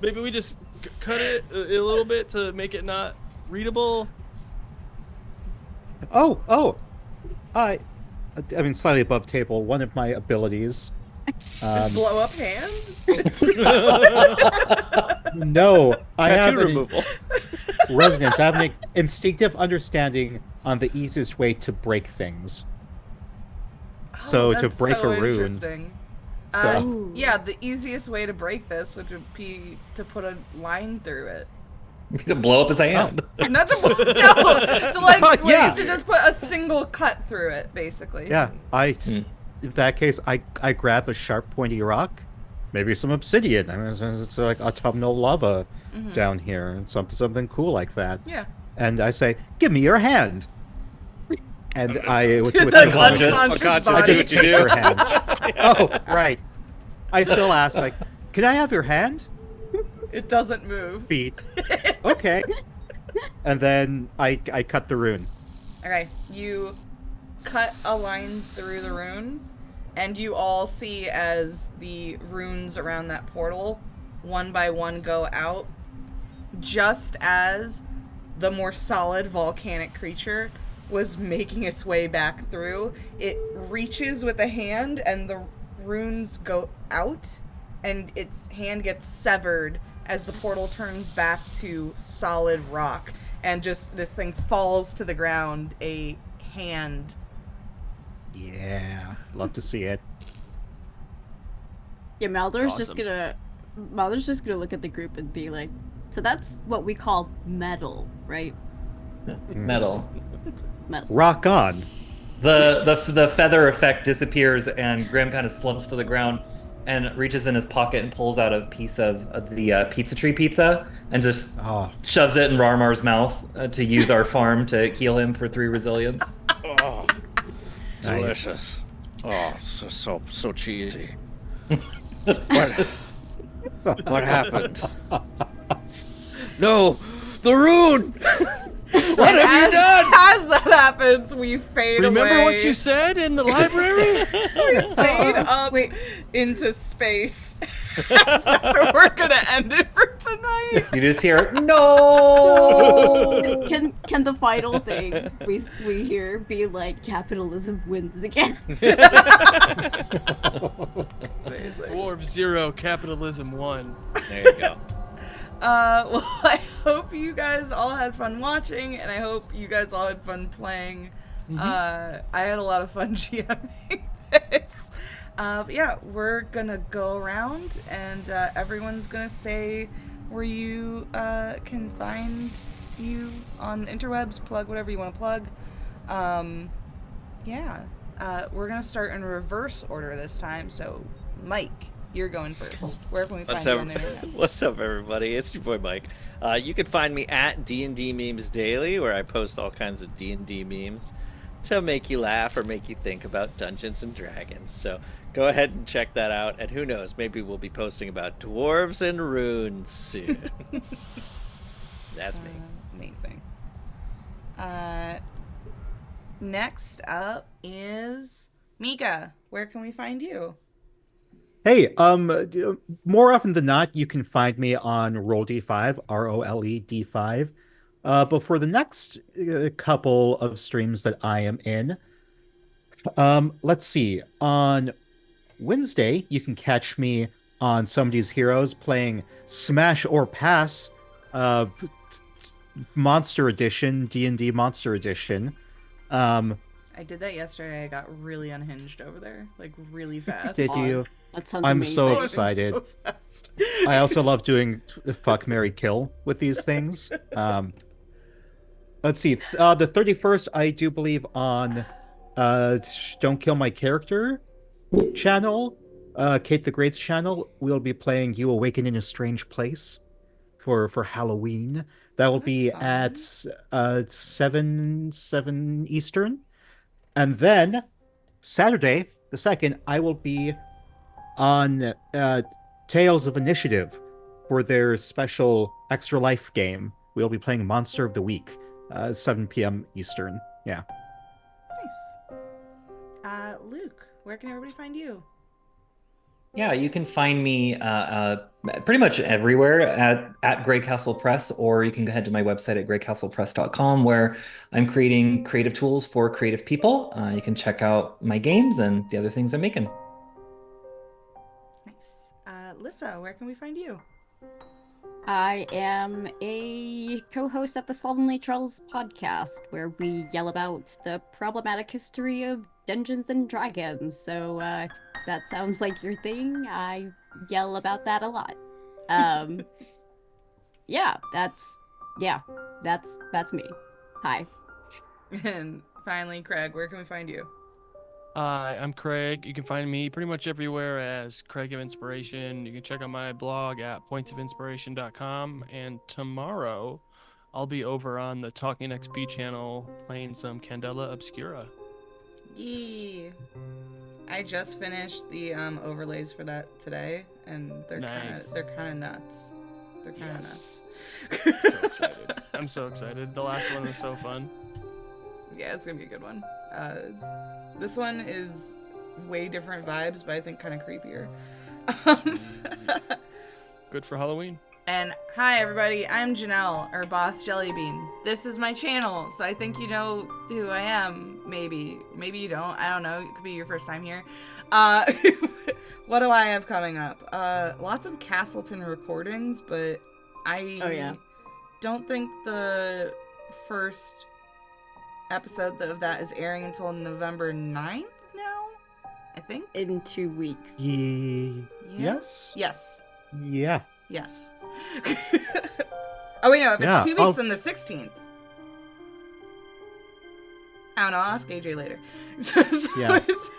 Maybe we just cut it a little bit to make it not readable. I mean, slightly above table. One of my abilities. Is blow up hand? No, I have removal. Resonance. I have an instinctive understanding on the easiest way to break things. So to break a rune. Interesting. So yeah, the easiest way to break this would be to put a line through it. To blow up his hand. Not to no, to like Yeah. to just put a single cut through it, basically. yeah, in that case, I grab a sharp, pointy rock, maybe some obsidian. I mean, it's like autumnal lava down here, something cool like that. Yeah. And I say, "Give me your hand." And with the unconscious unconscious I body. just take your hand. Oh, right. I still ask, like, "Can I have your hand?" It doesn't move. Feet. Okay. And then I cut the rune. Okay, you cut a line through the rune, and you all see as the runes around that portal, one by one, go out, just as the more solid volcanic creature was making its way back through. It reaches with a hand, and the runes go out, and its hand gets severed as the portal turns back to solid rock, and just this thing falls to the ground, a hand. Yeah, love to see it. Yeah, Maldor's Awesome. just gonna look at the group and be like, so that's what we call metal, right? Metal. Metal. Rock on. The feather effect disappears and Grim kind of slumps to the ground. and reaches in his pocket and pulls out a piece of the pizza tree pizza and just shoves it in Rarmar's mouth to use our farm to heal him for 3 resilience. Oh, delicious. Oh, so cheesy. What happened? No, the rune. What have you done? As that happens, we fade away. Remember what you said in the library? We fade up into space. That's where we're gonna end it for tonight. You just hear no. Can the final thing we hear be like capitalism wins again? Dwarf 0, capitalism 1. There you go. Well, I hope you guys all had fun watching, and I hope you guys all had fun playing. I had a lot of fun GMing this. But yeah, we're gonna go around, and everyone's gonna say where you can find you on the interwebs, plug whatever you want to plug. Yeah, we're gonna start in reverse order this time, so Mike, you're going first. Where can we find you on the internet? What's up, everybody? It's your boy Mike. You can find me at D&D Memes Daily, where I post all kinds of D&D memes to make you laugh or make you think about Dungeons and Dragons. So go ahead and check that out. And who knows, maybe we'll be posting about dwarves and runes soon. That's me. Amazing. Next up is Mika. Where can we find you? Hey, more often than not, you can find me on Roll-D5, ROLED5. But for the next couple of streams that I am in, let's see. On Wednesday, you can catch me on Somebody's Heroes playing Smash or Pass, Monster Edition, D&D Monster Edition. I did that yesterday. I got really unhinged over there, like really fast. Did you? That sounds I'm amazing. so excited. So fast. I also love doing fuck, marry, kill with these things. Let's see. The 31st, I do believe on Don't Kill My Character channel, Kate the Great's channel, we'll be playing You Awaken in a Strange Place for Halloween. That will be at 7 Eastern. And then Saturday, the 2nd, I will be on Tales of Initiative for their special Extra Life game. We'll be playing Monster of the Week, 7 p.m. Eastern. Yeah. Nice. Luke, where can everybody find you? Yeah, you can find me pretty much everywhere at Grey Castle Press, or you can head to my website at greycastlepress.com, where I'm creating creative tools for creative people. You can check out my games and the other things I'm making. Nice. Lyssa, where can we find you? I am a co-host at the Slovenly Trolls podcast, where we yell about the problematic history of Dungeons and Dragons. So that sounds like your thing. I yell about that a lot. That's me. Hi. And finally, Craig, where can we find you? Hi, I'm Craig. You can find me pretty much everywhere as Craig of Inspiration. You can check out my blog at pointsofinspiration.com. And tomorrow, I'll be over on the Talking XP channel playing some Candela Obscura. Yee. I just finished the overlays for that today, and they're Nice. kind of nuts. They're kind of nuts. So excited. I'm so excited. The last one was so fun. Yeah, it's gonna be a good one. This one is way different vibes, but I think kind of creepier. Good for Halloween. And hi everybody, I'm Jenel, or Boss Jellybean. This is my channel, so I think you know who I am. Maybe you don't. I don't know. It could be your first time here. What do I have coming up? Lots of Castleton recordings, but I don't think the first episode of that is airing until November 9th now, I think. In 2 weeks. Yes? Yes. Yeah. Yes. Oh wait, no, if it's 2 weeks, I'll- then the 16th. I don't know, I'll ask AJ later. So Yeah. it's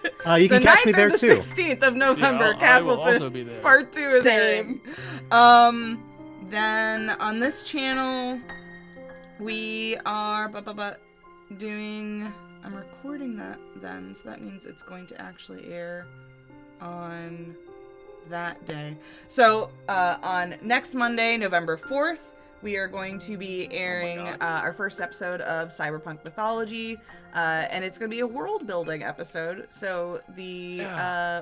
You can the catch me 9th there or the too. 16th of November. I will also Castleton be there. Part 2 is Same. airing. Then on this channel, we are doing. I'm recording that then, so that means it's going to actually air on that day. So on next Monday, November 4th, we are going to be airing our first episode of Cyberpunk Mythology, and it's going to be a world-building episode. So the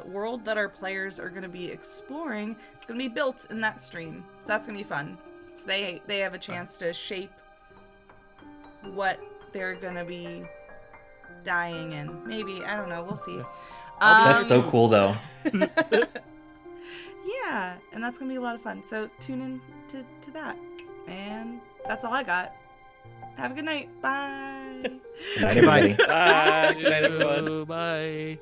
world that our players are going to be exploring is going to be built in that stream. So that's going to be fun. So they have a chance to shape what they're going to be dying in. Maybe, I don't know, we'll see. That's so cool, though. Yeah, and that's going to be a lot of fun. So tune in to that. And that's all I got. Have a good night. Bye. Good night, everybody. Bye. Good night, everyone. Bye.